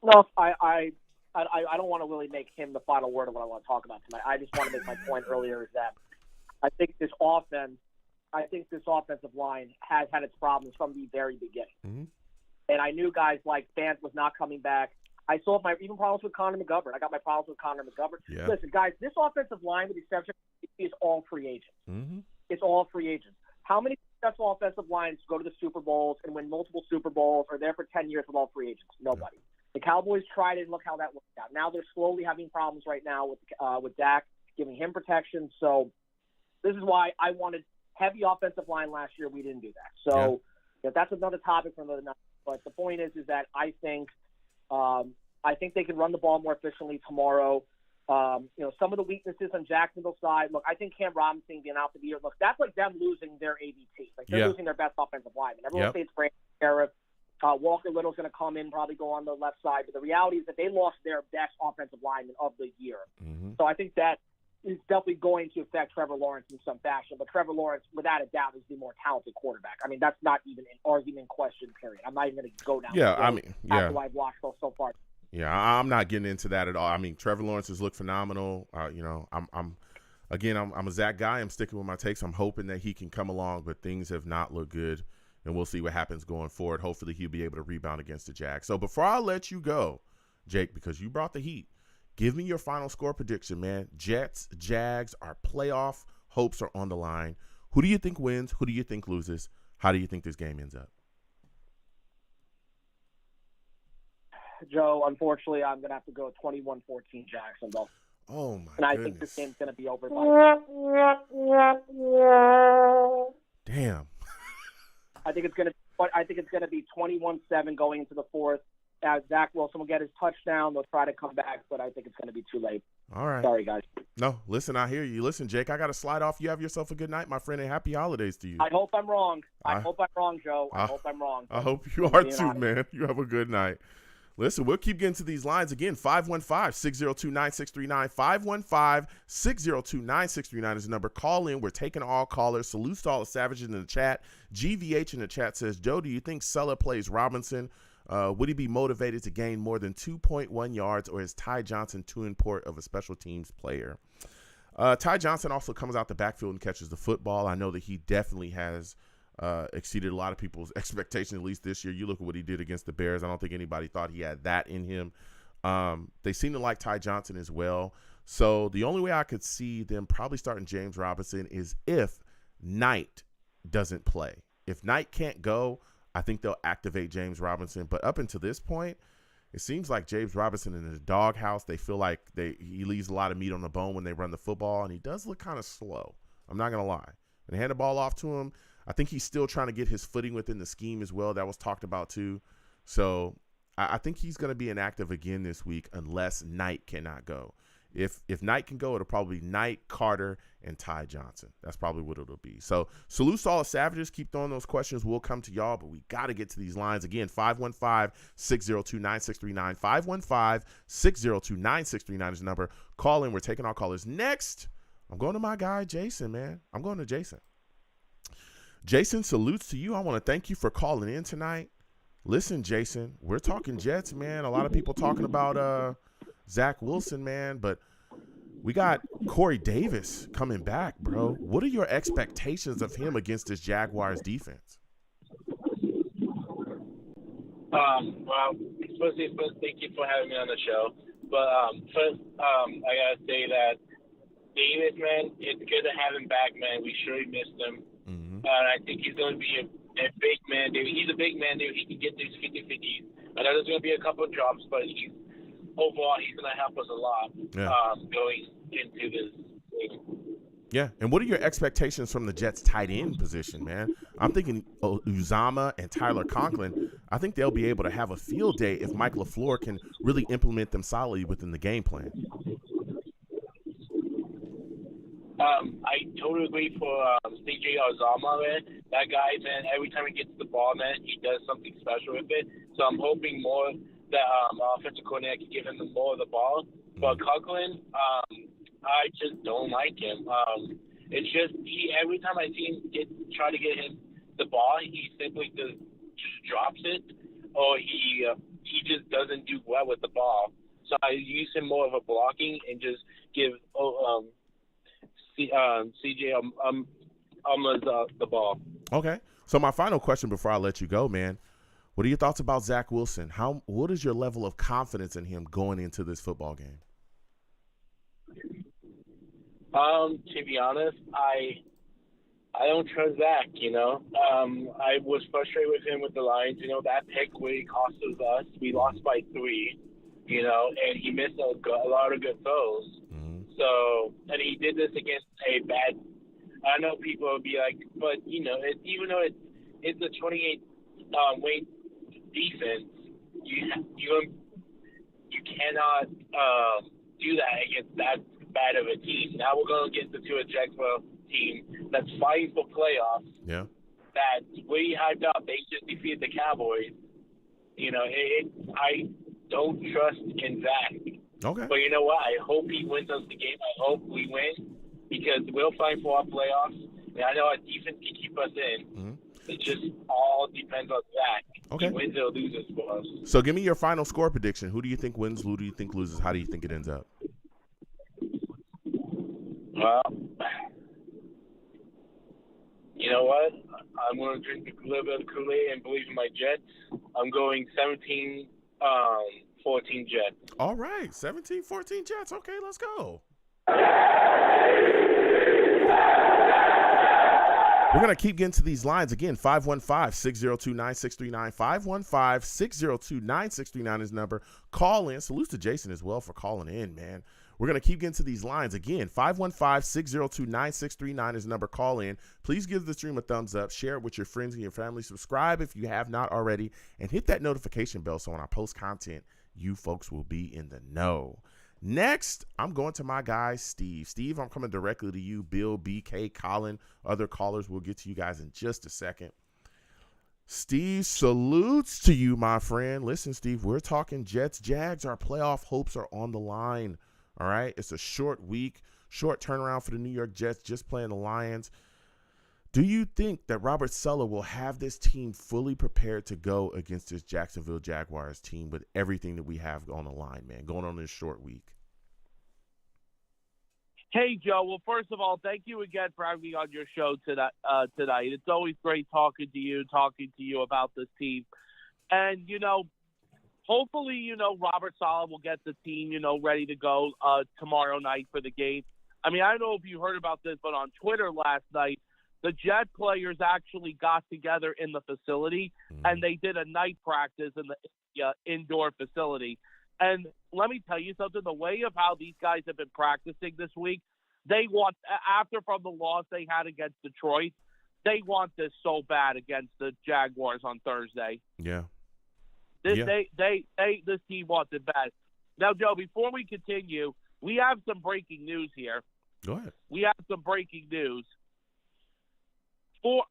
No, I don't want to really make him the final word of what I want to talk about tonight. I just want to make my point earlier is that I think this offensive line has had its problems from the very beginning. Mm-hmm. And I knew guys like Fant was not coming back. I saw my even problems with Connor McGovern. I got my problems with Connor McGovern. Yeah. Listen, guys, this offensive line, with the exception, is all free agents. Mm-hmm. It's all free agents. How many successful offensive lines go to the Super Bowls and win multiple Super Bowls or there for 10 years with all free agents? Nobody. The Cowboys tried it and look how that worked out. Now they're slowly having problems right now with Dak, giving him protection. So this is why I wanted heavy offensive line last year. We didn't do that. So that's another topic for another night. But the point is that I think they can run the ball more efficiently tomorrow. Some of the weaknesses on Jacksonville's side. Look, I think Cam Robinson being out for the year. Look, that's like them losing their AVP. Like they're losing their best offensive lineman. Everyone says Brandon Sheriff. Walker Little's going to come in, probably go on the left side. But the reality is that they lost their best offensive lineman of the year. Mm-hmm. So I think that is definitely going to affect Trevor Lawrence in some fashion. But Trevor Lawrence, without a doubt, is the more talented quarterback. I mean, that's not even an argument question, period. I'm not even going to go down after I've watched so far. Yeah, I'm not getting into that at all. I mean, Trevor Lawrence has looked phenomenal. I'm a Zach guy. I'm sticking with my takes. I'm hoping that he can come along, but things have not looked good, and we'll see what happens going forward. Hopefully he'll be able to rebound against the Jags. So before I let you go, Jake, because you brought the heat, Give me your final score prediction, man. Jets, Jags, our playoff hopes are on the line. Who do you think wins? Who do you think loses? How do you think this game ends up? Joe, unfortunately, I'm going to have to go 21-14 Jacksonville. Oh, my And I goodness. think this game's going to be over by. Damn. I think it's going to be 21-7 going into the fourth. Zach Wilson will get his touchdown. They'll try to come back, but I think it's going to be too late. All right. Sorry, guys. No, listen, I hear you. Listen, Jake, I got to slide off. You have yourself a good night, my friend, and happy holidays to you. I hope I'm wrong. I hope I'm wrong, Joe. I hope I'm wrong. I hope you are too, man. You have a good night. Listen, we'll keep getting to these lines again. 515-602-9639. 515-602-9639 is the number. Call in. We're taking all callers. Salutes to all the savages in the chat. GVH in the chat says, Joe, do you think Sulla plays Robinson? Would he be motivated to gain more than 2.1 yards, or is Ty Johnson too important of a special teams player? Ty Johnson also comes out the backfield and catches the football. I know that he definitely has exceeded a lot of people's expectations, at least this year. You look at what he did against the Bears. I don't think anybody thought he had that in him. They seem to like Ty Johnson as well. So the only way I could see them probably starting James Robinson is if Knight doesn't play. If Knight can't go, I think they'll activate James Robinson. But up until this point, it seems like James Robinson in the doghouse, they feel like he leaves a lot of meat on the bone when they run the football, and he does look kind of slow. I'm not going to lie. When they hand the ball off to him, I think he's still trying to get his footing within the scheme as well. That was talked about too. So I think he's going to be inactive again this week unless Knight cannot go. If Knight can go, it'll probably be Knight, Carter, and Ty Johnson. That's probably what it'll be. So salutes to all the savages. Keep throwing those questions. We'll come to y'all, but we got to get to these lines. Again, 515-602-9639. 515-602-9639 is the number. Call in. We're taking our callers. Next, I'm going to my guy, Jason, man. I'm going to Jason. Jason, salutes to you. I want to thank you for calling in tonight. Listen, Jason, we're talking Jets, man. A lot of people talking about Zach Wilson, man, but we got Corey Davis coming back, bro. What are your expectations of him against this Jaguars defense? Well, first, thank you for having me on the show. But first, I gotta say that Davis, man, it's good to have him back, man. We surely missed him. Mm-hmm. I think he's going to be a big man, dude. He's a big man, dude. He can get these 50-50s. I know there's going to be a couple of drops, but overall, he's going to help us a lot going into this game. Yeah, and what are your expectations from the Jets' tight end position, man? I'm thinking Uzama and Tyler Conklin. I think they'll be able to have a field day if Mike LaFleur can really implement them solidly within the game plan. I totally agree for CJ Uzama, man. That guy, man, every time he gets the ball, man, he does something special with it. So I'm hoping more that offensive coordinator can give him more of the ball. But Conklin, I just don't like him. It's just every time I see him try to get him the ball, he simply just drops it, or he just doesn't do well with the ball. So I use him more of a blocking and just give CJ the ball. Okay. So my final question before I let you go, man, what are your thoughts about Zach Wilson? What is your level of confidence in him going into this football game? To be honest, I don't trust Zach, you know. I was frustrated with him with the Lions. You know, that pick really cost us. We lost by 3, you know, and he missed a lot of good throws. Mm-hmm. So, and he did this against a bad – I know people will be like, but, you know, even though it's a 28-weight defense, you cannot do that against that bad of a team. Now we're going to get into a Jacksonville team that's fighting for playoffs. Yeah. That's way hyped up. They just defeated the Cowboys. You know, I don't trust in Zach. Okay. But you know what? I hope he wins us the game. I hope we win because we'll fight for our playoffs. And I know our defense can keep us in. Mm-hmm. It just all depends on Zach. Okay. He wins or loses for us. So give me your final score prediction. Who do you think wins? Who do you think loses? How do you think it ends up? Well, you know what? I'm going to drink a little bit of Kool-Aid and believe in my Jets. I'm going 17-14 17-14 Jets. All right, 17-14 Jets. Okay, let's go. We're going to keep getting to these lines. Again, 515-602-9639. 515-602-9639 is number. Call in. Salutes to Jason as well for calling in, man. We're going to keep getting to these lines. Again, 515-602-9639 is the number. Call in. Please give the stream a thumbs up. Share it with your friends and your family. Subscribe if you have not already. And hit that notification bell so when I post content, you folks will be in the know. Next, I'm going to my guy, Steve. Steve, I'm coming directly to you. Bill, BK, Colin, other callers. We'll get to you guys in just a second. Steve, salutes to you, my friend. Listen, Steve, we're talking Jets, Jags. Our playoff hopes are on the line. All right? It's a short week, short turnaround for the New York Jets, just playing the Lions. Do you think that Robert Saleh will have this team fully prepared to go against this Jacksonville Jaguars team with everything that we have on the line, man, going on this short week? Hey, Joe. Well, first of all, thank you again for having me on your show tonight. It's always great talking to you about this team. And, hopefully, Robert Saleh will get the team, ready to go tomorrow night for the game. I mean, I don't know if you heard about this, but on Twitter last night, the Jet players actually got together in the facility, and they did a night practice in the indoor facility. And let me tell you something, the way of how these guys have been practicing this week, they want, after from the loss they had against Detroit, they want this so bad against the Jaguars on Thursday. Yeah. This team wants it bad. Now, Joe, before we continue, we have some breaking news here. Go ahead. We have some breaking news.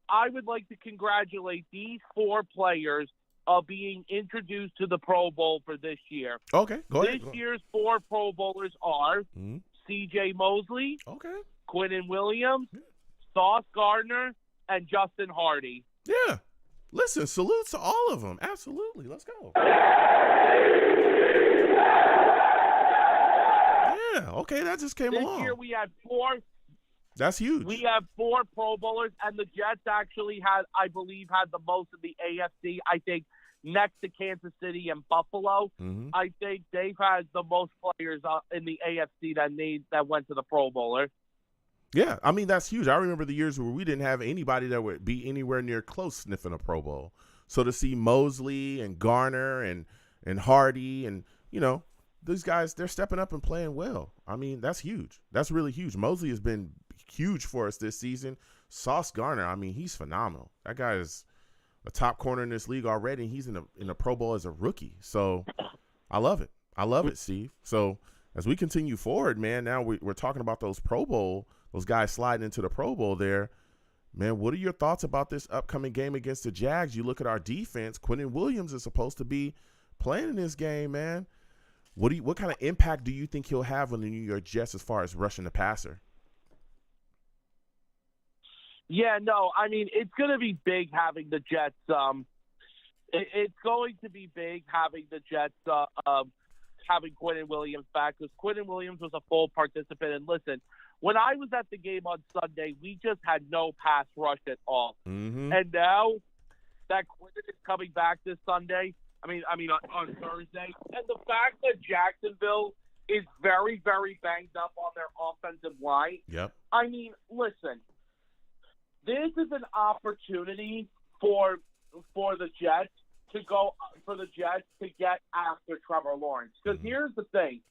I would like to congratulate these 4 players of being introduced to the Pro Bowl for this year. Okay, go ahead. This year's 4 Pro Bowlers are C.J. Mosley, Quinnen Williams, Sauce Gardner, and Justin Hardy. Yeah. Listen, salutes to all of them. Absolutely. Let's go. Yeah, okay, that just came along. This year we had 4. That's huge. We have 4 Pro Bowlers, and the Jets actually had the most of the AFC. I think next to Kansas City and Buffalo, I think they've had the most players in the AFC that went to the Pro Bowler. Yeah, I mean, that's huge. I remember the years where we didn't have anybody that would be anywhere near close sniffing a Pro Bowl. So to see Mosley and Garner and Hardy and, these guys, they're stepping up and playing well. I mean, that's huge. That's really huge. Mosley has been huge for us this season. Sauce Gardner, I mean, he's phenomenal. That guy is a top corner in this league already, and he's in a Pro Bowl as a rookie. So I love it. I love it, Steve. So as we continue forward, man, now we're talking about those guys sliding into the Pro Bowl there. Man, what are your thoughts about this upcoming game against the Jags? You look at our defense, Quinnen Williams is supposed to be playing in this game, man. What kind of impact do you think he'll have on the New York Jets as far as rushing the passer? Yeah, no, I mean, it's going to be big having the Jets. It's going to be big having the Jets having Quinnen Williams back, because Quinnen Williams was a full participant. And listen, when I was at the game on Sunday, we just had no pass rush at all. And now that Quinnen is coming back this Sunday, on Thursday, and the fact that Jacksonville is very, very banged up on their offensive line. Yep. I mean, listen, this is an opportunity for the Jets to get after Trevor Lawrence. Because here's the thing,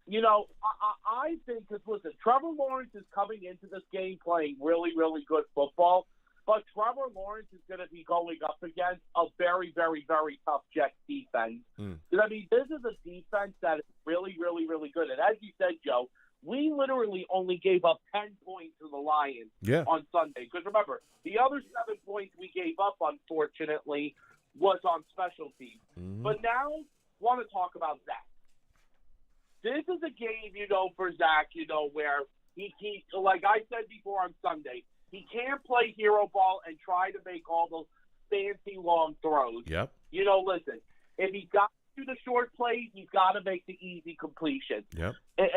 I think, because listen, Trevor Lawrence is coming into this game playing really, really good football. But Trevor Lawrence is going to be going up against a very, very, very tough Jets defense. I mean, this is a defense that is really, really, really good. And as you said, Joe, we literally only gave up 10 points to the Lions on Sunday. Because remember, the other 7 points we gave up, unfortunately, was on special teams. But now, want to talk about Zach. This is a game, for Zach, where he like I said before on Sunday, he can't play hero ball and try to make all those fancy long throws. Yep. Listen, if he got to the short plays, he's got to make the easy completion. Yep. And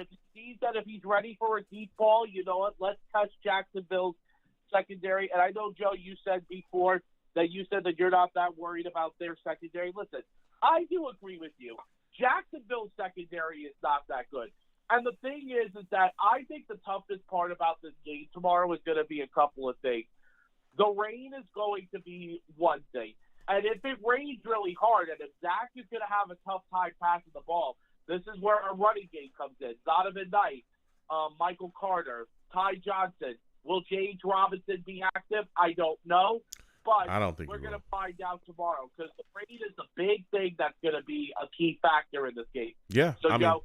if he sees that if he's ready for a deep ball, you know what? Let's test Jacksonville's secondary. And I know, Joe, you said before that you're not that worried about their secondary. Listen, I do agree with you. Jacksonville's secondary is not that good. And the thing is that I think the toughest part about this game tomorrow is going to be a couple of things. The rain is going to be one thing. And if it rains really hard, and if Zach is going to have a tough time passing the ball, this is where our running game comes in. Donovan Knight, Michael Carter, Ty Johnson. Will James Robinson be active? I don't know. But I don't think we're going to find out tomorrow because the rain is the big thing that's going to be a key factor in this game. Yeah. So, Joe.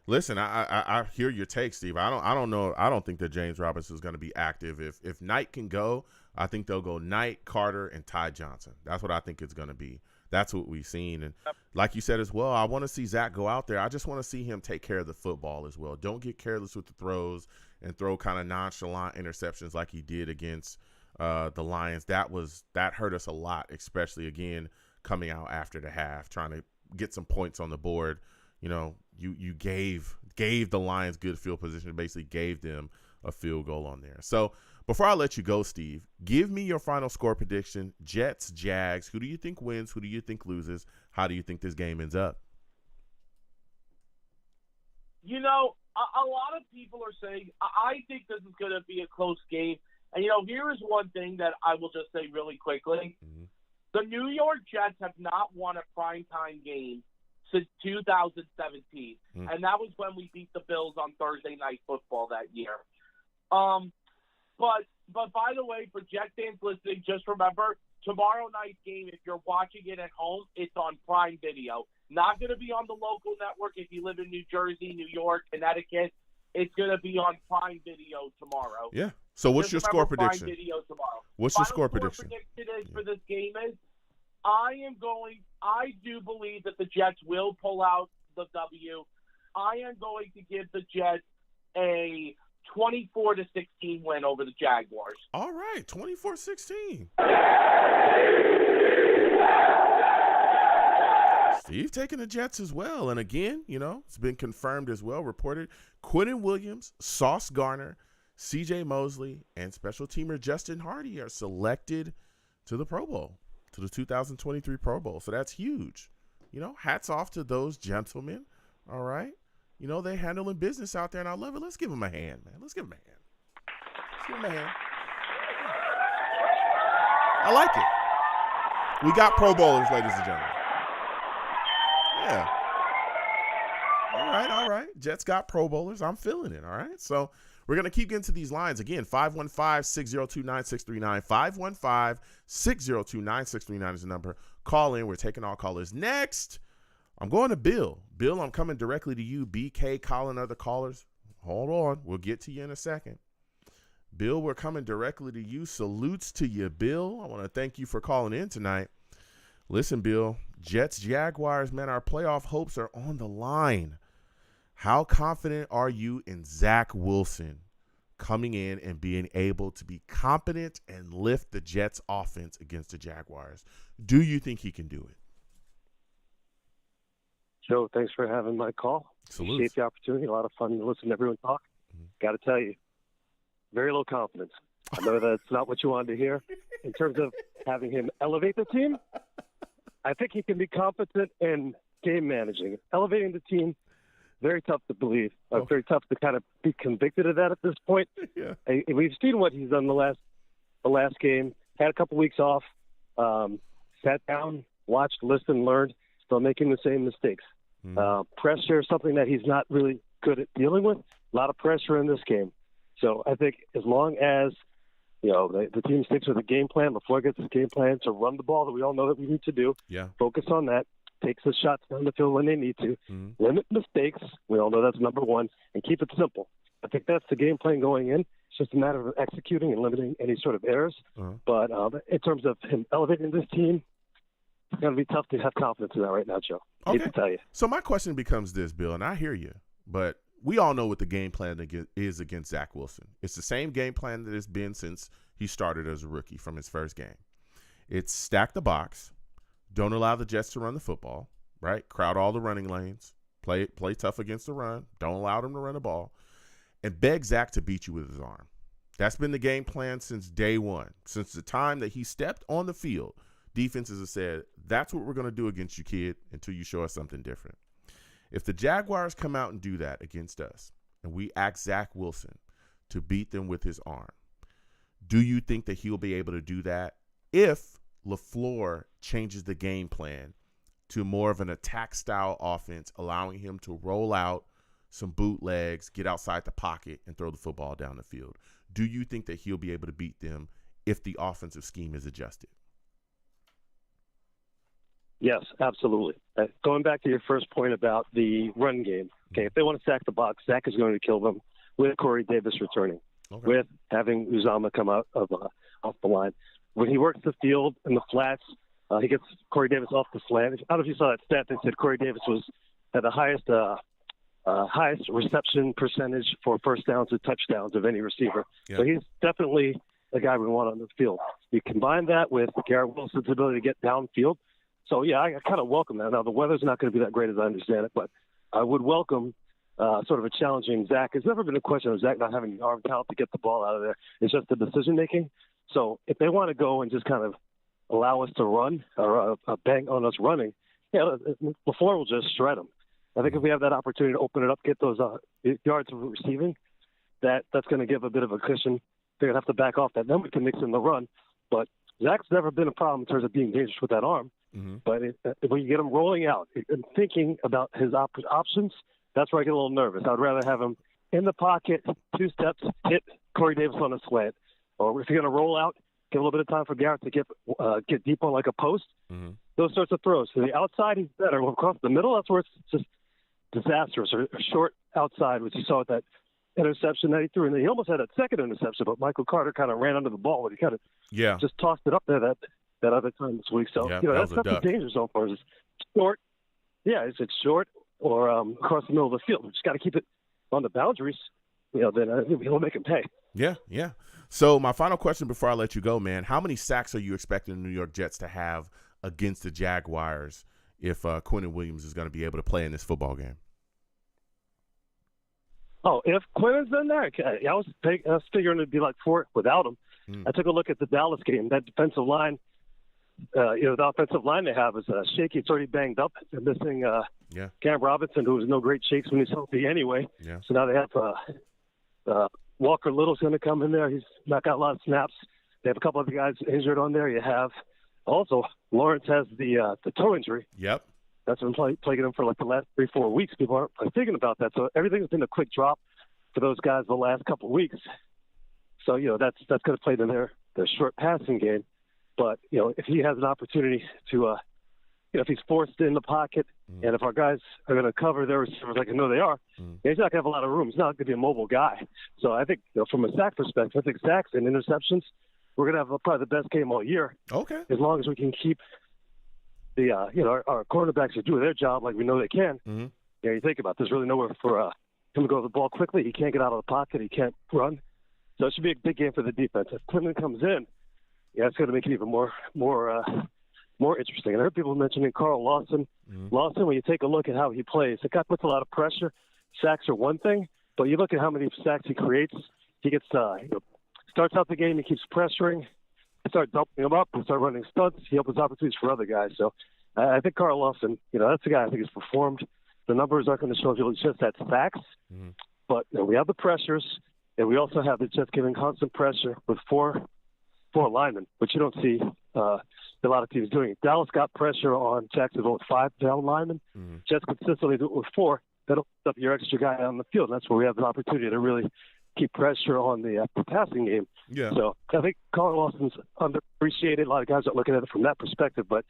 Listen, I hear your take, Steve. I don't know. I don't think that James Robinson is going to be active. If Knight can go, I think they'll go Knight, Carter, and Ty Johnson. That's what I think it's going to be. That's what we've seen. And like you said as well, I want to see Zach go out there. I just want to see him take care of the football as well. Don't get careless with the throws and throw kind of nonchalant interceptions like he did against the Lions. That hurt us a lot, especially, again, coming out after the half, trying to get some points on the board. You know, you gave the Lions good field position, basically gave them a field goal on there. So before I let you go, Steve, give me your final score prediction. Jets, Jags. Who do you think wins? Who do you think loses? How do you think this game ends up? You know, a lot of people are saying, I think this is going to be a close game. And, you know, here is one thing that I will just say really quickly. Mm-hmm. The New York Jets have not won a primetime game since 2017. And that was when we beat the Bills on Thursday Night Football that year. But by the way, for Jet fans listening, just remember, tomorrow night's game, if you're watching it at home, it's on Prime Video. Not going to be on the local network if you live in New Jersey, New York, Connecticut. It's going to be on Prime Video tomorrow. Yeah. So what's your score prediction? Prime Video tomorrow. What's your score prediction? For this game is, I do believe that the Jets will pull out the W. I am going to give the Jets a 24-16 win over the Jaguars. All right, 24-16. Steve taking the Jets as well. And again, you know, it's been confirmed as well, reported Quinnen Williams, Sauce Gardner, C.J. Mosley, and special teamer Justin Hardy are selected to the Pro Bowl, to the 2023 Pro Bowl. So that's huge. You know, hats off to those gentlemen. All right. You know, they're handling business out there, and I love it. Let's give them a hand, man. Let's give them a hand. Let's give them a hand. I like it. We got Pro Bowlers, ladies and gentlemen. Yeah. All right. Jets got Pro Bowlers. I'm feeling it, all right? So we're going to keep getting to these lines. Again, 515-602-9639. 515-602-9639 is the number. Call in. We're taking all callers. Next, I'm going to Bill. Bill, I'm coming directly to you. BK, calling other callers. Hold on. We'll get to you in a second. Bill, we're coming directly to you. Salutes to you, Bill. I want to thank you for calling in tonight. Listen, Bill, Jets, Jaguars, man, our playoff hopes are on the line. How confident are you in Zach Wilson coming in and being able to be competent and lift the Jets offense against the Jaguars? Do you think he can do it? Joe, thanks for having my call. Salute. Appreciate the opportunity. A lot of fun to listen to everyone talk. Got to tell you, very low confidence. I know that's not what you wanted to hear. In terms of having him elevate the team, I think he can be competent in game managing. Elevating the team, very tough to believe. Very tough to kind of be convicted of that at this point. Yeah. We've seen what he's done the last game. Had a couple weeks off, sat down, watched, listened, learned, still making the same mistakes. Pressure is something that he's not really good at dealing with. A lot of pressure in this game. So I think as long as the team sticks with a game plan, LaFleur gets his game plan to run the ball that we all know that we need to do. Yeah. Focus on that. Takes the shots down the field when they need to. Limit mistakes. We all know that's number one. And keep it simple. I think that's the game plan going in. It's just a matter of executing and limiting any sort of errors. But in terms of him elevating this team, it's going to be tough to have confidence in that right now, Joe. Okay. I hate to tell you. So my question becomes this, Bill, and I hear you, but we all know what the game plan is against Zach Wilson. It's the same game plan that it's been since he started as a rookie from his first game. It's stack the box, don't allow the Jets to run the football, right? Crowd all the running lanes, play tough against the run, don't allow them to run the ball, and beg Zach to beat you with his arm. That's been the game plan since day one, since the time that he stepped on the field. defenses have said, that's what we're going to do against you, kid, until you show us something different. If the Jaguars come out and do that against us, and we ask Zach Wilson to beat them with his arm, do you think that he'll be able to do that if LaFleur changes the game plan to more of an attack-style offense, allowing him to roll out some bootlegs, get outside the pocket, and throw the football down the field? Do you think that he'll be able to beat them if the offensive scheme is adjusted? Yes, absolutely. Going back to your first point about the run game, okay, if they want to sack the box, Zach is going to kill them with Corey Davis returning, with having Uzama come out of off the line. When he works the field in the flats, he gets Corey Davis off the slant. I don't know if you saw that stat. They said Corey Davis had the highest reception percentage for first downs and touchdowns of any receiver. Yeah. So he's definitely the guy we want on the field. You combine that with Garrett Wilson's ability to get downfield. So, yeah, I kind of welcome that. Now, the weather's not going to be that great as I understand it, but I would welcome sort of a challenging Zach. It's never been a question of Zach not having the arm talent to get the ball out of there. It's just the decision-making. So if they want to go and just kind of allow us to run or bang on us running, yeah, LaFleur will just shred them. I think if we have that opportunity to open it up, get those yards of receiving, that's going to give a bit of a cushion. They're going to have to back off that. Then we can mix in the run. But Zach's never been a problem in terms of being dangerous with that arm. Mm-hmm. But when you get him rolling out and thinking about his options, that's where I get a little nervous. I'd rather have him in the pocket, 2 steps, hit Corey Davis on a slant. Or if you're going to roll out, give a little bit of time for Garrett to get deep on like a post. Mm-hmm. Those sorts of throws. To the outside, he's better. Across the middle, that's where it's just disastrous. Or short outside, which you saw with that interception that he threw. And he almost had a second interception, but Michael Carter kind of ran under the ball. He kind of just tossed it up there that other time this week. So, that's the danger zone for us. It's short. Yeah, it's short or across the middle of the field. We just got to keep it on the boundaries. Then we'll make him pay. Yeah. So my final question before I let you go, man, how many sacks are you expecting the New York Jets to have against the Jaguars if Quinnen Williams is going to be able to play in this football game? Oh, if Quinnen's in there, I was figuring it'd be like 4 without him. I took a look at the Dallas game. That defensive line, the offensive line they have is shaky. It's already banged up. They're missing Cam Robinson, who was no great shakes when he's healthy anyway. Yeah. So now they have Walker Little's going to come in there. He's not got a lot of snaps. They have a couple other guys injured on there. You have also Lawrence has the toe injury. Yep. That's been plaguing him for like the last 3-4 weeks. People aren't thinking about that. So everything's been a quick drop for those guys the last couple of weeks. So, that's going to play to their short passing game. But, if he has an opportunity to, if he's forced in the pocket and if our guys are going to cover their receivers like I know they are, he's not going to have a lot of room. He's not going to be a mobile guy. So I think, from a sack perspective, I think sacks and interceptions, we're going to have probably the best game all year. Okay. As long as we can keep the, our cornerbacks are doing their job like we know they can. Mm-hmm. You think about it, there's really nowhere for him to go to the ball quickly. He can't get out of the pocket. He can't run. So it should be a big game for the defense. If Clinton comes in, it's going to make it even more interesting. And I heard people mentioning Carl Lawson. Mm-hmm. Lawson, when you take a look at how he plays, the guy puts a lot of pressure. Sacks are one thing, but you look at how many sacks he creates. He gets starts out the game, he keeps pressuring, start dumping him up, and start running stunts. He opens opportunities for other guys. So I think Carl Lawson, that's the guy I think has performed. The numbers aren't going to show if it's just that sacks, but we have the pressures, and we also have the Jets giving constant pressure with four linemen, which you don't see a lot of teams doing. Dallas got pressure on Jacksonville with 5 down linemen. Jets consistently do it with 4. That opens up your extra guy on the field. And that's where we have an opportunity to really keep pressure on the passing game. Yeah. So I think Carl Lawson's underappreciated. A lot of guys are looking at it from that perspective, but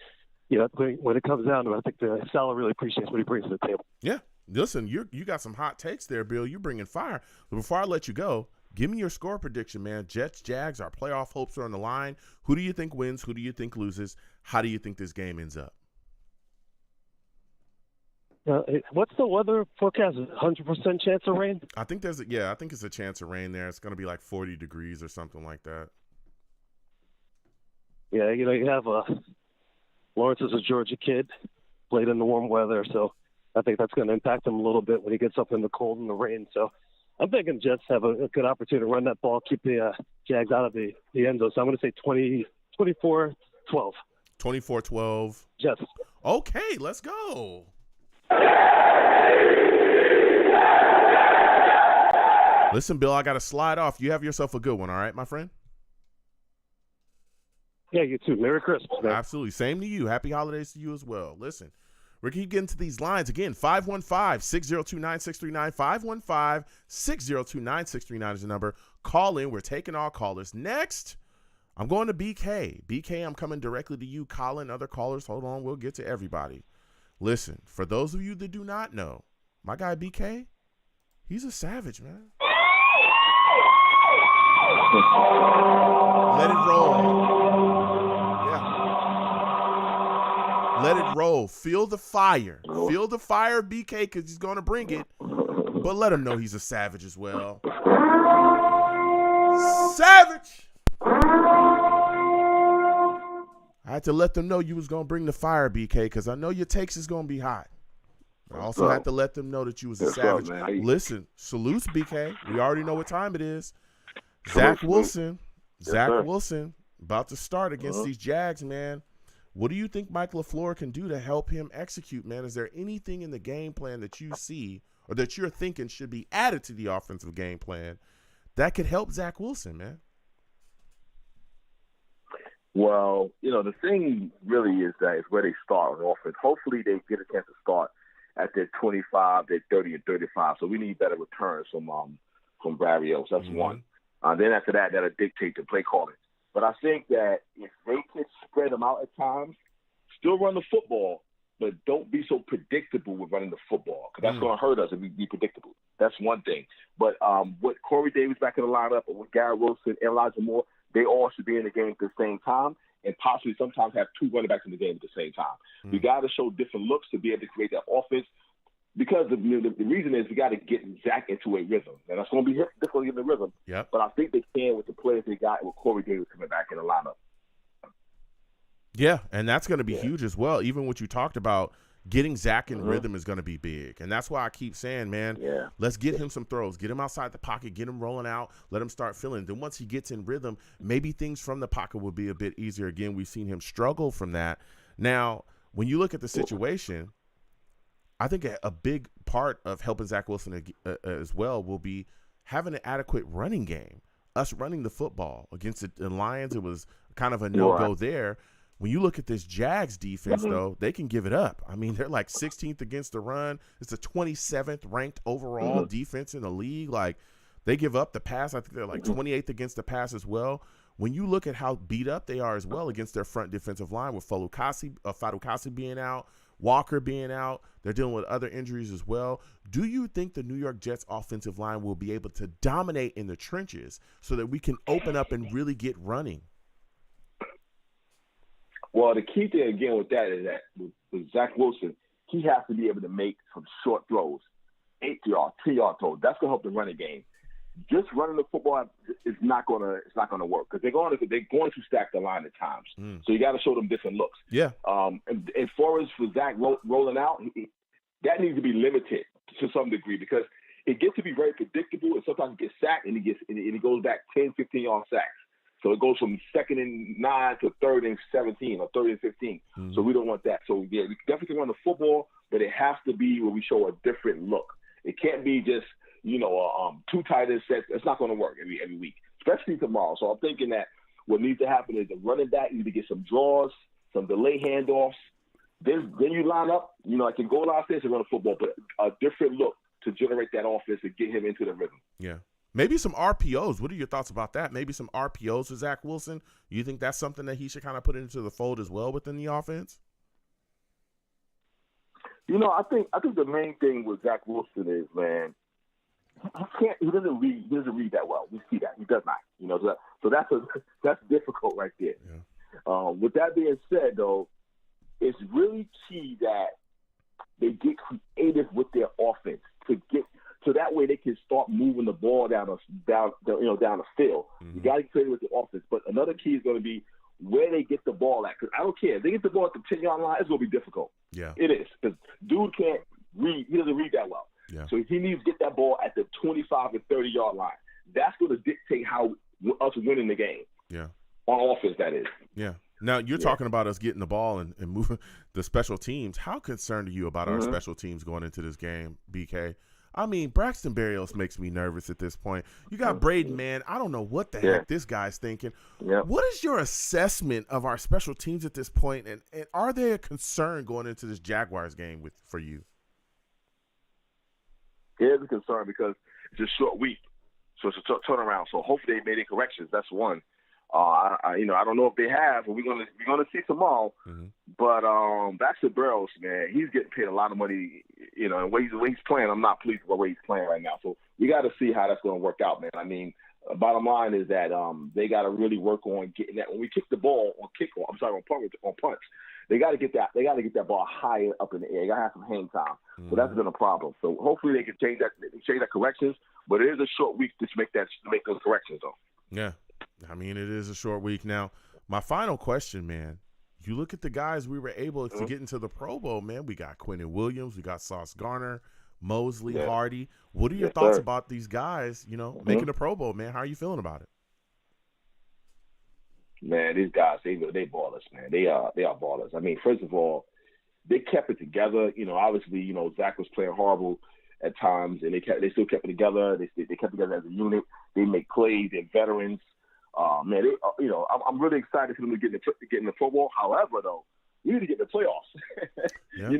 when it comes down to it, I think the Salah really appreciates what he brings to the table. Yeah. Listen, you got some hot takes there, Bill. You're bringing fire. But before I let you go, give me your score prediction, man. Jets, Jags, our playoff hopes are on the line. Who do you think wins? Who do you think loses? How do you think this game ends up? What's the weather forecast? 100% chance of rain? I think it's a chance of rain there. It's going to be like 40 degrees or something like that. Yeah, you have Lawrence is a Georgia kid, played in the warm weather, so I think that's going to impact him a little bit when he gets up in the cold and the rain. So I'm thinking Jets have a good opportunity to run that ball, keep the Jags out of the end zone. So I'm going to say 24-12. 24-12. Jets. Okay, let's go. Listen, Bill, I got to slide off. You have yourself a good one, all right, my friend? Yeah, you too. Merry Christmas, man. Absolutely. Same to you. Happy holidays to you as well. Listen, we're going to get into these lines. Again, 515-602-9639. 515-602-9639 is the number. Call in. We're taking all callers. Next, I'm going to BK. BK, I'm coming directly to you. Colin, other callers, hold on. We'll get to everybody. Listen, for those of you that do not know, my guy BK, he's a savage, man. Let it roll. Yeah. Let it roll. Feel the fire. Feel the fire, BK, because he's going to bring it. But let him know he's a savage as well. Savage! I had to let them know you was going to bring the fire, BK, because I know your takes is going to be hot. I also had to let them know that you was a savage. Listen, salutes, BK. We already know what time it is. Zach Wilson. Zach Wilson about to start against these Jags, man. What do you think Mike LaFleur can do to help him execute, man? Is there anything in the game plan that you see or that you're thinking should be added to the offensive game plan that could help Zach Wilson, man? Well, the thing really is that it's where they start on offense. Hopefully they get a chance to start at their 25, their 30, and 35. So we need better returns from Barrios. That's one. Then after that, that'll dictate the play calling. But I think that if they can spread them out at times, still run the football, but don't be so predictable with running the football, because that's going to hurt us if we be predictable. That's one thing. But with Corey Davis back in the lineup, or with Garrett Wilson and Elijah Moore, they all should be in the game at the same time, and possibly sometimes have two running backs in the game at the same time. We got to show different looks to be able to create that offense, because the reason is we got to get Zach into a rhythm. And that's going to be difficult to get in the rhythm. Yep. But I think they can with the players they got with Corey Davis coming back in the lineup. Yeah, and that's going to be huge as well. Even what you talked about, getting Zach in rhythm is going to be big. And that's why I keep saying, man, let's get him some throws. Get him outside the pocket. Get him rolling out. Let him start feeling. Then once he gets in rhythm, maybe things from the pocket will be a bit easier. Again, we've seen him struggle from that. Now, when you look at the situation, I think a big part of helping Zach Wilson as well will be having an adequate running game. Us running the football against the Lions, it was kind of a no-go there. When you look at this Jags defense, though, they can give it up. I mean, they're like 16th against the run. It's the 27th ranked overall defense in the league. Like, they give up the pass. I think they're like 28th against the pass as well. When you look at how beat up they are as well against their front defensive line, with Fadukasi being out, Walker being out, they're dealing with other injuries as well. Do you think the New York Jets offensive line will be able to dominate in the trenches so that we can open up and really get running? Well, the key thing, again, with that is that with Zach Wilson, he has to be able to make some short throws, 8-yard, 10-yard throws. That's going to help the running game. Just running the football is not going to work, because they're going to stack the line at times. So you got to show them different looks. Yeah. And as far as for Zach rolling out, that needs to be limited to some degree, because it gets to be very predictable, and sometimes he gets sacked and he goes back 10, 15-yard sacks. So it goes from 2nd and 9 to 3rd and 17 or 3rd and 15. So we don't want that. So yeah, we definitely can run the football, but it has to be where we show a different look. It can't be just two tight end sets. It's not going to work every week, especially tomorrow. So I'm thinking that what needs to happen is the running back needs to get some draws, some delay handoffs. Then you line up, like in goal line offense and run the football, but a different look to generate that offense and get him into the rhythm. Yeah. Maybe some RPOs. What are your thoughts about that? Maybe some RPOs for Zach Wilson. You think that's something that he should kind of put into the fold as well within the offense? I think the main thing with Zach Wilson is, man, he doesn't read that well. We see that. He does not. So that's difficult right there. Yeah. With that being said, though, it's really key that they get creative with their offense so that way they can start moving the ball down the field. You got to get creative with the offense. But another key is going to be where they get the ball at. Because I don't care if they get the ball at the 10-yard line, it's going to be difficult. Yeah, it is, because dude can't read. He doesn't read that well. Yeah. So he needs to get that ball at the 25 and 30-yard line. That's going to dictate how us winning the game. Yeah. On offense, that is. Yeah. Now, you're talking about us getting the ball and moving the special teams. How concerned are you about our special teams going into this game, BK? I mean, Braxton Berrios makes me nervous at this point. You got Braden, man. I don't know what the heck this guy's thinking. What is your assessment of our special teams at this point, and are they a concern going into this Jaguars game for you? It is a concern because it's a short week, so it's a turnaround. So hopefully they made any corrections. That's one. I don't know if they have, but we're gonna see tomorrow. But Baxter Burrows, man, he's getting paid a lot of money. And the way he's playing, I'm not pleased with the way he's playing right now. So we got to see how that's going to work out, man. I mean, bottom line is that they got to really work on getting that when we kick the ball on kickoff. I'm sorry, on punch. They got to get that. They got to get that ball higher up in the air. They got to have some hang time. So that's been a problem. So hopefully they can change that. Change that corrections. But it is a short week to make those corrections, though. Yeah. I mean, it is a short week. Now, my final question, man, you look at the guys we were able to get into the Pro Bowl, man. We got Quentin Williams. We got Sauce Garner, Mosley, Hardy. What are your thoughts about these guys, making the Pro Bowl, man? How are you feeling about it? Man, these guys, they ballers, man. They are ballers. I mean, first of all, they kept it together. Obviously, Zach was playing horrible at times, and they still kept it together. They kept it together as a unit. They make plays. They're veterans. Man, I'm really excited for them to get in the Pro Bowl. However, though, we need to get in the playoffs. We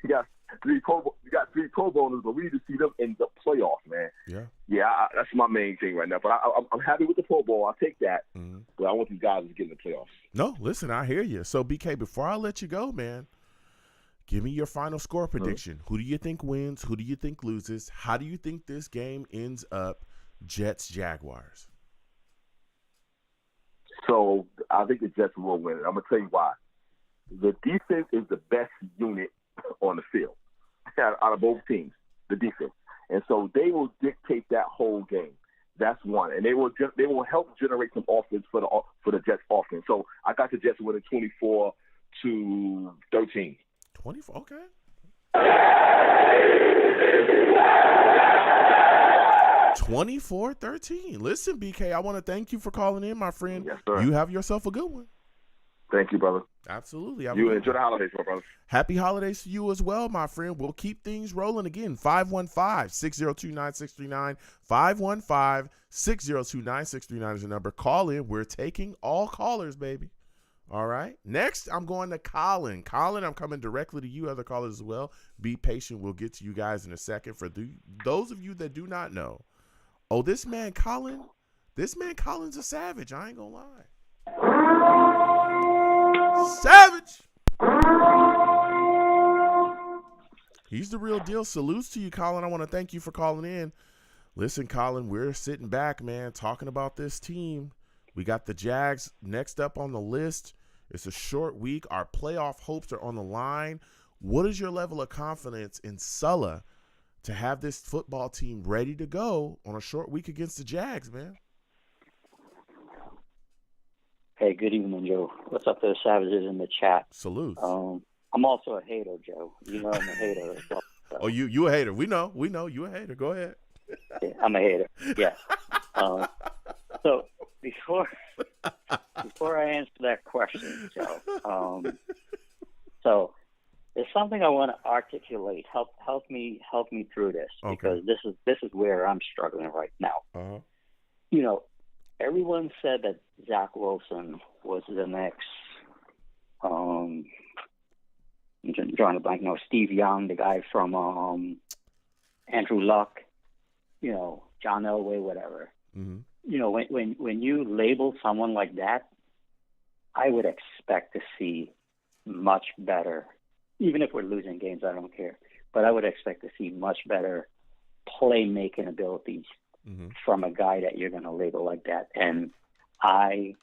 got three Pro Bowlers, but we need to see them in the playoffs, man. That's my main thing right now. But I'm happy with the Pro Bowl. I'll take that. But I want these guys to get in the playoffs. No, listen, I hear you. So, BK, before I let you go, man, give me your final score prediction. Who do you think wins? Who do you think loses? How do you think this game ends up? Jets-Jaguars. So I think the Jets will win it. I'm going to tell you why. The defense is the best unit on the field out of both teams, the defense. And so they will dictate that whole game. That's one. And they will help generate some offense for the Jets offense. So I got the Jets winning 24-13. 24, okay. 24-13. Listen, BK, I want to thank you for calling in, my friend. Yes, sir. You have yourself a good one. Thank you, brother. Absolutely. You enjoy the holidays, my brother. Happy holidays to you as well, my friend. We'll keep things rolling again. 515-602-9639. 515-602-9639 is the number. Call in. We're taking all callers, baby. All right. Next, I'm going to Colin. Colin, I'm coming directly to you, other callers as well. Be patient. We'll get to you guys in a second. For those of you that do not know, this man Colin's a savage. I ain't gonna lie. Savage. He's the real deal. Salutes to you, Colin. I want to thank you for calling in. Listen, Colin, we're sitting back, man, talking about this team. We got the Jags next up on the list. It's a short week. Our playoff hopes are on the line. What is your level of confidence in Sulla to have this football team ready to go on a short week against the Jags, man? Hey, good evening, Joe. What's up to the Savages in the chat? Salute. I'm also a hater, Joe. You know I'm a hater. So. Oh, you a hater. We know you a hater. Go ahead. Yeah, I'm a hater. Yeah. So before I answer that question, Joe, so there's something I want to articulate. Help me through this, because this is where I'm struggling right now. Everyone said that Zach Wilson was the next. I'm drawing a blank. Steve Young, the guy from Andrew Luck. John Elway, whatever. Mm-hmm. When you label someone like that, I would expect to see much better. Even if we're losing games, I don't care. But I would expect to see much better playmaking abilities from a guy that you're going to label like that. And I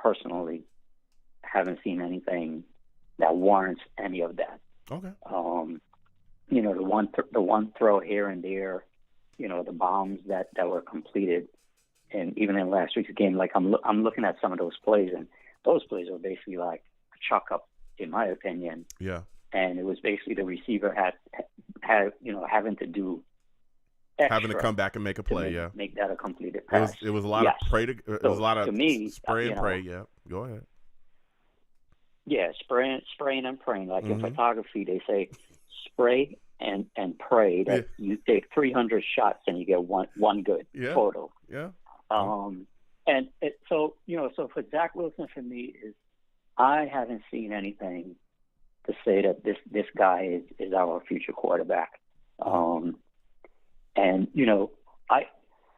personally haven't seen anything that warrants any of that. Okay. The one throw here and there, the bombs that were completed, and even in last week's game, like I'm looking at some of those plays, and those plays are basically like a chuck up, in my opinion. Yeah. And it was basically the receiver had having to do extra, having to come back and make a play. Make that a completed pass. It was a lot of pray. It was a lot of to me, spray and pray. Yeah. Go ahead. Yeah, spraying and praying. Like in photography, they say spray and pray that you take 300 shots and you get one good photo. Yeah. And so for Zach Wilson, for me, is I haven't seen anything to say that this guy is our future quarterback. And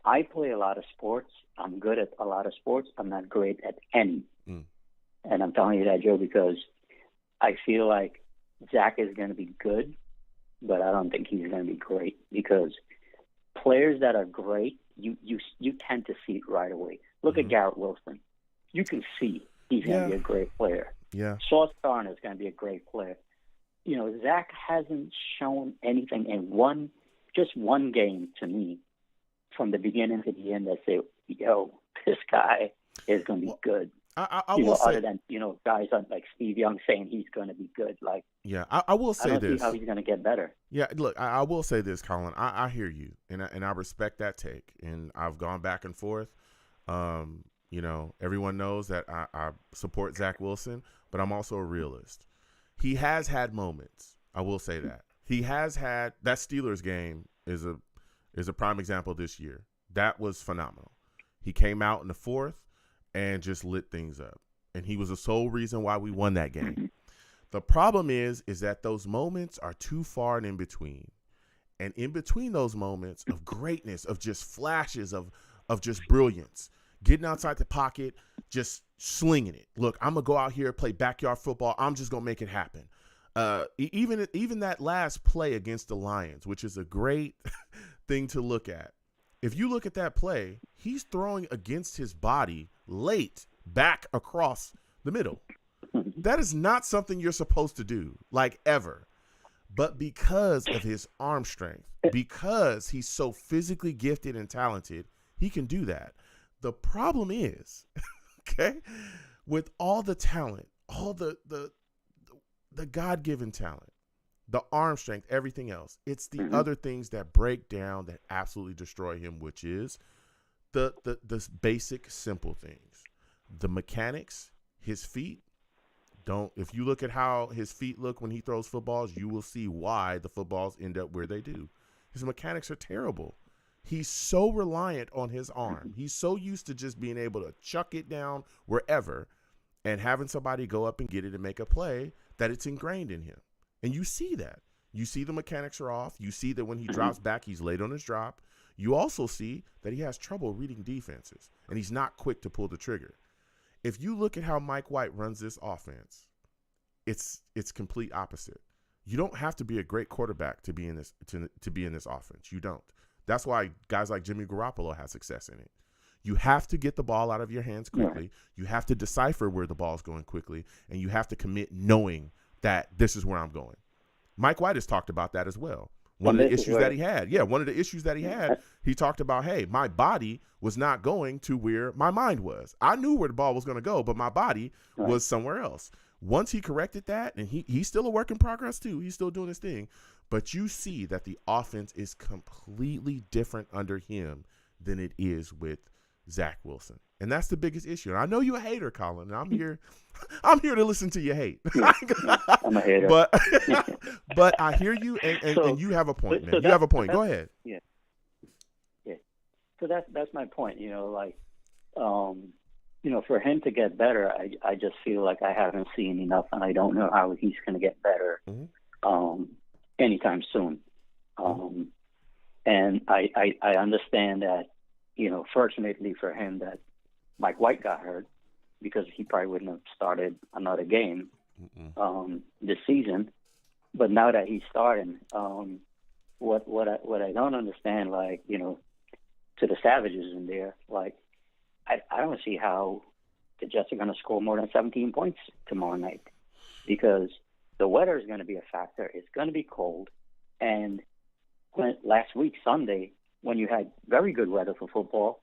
I play a lot of sports. I'm good at a lot of sports. I'm not great at any. And I'm telling you that, Joe, because I feel like Zach is going to be good, but I don't think he's going to be great, because players that are great, you tend to see it right away. Look at Garrett Wilson. You can see he's going to be a great player. Yeah. Sauce Gardner is going to be a great player. Zach hasn't shown anything in just one game to me from the beginning to the end that say, yo, this guy is going to be good. I will say, other than guys like Steve Young saying he's going to be good. Like, yeah, I will say I don't this. see how he's going to get better. Yeah, look, I will say this, Colin. I hear you, and I respect that take, and I've gone back and forth. Everyone knows that I support Zach Wilson, but I'm also a realist. He has had moments. I will say that he has had that Steelers game is a prime example this year. That was phenomenal. He came out in the fourth and just lit things up. And he was the sole reason why we won that game. The problem is that those moments are too far and in between. And in between those moments of greatness, of just flashes of just brilliance, getting outside the pocket, just slinging it. Look, I'm going to go out here, play backyard football. I'm just going to make it happen. Even that last play against the Lions, which is a great thing to look at. If you look at that play, he's throwing against his body late back across the middle. That is not something you're supposed to do, like ever. But because of his arm strength, because he's so physically gifted and talented, he can do that. The problem is, okay, with all the talent, all the God-given talent, the arm strength, everything else, it's the other things that break down, that absolutely destroy him, which is the basic, simple things. The mechanics, his feet, if you look at how his feet look when he throws footballs, you will see why the footballs end up where they do. His mechanics are terrible. He's so reliant on his arm. He's so used to just being able to chuck it down wherever and having somebody go up and get it and make a play that it's ingrained in him. And you see that. You see the mechanics are off. You see that when he drops back, he's late on his drop. You also see that he has trouble reading defenses, and he's not quick to pull the trigger. If you look at how Mike White runs this offense, it's complete opposite. You don't have to be a great quarterback to be in this to be in this offense. You don't. That's why guys like Jimmy Garoppolo have success in it. You have to get the ball out of your hands quickly. You have to decipher where the ball's going quickly, and you have to commit knowing that this is where I'm going. Mike White has talked about that as well. One of the issues that he had, he talked about, hey, my body was not going to where my mind was. I knew where the ball was going to go, but my body was somewhere else. Once he corrected that, and he's still a work in progress too. He's still doing his thing. But you see that the offense is completely different under him than it is with Zach Wilson. And that's the biggest issue. And I know you're a hater, Colin, and I'm here to listen to your hate. I'm a hater. But I hear you, and you have a point, man. You have a point. Go ahead. Yeah. So that's my point. For him to get better, I just feel like I haven't seen enough, and I don't know how he's going to get better anytime soon. And I understand that, fortunately for him that Mike White got hurt, because he probably wouldn't have started another game this season. But now that he's starting, what I don't understand, to the Savages in there, I don't see how the Jets are going to score more than 17 points tomorrow night, because the weather is going to be a factor. It's going to be cold. And last week, Sunday, when you had very good weather for football,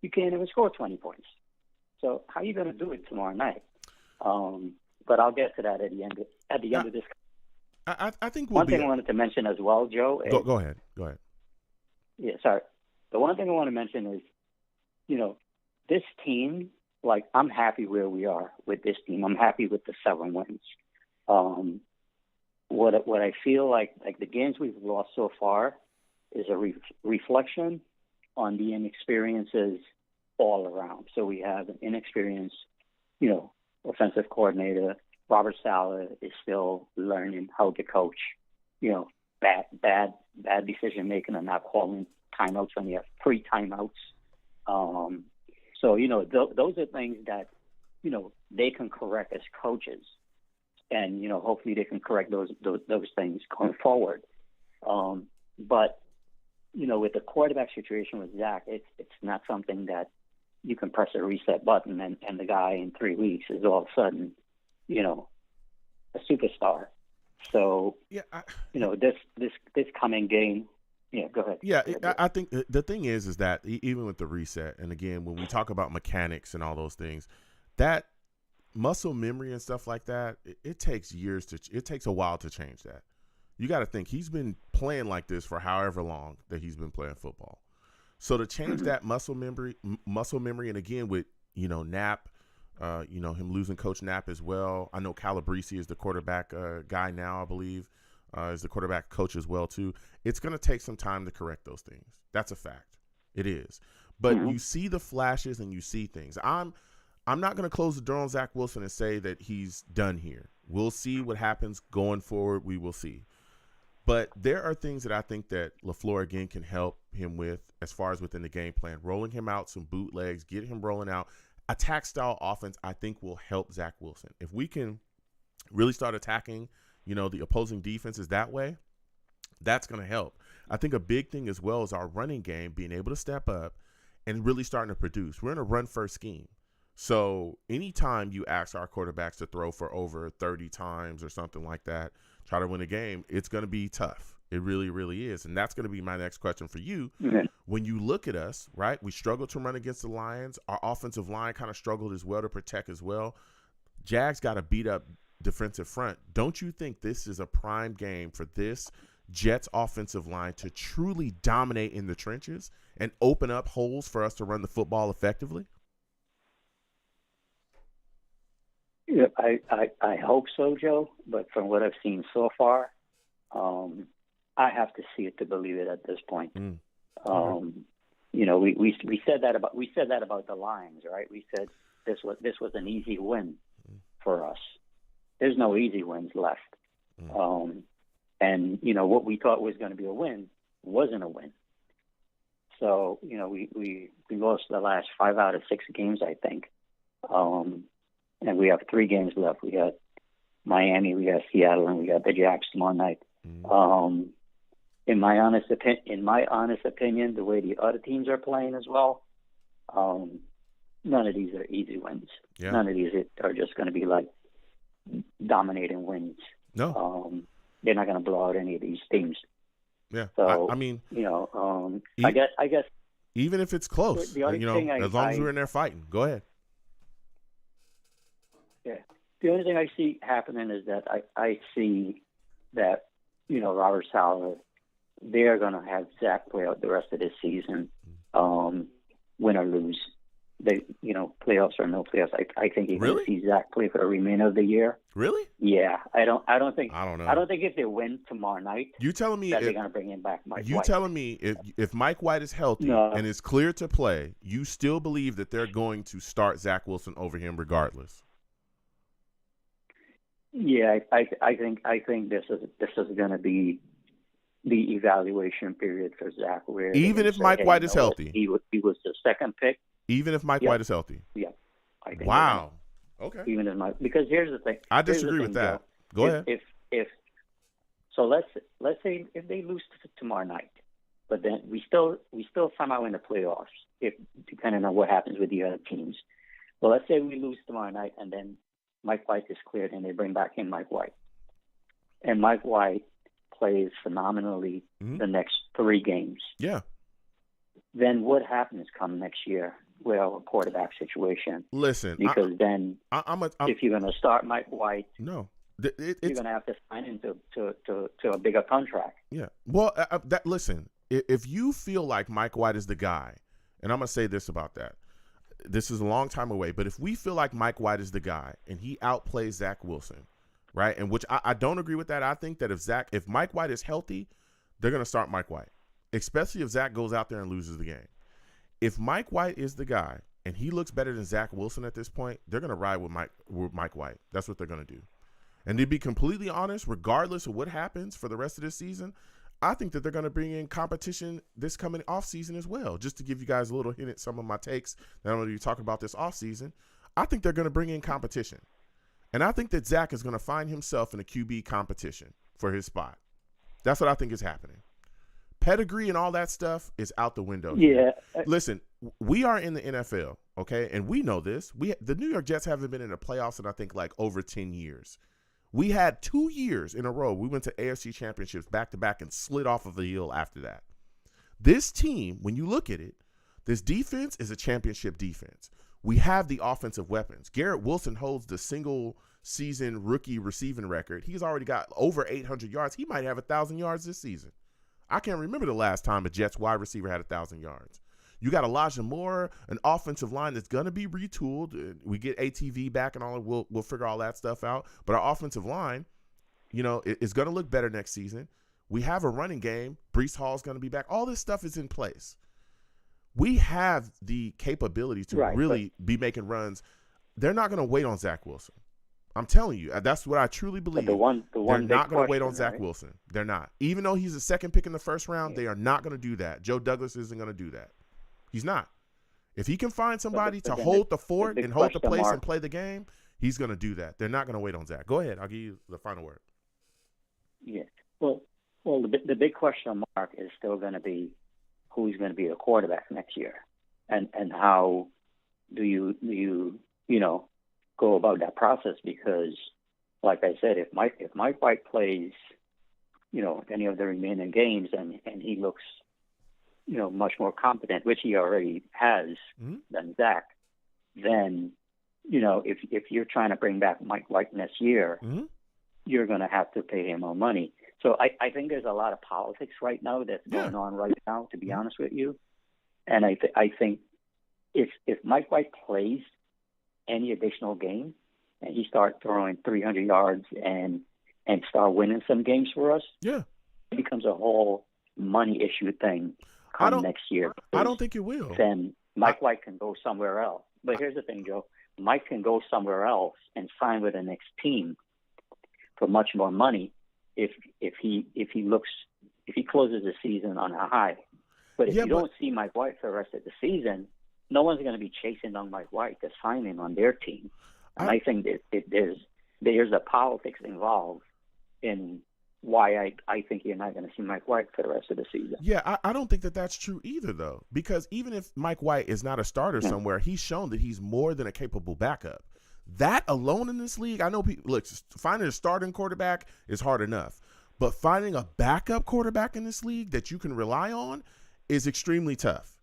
you can't even score 20 points. So how are you going to do it tomorrow night? But I'll get to that at the end of this. I think one thing I wanted to mention as well, Joe. Go ahead. Yeah, sorry. The one thing I want to mention is, this team like, I'm happy where we are with this team. I'm happy with the 7 wins. What I feel like the games we've lost so far is a reflection on the inexperiences all around. So we have an inexperienced, offensive coordinator. Robert Saleh is still learning how to coach. Bad decision making and not calling timeouts when you have 3 timeouts. So those are things that they can correct as coaches, and hopefully they can correct those things going forward. But with the quarterback situation with Zach, it's not something that you can press a reset button and the guy in 3 weeks is all of a sudden, a superstar. So this coming game. Yeah, go ahead. Yeah, I think the thing is that even with the reset, and again, when we talk about mechanics and all those things, that muscle memory and stuff like that, it takes it takes a while to change that. You got to think he's been playing like this for however long that he's been playing football. So to change that muscle memory, and again with Knapp, him losing Coach Knapp as well. I know Calabrese is the quarterback guy now, I believe. Is the quarterback coach as well too. It's going to take some time to correct those things. That's a fact. It is. But you see the flashes and you see things. I'm not going to close the door on Zach Wilson and say that he's done here. We'll see what happens going forward. We will see. But there are things that I think that LaFleur, again, can help him with as far as within the game plan. Rolling him out some bootlegs, get him rolling out. Attack-style offense, I think, will help Zach Wilson. If we can really start attacking, the opposing defenses that way, that's going to help. I think a big thing as well is our running game being able to step up and really starting to produce. We're in a run-first scheme. So anytime you ask our quarterbacks to throw for over 30 times or something like that, try to win a game, it's going to be tough. It really, really is. And that's going to be my next question for you. Mm-hmm. When you look at us, right, we struggled to run against the Lions. Our offensive line kind of struggled as well to protect as well. Jags got a beat up defensive front. Don't you think this is a prime game for this Jets offensive line to truly dominate in the trenches and open up holes for us to run the football effectively? Yeah, I hope so, Joe. But from what I've seen so far, I have to see it to believe it at this point. We said that about the Lions, right? We said this was an easy win for us. There's no easy wins left. And what we thought was going to be a win wasn't a win. So we lost the last 5 out of 6 games, I think. And we have 3 games left. We got Miami, we got Seattle, and we got the Jags tomorrow night. In my honest opinion, the way the other teams are playing as well, none of these are easy wins. Yeah. None of these are just going to be like dominating wins. No, they're not going to blow out any of these teams. Yeah, so I mean, I guess even if it's close, as long as we're in there fighting, go ahead. Yeah, the only thing I see happening is that I see that Robert Saleh, they're going to have Zach play out the rest of this season, win or lose. They, playoffs or no playoffs. I think you're going to see Zach play for the remainder of the year. Really? Yeah, I don't think. I don't know. I don't think if they win tomorrow night, you telling me that they're going to bring in back Mike White. You telling me if Mike White is healthy and is clear to play, you still believe that they're going to start Zach Wilson over him regardless? Yeah, I think this is going to be the evaluation period for Zach. Where even if Mike White is healthy, he was the second pick. If Mike White is healthy. Yeah. I think wow. Okay. Because here's the thing. I disagree with that. Go ahead. So let's say if they lose tomorrow night, but then we still somehow in the playoffs, if depending on what happens with the other teams. Well, let's say we lose tomorrow night and then Mike White is cleared and they bring back in Mike White. And Mike White plays phenomenally the next 3 games. Yeah. Then what happens come next year with our quarterback situation? Listen, because if you're going to start Mike White, you're going to have to sign into to a bigger contract. Yeah. Well, listen, if you feel like Mike White is the guy, and I'm going to say this about that, this is a long time away, but if we feel like Mike White is the guy and he outplays Zach Wilson, right, and which I don't agree with that. I think that if Mike White is healthy, they're going to start Mike White, especially if Zach goes out there and loses the game. If Mike White is the guy and he looks better than Zach Wilson at this point, they're going to ride with Mike White. That's what they're going to do. And to be completely honest, regardless of what happens for the rest of this season, I think that they're going to bring in competition this coming offseason as well. Just to give you guys a little hint at some of my takes that I'm going to be talking about this offseason, I think they're going to bring in competition. And I think that Zach is going to find himself in a QB competition for his spot. That's what I think is happening. Pedigree and all that stuff is out the window. Yeah. Listen, we are in the NFL, okay? And we know this. The New York Jets haven't been in the playoffs in, I think, like over 10 years. We had 2 years in a row. We went to AFC championships back-to-back and slid off of the hill after that. This team, when you look at it, this defense is a championship defense. We have the offensive weapons. Garrett Wilson holds the single-season rookie receiving record. He's already got over 800 yards. He might have 1,000 yards this season. I can't remember the last time a Jets wide receiver had 1,000 yards. You got Elijah Moore, an offensive line that's going to be retooled. We get ATV back and all. We'll figure all that stuff out. But our offensive line, is going to look better next season. We have a running game. Breece Hall's going to be back. All this stuff is in place. We have the capability to really be making runs. They're not going to wait on Zach Wilson. I'm telling you, that's what I truly believe. The one they're not going to wait on Zach right? Wilson. They're not. Even though he's a second pick in the first round, they are not going to do that. Joe Douglas isn't going to do that. He's not. If he can find somebody to hold the fort and hold the place and play the game, he's going to do that. They're not going to wait on Zach. Go ahead. I'll give you the final word. Yeah. Well, the big question mark is still going to be who's going to be the quarterback next year, and how do you go about that process? Because, like I said, if Mike White plays, any of the remaining games and he looks, much more competent, which he already has than Zach, then, if you're trying to bring back Mike White next year, you're going to have to pay him more money. So I think there's a lot of politics right now that's going on right now, to be honest with you. And I think if Mike White plays any additional game and he starts throwing 300 yards and start winning some games for us, it becomes a whole money issue thing next year. I don't think it will. Then Mike White can go somewhere else. But here's the thing, Joe. Mike can go somewhere else and sign with the next team for much more money if he closes the season on a high. But if you don't see Mike White for the rest of the season, no one's going to be chasing down Mike White to sign him on their team. And I think that there's a politics involved in why I think you're not going to see Mike White for the rest of the season. Yeah, I don't think that that's true either, though, because even if Mike White is not a starter somewhere, he's shown that he's more than a capable backup. That alone in this league, I know people, look, finding a starting quarterback is hard enough, but finding a backup quarterback in this league that you can rely on is extremely tough.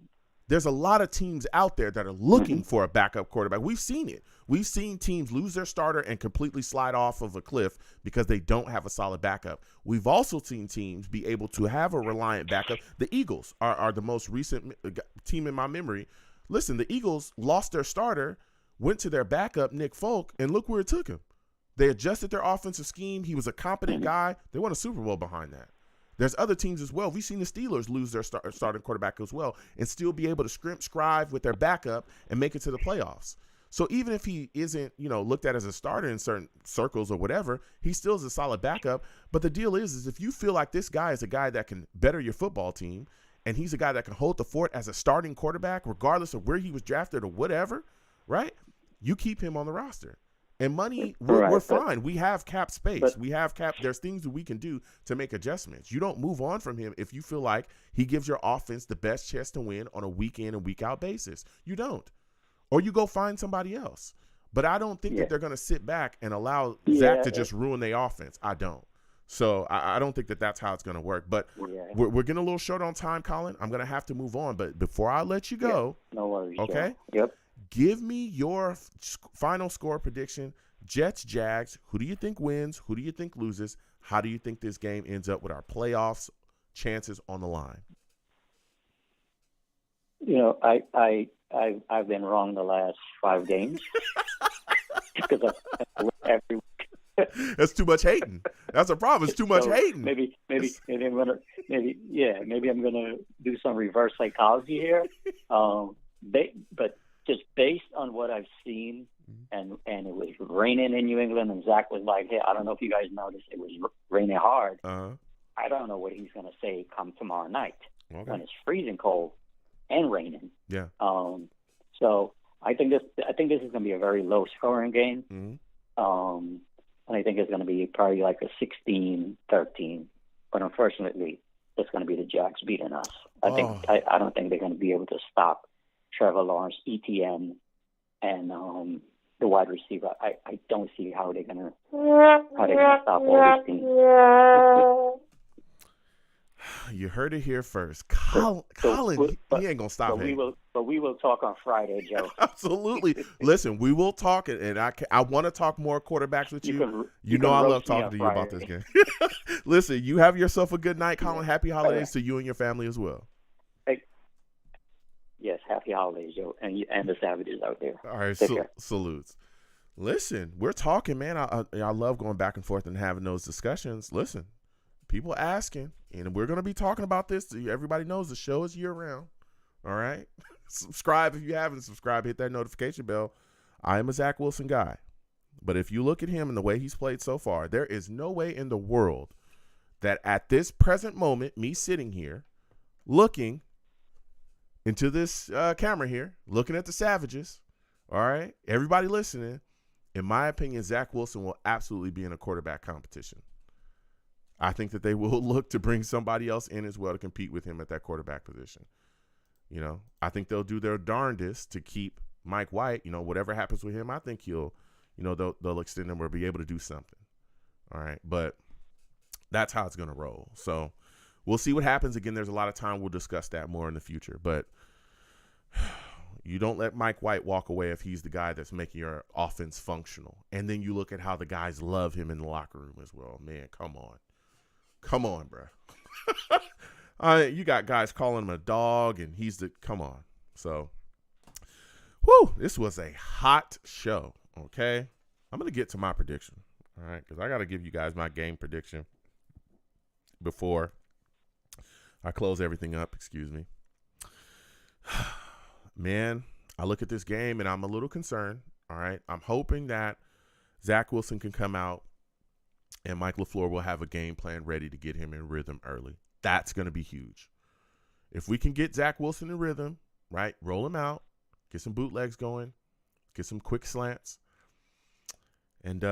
There's a lot of teams out there that are looking for a backup quarterback. We've seen it. We've seen teams lose their starter and completely slide off of a cliff because they don't have a solid backup. We've also seen teams be able to have a reliant backup. The Eagles are the most recent team in my memory. Listen, the Eagles lost their starter, went to their backup, Nick Folk, and look where it took him. They adjusted their offensive scheme. He was a competent guy. They won a Super Bowl behind that. There's other teams as well. We've seen the Steelers lose their starting quarterback as well and still be able to scribe with their backup and make it to the playoffs. So even if he isn't, looked at as a starter in certain circles or whatever, he still is a solid backup. But the deal is if you feel like this guy is a guy that can better your football team and he's a guy that can hold the fort as a starting quarterback, regardless of where he was drafted or whatever, right? You keep him on the roster. And money, we're fine. We have cap space. There's things that we can do to make adjustments. You don't move on from him if you feel like he gives your offense the best chance to win on a week in and week out basis. You don't. Or you go find somebody else. But I don't think that they're going to sit back and allow Zach to just ruin their offense. I don't. So I don't think that that's how it's going to work. But we're getting a little short on time, Colin. I'm going to have to move on. But before I let you go, no worries. Okay? Yep. Give me your final score prediction. Jets, Jags. Who do you think wins? Who do you think loses? How do you think this game ends up with our playoffs chances on the line? I've been wrong the last 5 games because every week. That's too much hating. That's a problem. It's too much hating. Maybe I'm gonna do some reverse psychology here. But just based on what I've seen, and it was raining in New England, and Zach was like, "Hey, I don't know if you guys noticed, it was raining hard." I don't know what he's gonna say come tomorrow night when it's freezing cold and raining. Yeah. So I think this is gonna be a very low scoring game. And I think it's going to be probably like a 16-13. But unfortunately, it's going to be the Jags beating us. I don't think they're going to be able to stop Trevor Lawrence, ETN, and the wide receiver. I don't see how they're going to stop all these teams. You heard it here first. Colin, he ain't going to stop him. But we will talk on Friday, Joe. Absolutely. Listen, we will talk, and I want to talk more quarterbacks with you. You know I love talking to you about this game. Listen, you have yourself a good night, Colin. Happy holidays to you and your family as well. Yes, happy holidays, Joe, and the Savages out there. All right, salutes. Listen, we're talking, man. I love going back and forth and having those discussions. Listen, people asking, and we're going to be talking about this. Everybody knows the show is year-round. All right? Subscribe if you haven't subscribed. Hit that notification bell. I am a Zach Wilson guy. But if you look at him and the way he's played so far, there is no way in the world that at this present moment, me sitting here, looking into this camera here, looking at the Savages, all right, everybody listening, in my opinion, Zach Wilson will absolutely be in a quarterback competition. I think that they will look to bring somebody else in as well to compete with him at that quarterback position. You know, I think they'll do their darndest to keep Mike White. You know, whatever happens with him, I think they'll extend him or be able to do something. All right, but that's how it's going to roll. So we'll see what happens. Again, there's a lot of time. We'll discuss that more in the future. But you don't let Mike White walk away if he's the guy that's making your offense functional. And then you look at how the guys love him in the locker room as well. Man, come on, bro. You got guys calling him a dog, and come on. So, this was a hot show, okay? I'm going to get to my prediction, all right, because I got to give you guys my game prediction before I close everything up, excuse me. Man, I look at this game, and I'm a little concerned, all right? I'm hoping that Zach Wilson can come out, and Mike LaFleur will have a game plan ready to get him in rhythm early. That's going to be huge. If we can get Zach Wilson in rhythm, right, roll him out, get some bootlegs going, get some quick slants, and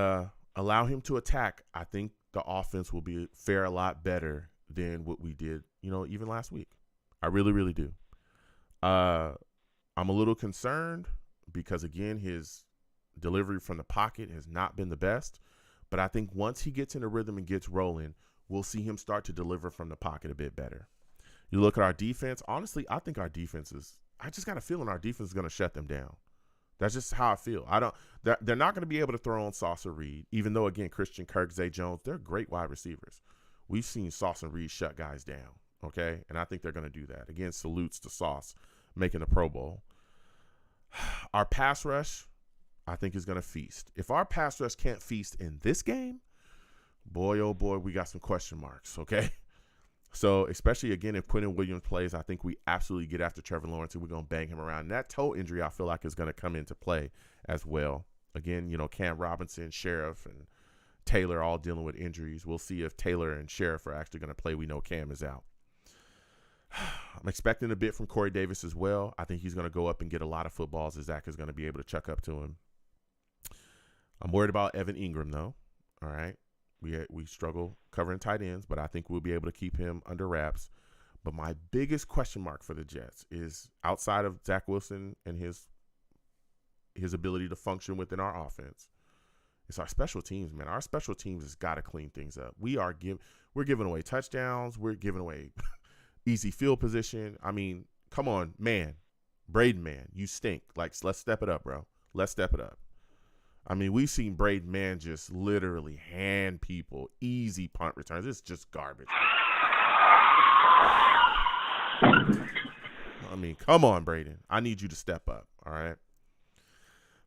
allow him to attack, I think the offense will fare a lot better than what we did, even last week. I really, really do. I'm a little concerned because, again, his delivery from the pocket has not been the best. But I think once he gets in a rhythm and gets rolling, we'll see him start to deliver from the pocket a bit better. You look at our defense. Honestly, I think I just got a feeling our defense is going to shut them down. That's just how I feel. They're not going to be able to throw on Sauce or Reed, even though, again, Christian Kirk, Zay Jones, they're great wide receivers. We've seen Sauce and Reed shut guys down, okay? And I think they're going to do that. Again, salutes to Sauce making the Pro Bowl. Our pass rush, I think, is going to feast. If our pass rush can't feast in this game, boy, oh boy, we got some question marks, okay? So, especially, again, if Quentin Williams plays, I think we absolutely get after Trevor Lawrence and we're going to bang him around. And that toe injury, I feel like, is going to come into play as well. Again, Cam Robinson, Sheriff, and Taylor all dealing with injuries. We'll see if Taylor and Sheriff are actually going to play. We know Cam is out. I'm expecting a bit from Corey Davis as well. I think he's going to go up and get a lot of footballs as Zach is going to be able to chuck up to him. I'm worried about Evan Ingram, though. All right. We struggle covering tight ends, but I think we'll be able to keep him under wraps. But my biggest question mark for the Jets is outside of Zach Wilson and his ability to function within our offense. It's our special teams, man. Our special teams has got to clean things up. We're giving away touchdowns. We're giving away easy field position. I mean, come on, man. Braden, man, you stink. Let's step it up, bro. Let's step it up. I mean, we've seen Braden Mann just literally hand people easy punt returns. It's just garbage. I mean, come on, Braden. I need you to step up, all right?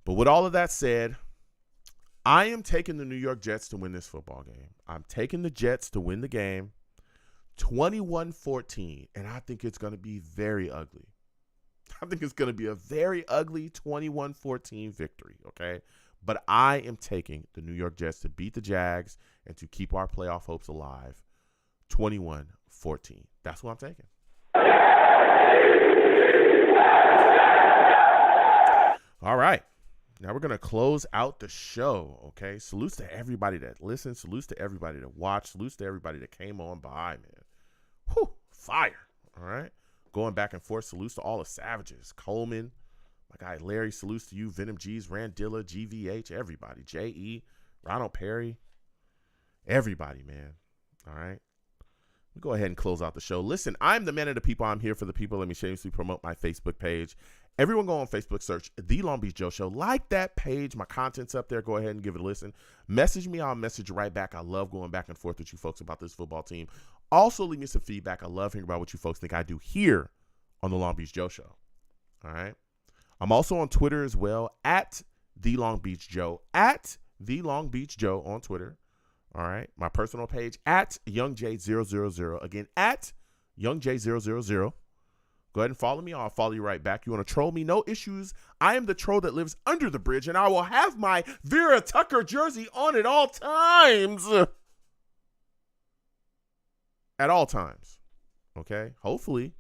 But with all of that said, I am taking the New York Jets to win this football game. I'm taking the Jets to win the game 21-14, and I think it's going to be very ugly. I think it's going to be a very ugly 21-14 victory, okay? But I am taking the New York Jets to beat the Jags and to keep our playoff hopes alive 21-14. That's what I'm taking. All right. Now we're going to close out the show, okay? Salutes to everybody that listened. Salutes to everybody that watched. Salutes to everybody that came on by, man. Whew, fire, all right? Going back and forth. Salutes to all the savages. Coleman, my guy Larry, salutes to you. Venom G's, Randilla, GVH, everybody. J.E., Ronald Perry, everybody, man, all right? We'll go ahead and close out the show. Listen, I'm the man of the people. I'm here for the people. Let me shamelessly promote my Facebook page. Everyone go on Facebook, search The Long Beach Joe Show. Like that page. My content's up there. Go ahead and give it a listen. Message me. I'll message right back. I love going back and forth with you folks about this football team. Also, leave me some feedback. I love hearing about what you folks think I do here on The Long Beach Joe Show. All right. I'm also on Twitter as well, at The Long Beach Joe. At The Long Beach Joe on Twitter. All right. My personal page, at YoungJ000. Again, at YoungJ000. Go ahead and follow me. I'll follow you right back. You want to troll me? No issues. I am the troll that lives under the bridge, and I will have my Vera Tucker jersey on at all times. At all times. Okay? Hopefully,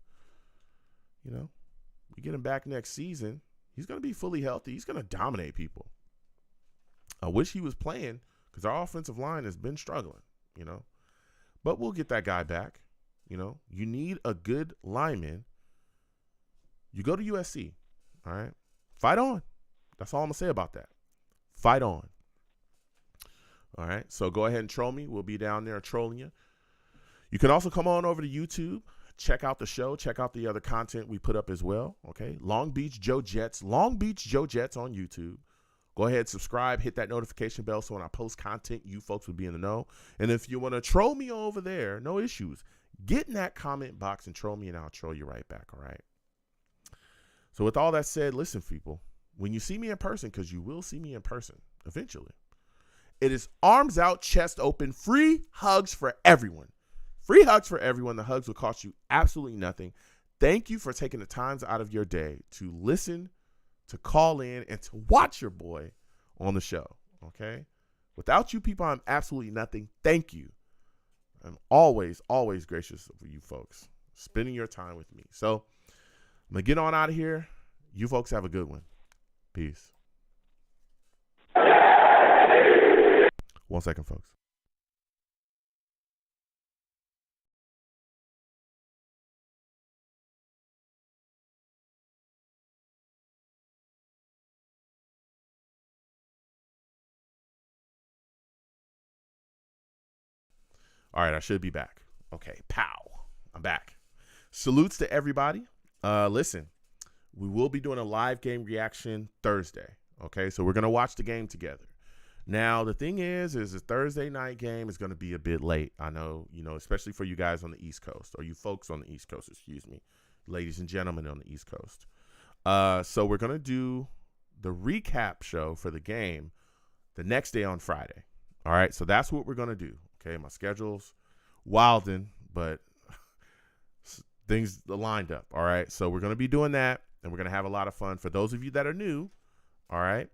we get him back next season. He's going to be fully healthy. He's going to dominate people. I wish he was playing because our offensive line has been struggling, But we'll get that guy back. You need a good lineman. You go to USC, all right? Fight on. That's all I'm going to say about that. Fight on. All right? So go ahead and troll me. We'll be down there trolling you. You can also come on over to YouTube. Check out the show. Check out the other content we put up as well, okay? Long Beach Joe Jets. Long Beach Joe Jets on YouTube. Go ahead, subscribe, hit that notification bell so when I post content, you folks will be in the know. And if you want to troll me over there, no issues. Get in that comment box and troll me, and I'll troll you right back, all right? So with all that said, listen, people, when you see me in person, because you will see me in person eventually, it is arms out, chest open, free hugs for everyone. Free hugs for everyone. The hugs will cost you absolutely nothing. Thank you for taking the times out of your day to listen, to call in, and to watch your boy on the show, okay? Without you people, I'm absolutely nothing. Thank you. I'm always, always gracious for you folks spending your time with me. So I'm going to get on out of here. You folks have a good one. Peace. 1 second, folks. All right, I should be back. Okay, pow. I'm back. Salutes to everybody. Listen, we will be doing a live game reaction Thursday. Okay, so we're going to watch the game together. Now, the thing is a Thursday night game is going to be a bit late. I know, especially for you guys on the East Coast, or you folks on the East Coast, ladies and gentlemen on the East Coast. So we're going to do the recap show for the game the next day on Friday. All right, so that's what we're going to do. Okay, my schedule's wilding, but things lined up. All right, so we're going to be doing that, and we're going to have a lot of fun. For those of you that are new, all right,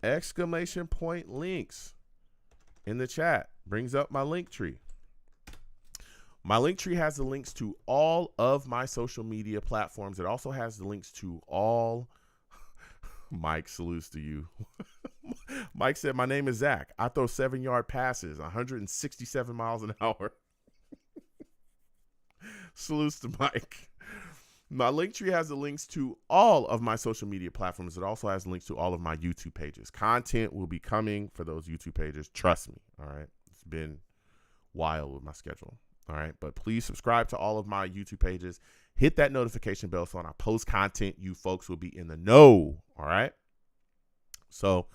exclamation point links in the chat brings up my link tree. My link tree has the links to all of my social media platforms. It also has the links to all. Mike, salutes to you. Mike said, my name is Zach. I throw 7-yard passes, 167 miles an hour. Salutes to Mike. My link tree has the links to all of my social media platforms. It also has links to all of my YouTube pages. Content will be coming for those YouTube pages. Trust me. All right. It's been wild with my schedule. All right. But please subscribe to all of my YouTube pages. Hit that notification bell so when I post content, you folks will be in the know. All right. So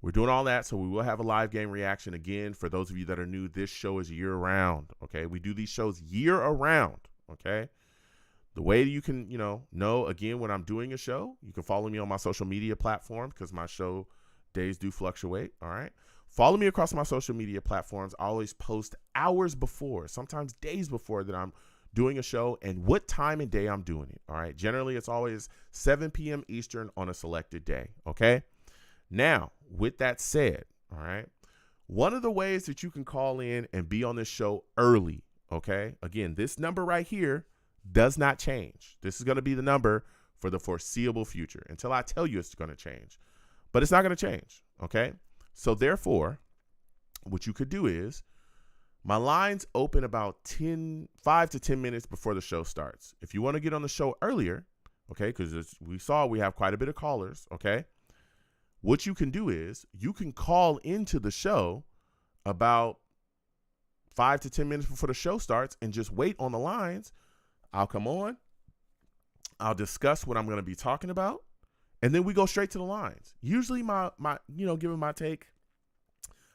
we're doing all that. So we will have a live game reaction. Again, for those of you that are new, this show is year round. Okay. We do these shows year around. Okay. The way you can, know again when I'm doing a show, you can follow me on my social media platform because my show days do fluctuate. All right. Follow me across my social media platforms. I always post hours before, sometimes days before that I'm doing a show and what time and day I'm doing it. All right. Generally, it's always 7 p.m. Eastern on a selected day. Okay. Now, with that said, all right, one of the ways that you can call in and be on this show early, okay, again, this number right here does not change. This is going to be the number for the foreseeable future until I tell you it's going to change. But it's not going to change, okay? So therefore, what you could do is my lines open about 5 to 10 minutes before the show starts. If you want to get on the show earlier, okay, because we have quite a bit of callers, okay? What you can do is you can call into the show about 5 to 10 minutes before the show starts and just wait on the lines. I'll come on. I'll discuss what I'm going to be talking about. And then we go straight to the lines. Usually my giving my take,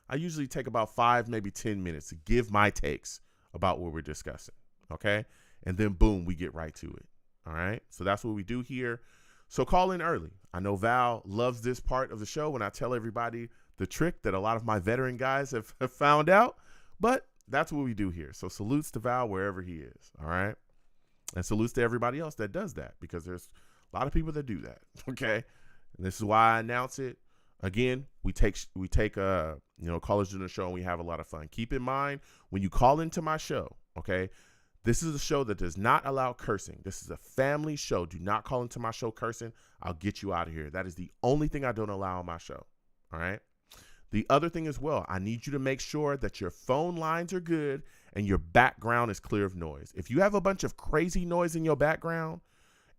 I usually take about 5, maybe 10 minutes to give my takes about what we're discussing. Okay. And then boom, we get right to it. All right. So that's what we do here. So call in early. I know Val loves this part of the show when I tell everybody the trick that a lot of my veteran guys have found out, but that's what we do here. So salutes to Val wherever he is. All right. And salutes to everybody else that does that because there's a lot of people that do that. Okay. And this is why I announce it. Again, we take callers in the show and we have a lot of fun. Keep in mind when you call into my show, okay, this is a show that does not allow cursing. This is a family show. Do not call into my show cursing. I'll get you out of here. That is the only thing I don't allow on my show. All right. The other thing as well, I need you to make sure that your phone lines are good and your background is clear of noise. If you have a bunch of crazy noise in your background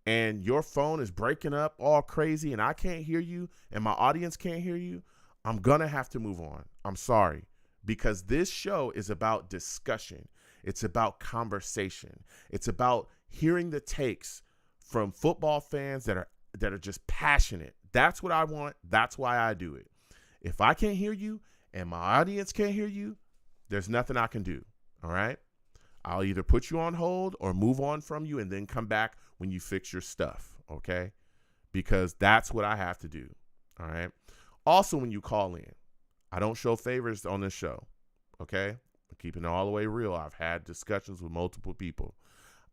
and your phone is breaking up all crazy and I can't hear you and my audience can't hear you, I'm going to have to move on. I'm sorry, because this show is about discussion. It's about conversation. It's about hearing the takes from football fans that are just passionate. That's what I want. That's why I do it. If I can't hear you and my audience can't hear you, there's nothing I can do. All right. I'll either put you on hold or move on from you and then come back when you fix your stuff. Okay. Because that's what I have to do. All right. Also, when you call in, I don't show favors on this show. Okay. I'm keeping it all the way real. I've had discussions with multiple people.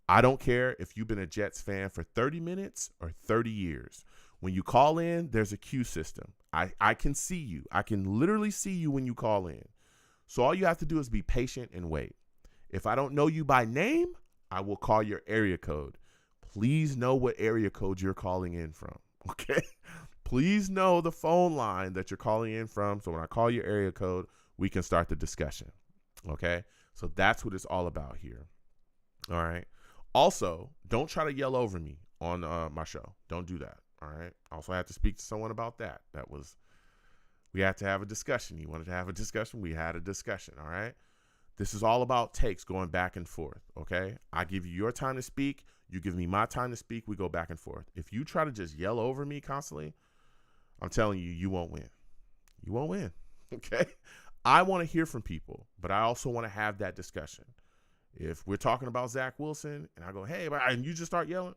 I don't care if you've been a Jets fan for 30 minutes or 30 years. When you call in, there's a queue system. I can see you. I can literally see you when you call in. So all you have to do is be patient and wait. If I don't know you by name, I will call your area code. Please know what area code you're calling in from, okay? Please know the phone line that you're calling in from. So when I call your area code, we can start the discussion, okay? So that's what it's all about here, all right? Also, don't try to yell over me on my show. Don't do that, all right? Also, I have to speak to someone about that. We had to have a discussion. You wanted to have a discussion? We had a discussion, all right? This is all about takes going back and forth, okay? I give you your time to speak. You give me my time to speak. We go back and forth. If you try to just yell over me constantly, I'm telling you, you won't win. You won't win, okay? I want to hear from people, but I also want to have that discussion. If we're talking about Zach Wilson and I go, hey, and you just start yelling,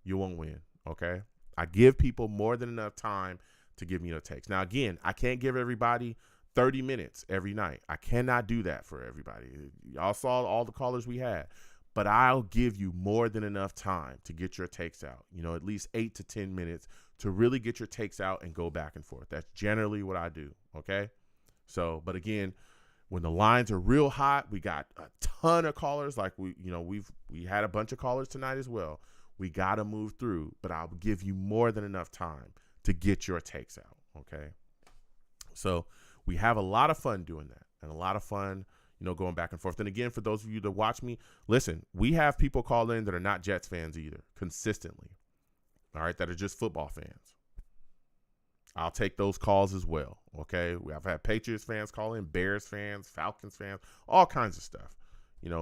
you won't win, okay? I give people more than enough time to give me their takes. Now, again, I can't give everybody 30 minutes every night. I cannot do that for everybody. Y'all saw all the callers we had, but I'll give you more than enough time to get your takes out, at least 8 to 10 minutes to really get your takes out and go back and forth. That's generally what I do, okay? So, but again, when the lines are real hot, we got a ton of callers. Like we had a bunch of callers tonight as well. We got to move through, but I'll give you more than enough time to get your takes out, okay? So we have a lot of fun doing that and a lot of fun, going back and forth. And again, for those of you that watch me, listen, we have people call in that are not Jets fans either, consistently, all right, that are just football fans. I'll take those calls as well, okay? I've had Patriots fans call in, Bears fans, Falcons fans, all kinds of stuff.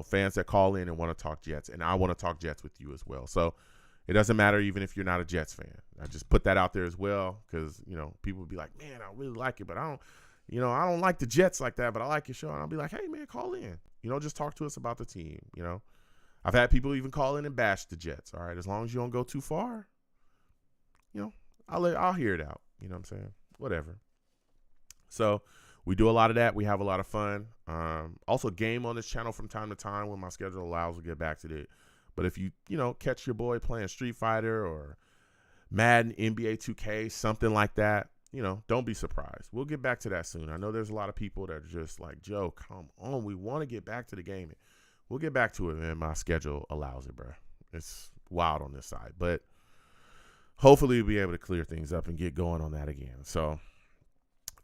Fans that call in and want to talk Jets, and I want to talk Jets with you as well. So it doesn't matter even if you're not a Jets fan. I just put that out there as well because, people would be like, man, I really like it, but I don't like the Jets like that, but I like your show. And I'll be like, hey, man, call in. Just talk to us about the team, I've had people even call in and bash the Jets. All right, as long as you don't go too far, I'll hear it out. You know what I'm saying? Whatever. So we do a lot of that. We have a lot of fun. Also game on this channel from time to time when my schedule allows. We'll get back to it. But if you catch your boy playing Street Fighter or Madden, NBA 2K, something like that, don't be surprised. We'll get back to that soon. I know there's a lot of people that are just like, Joe, come on. We want to get back to the gaming. We'll get back to it, man. My schedule allows it, bro. It's wild on this side. But hopefully we'll be able to clear things up and get going on that again. So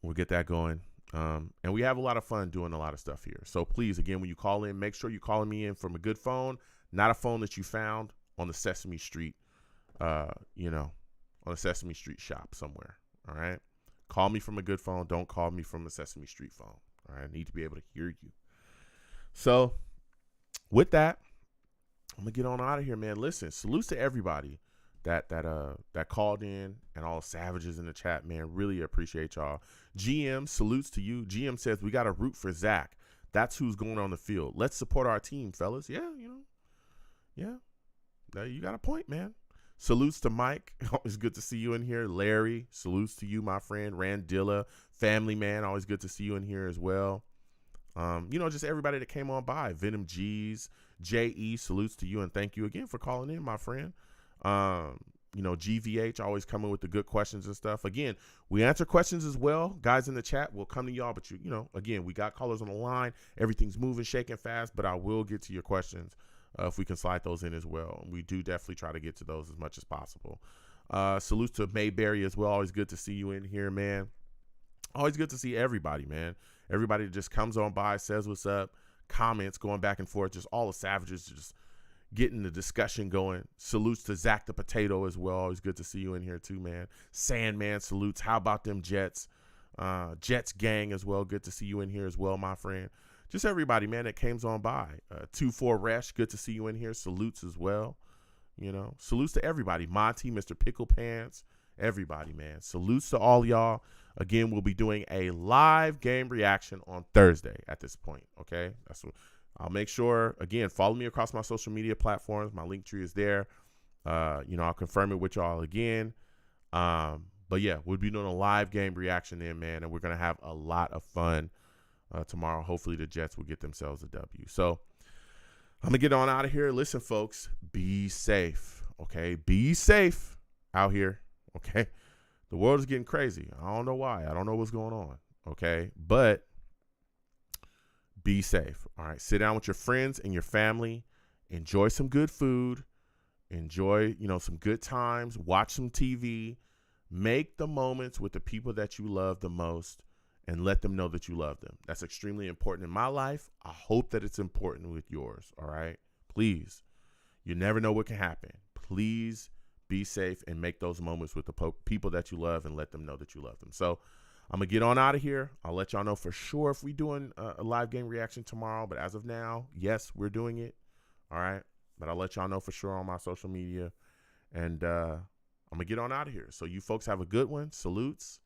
we'll get that going. And we have a lot of fun doing a lot of stuff here. So please, again, when you call in, make sure you're calling me in from a good phone, not a phone that you found on the Sesame Street, on a Sesame Street shop somewhere. All right. Call me from a good phone. Don't call me from a Sesame Street phone. All right. I need to be able to hear you. So with that, I'm going to get on out of here, man. Listen, salutes to everybody that called in and all the savages in the chat, man. Really appreciate y'all. GM, salutes to you. GM says we got to root for Zach. That's who's going on the field. Let's support our team, fellas. Yeah, yeah. Now you got a point, man. Salutes to Mike. Always good to see you in here. Larry, salutes to you, my friend. Randilla, family man. Always good to see you in here as well. Just everybody that came on by. Venom G's, J.E., salutes to you and thank you again for calling in, my friend. GVH always coming with the good questions and stuff. Again, we answer questions as well. Guys in the chat will come to y'all, but again, we got callers on the line. Everything's moving, shaking fast, but I will get to your questions if we can slide those in as well. We do definitely try to get to those as much as possible. Salutes to Mayberry as well. Always good to see you in here, man. Always good to see everybody, man. Everybody that just comes on by, says what's up, comments, going back and forth, just all the savages just getting the discussion going. Salutes to Zach the Potato as well. Always good to see you in here too, man. Sandman salutes. How about them Jets? Jets gang as well. Good to see you in here as well, my friend. Just everybody, man, that came on by. 2-4 Resh, good to see you in here. Salutes as well. Salutes to everybody. Monty, Mr. Pickle Pants, everybody, man. Salutes to all y'all. Again, we'll be doing a live game reaction on Thursday at this point, okay? That's what I'll make sure. Again, follow me across my social media platforms. My link tree is there. I'll confirm it with y'all again. But yeah, we'll be doing a live game reaction then, man, and we're going to have a lot of fun tomorrow. Hopefully the Jets will get themselves a W. So I'm going to get on out of here. Listen, folks, be safe, okay? Be safe out here, okay? The world is getting crazy. I don't know why. I don't know what's going on, okay? But be safe, all right? Sit down with your friends and your family. Enjoy some good food. Enjoy, some good times. Watch some TV. Make the moments with the people that you love the most and let them know that you love them. That's extremely important in my life. I hope that it's important with yours, all right? Please. You never know what can happen. Please be safe and make those moments with the people that you love and let them know that you love them. So I'm going to get on out of here. I'll let y'all know for sure if we're doing a live game reaction tomorrow. But as of now, yes, we're doing it. All right. But I'll let y'all know for sure on my social media. And I'm going to get on out of here. So you folks have a good one. Salutes.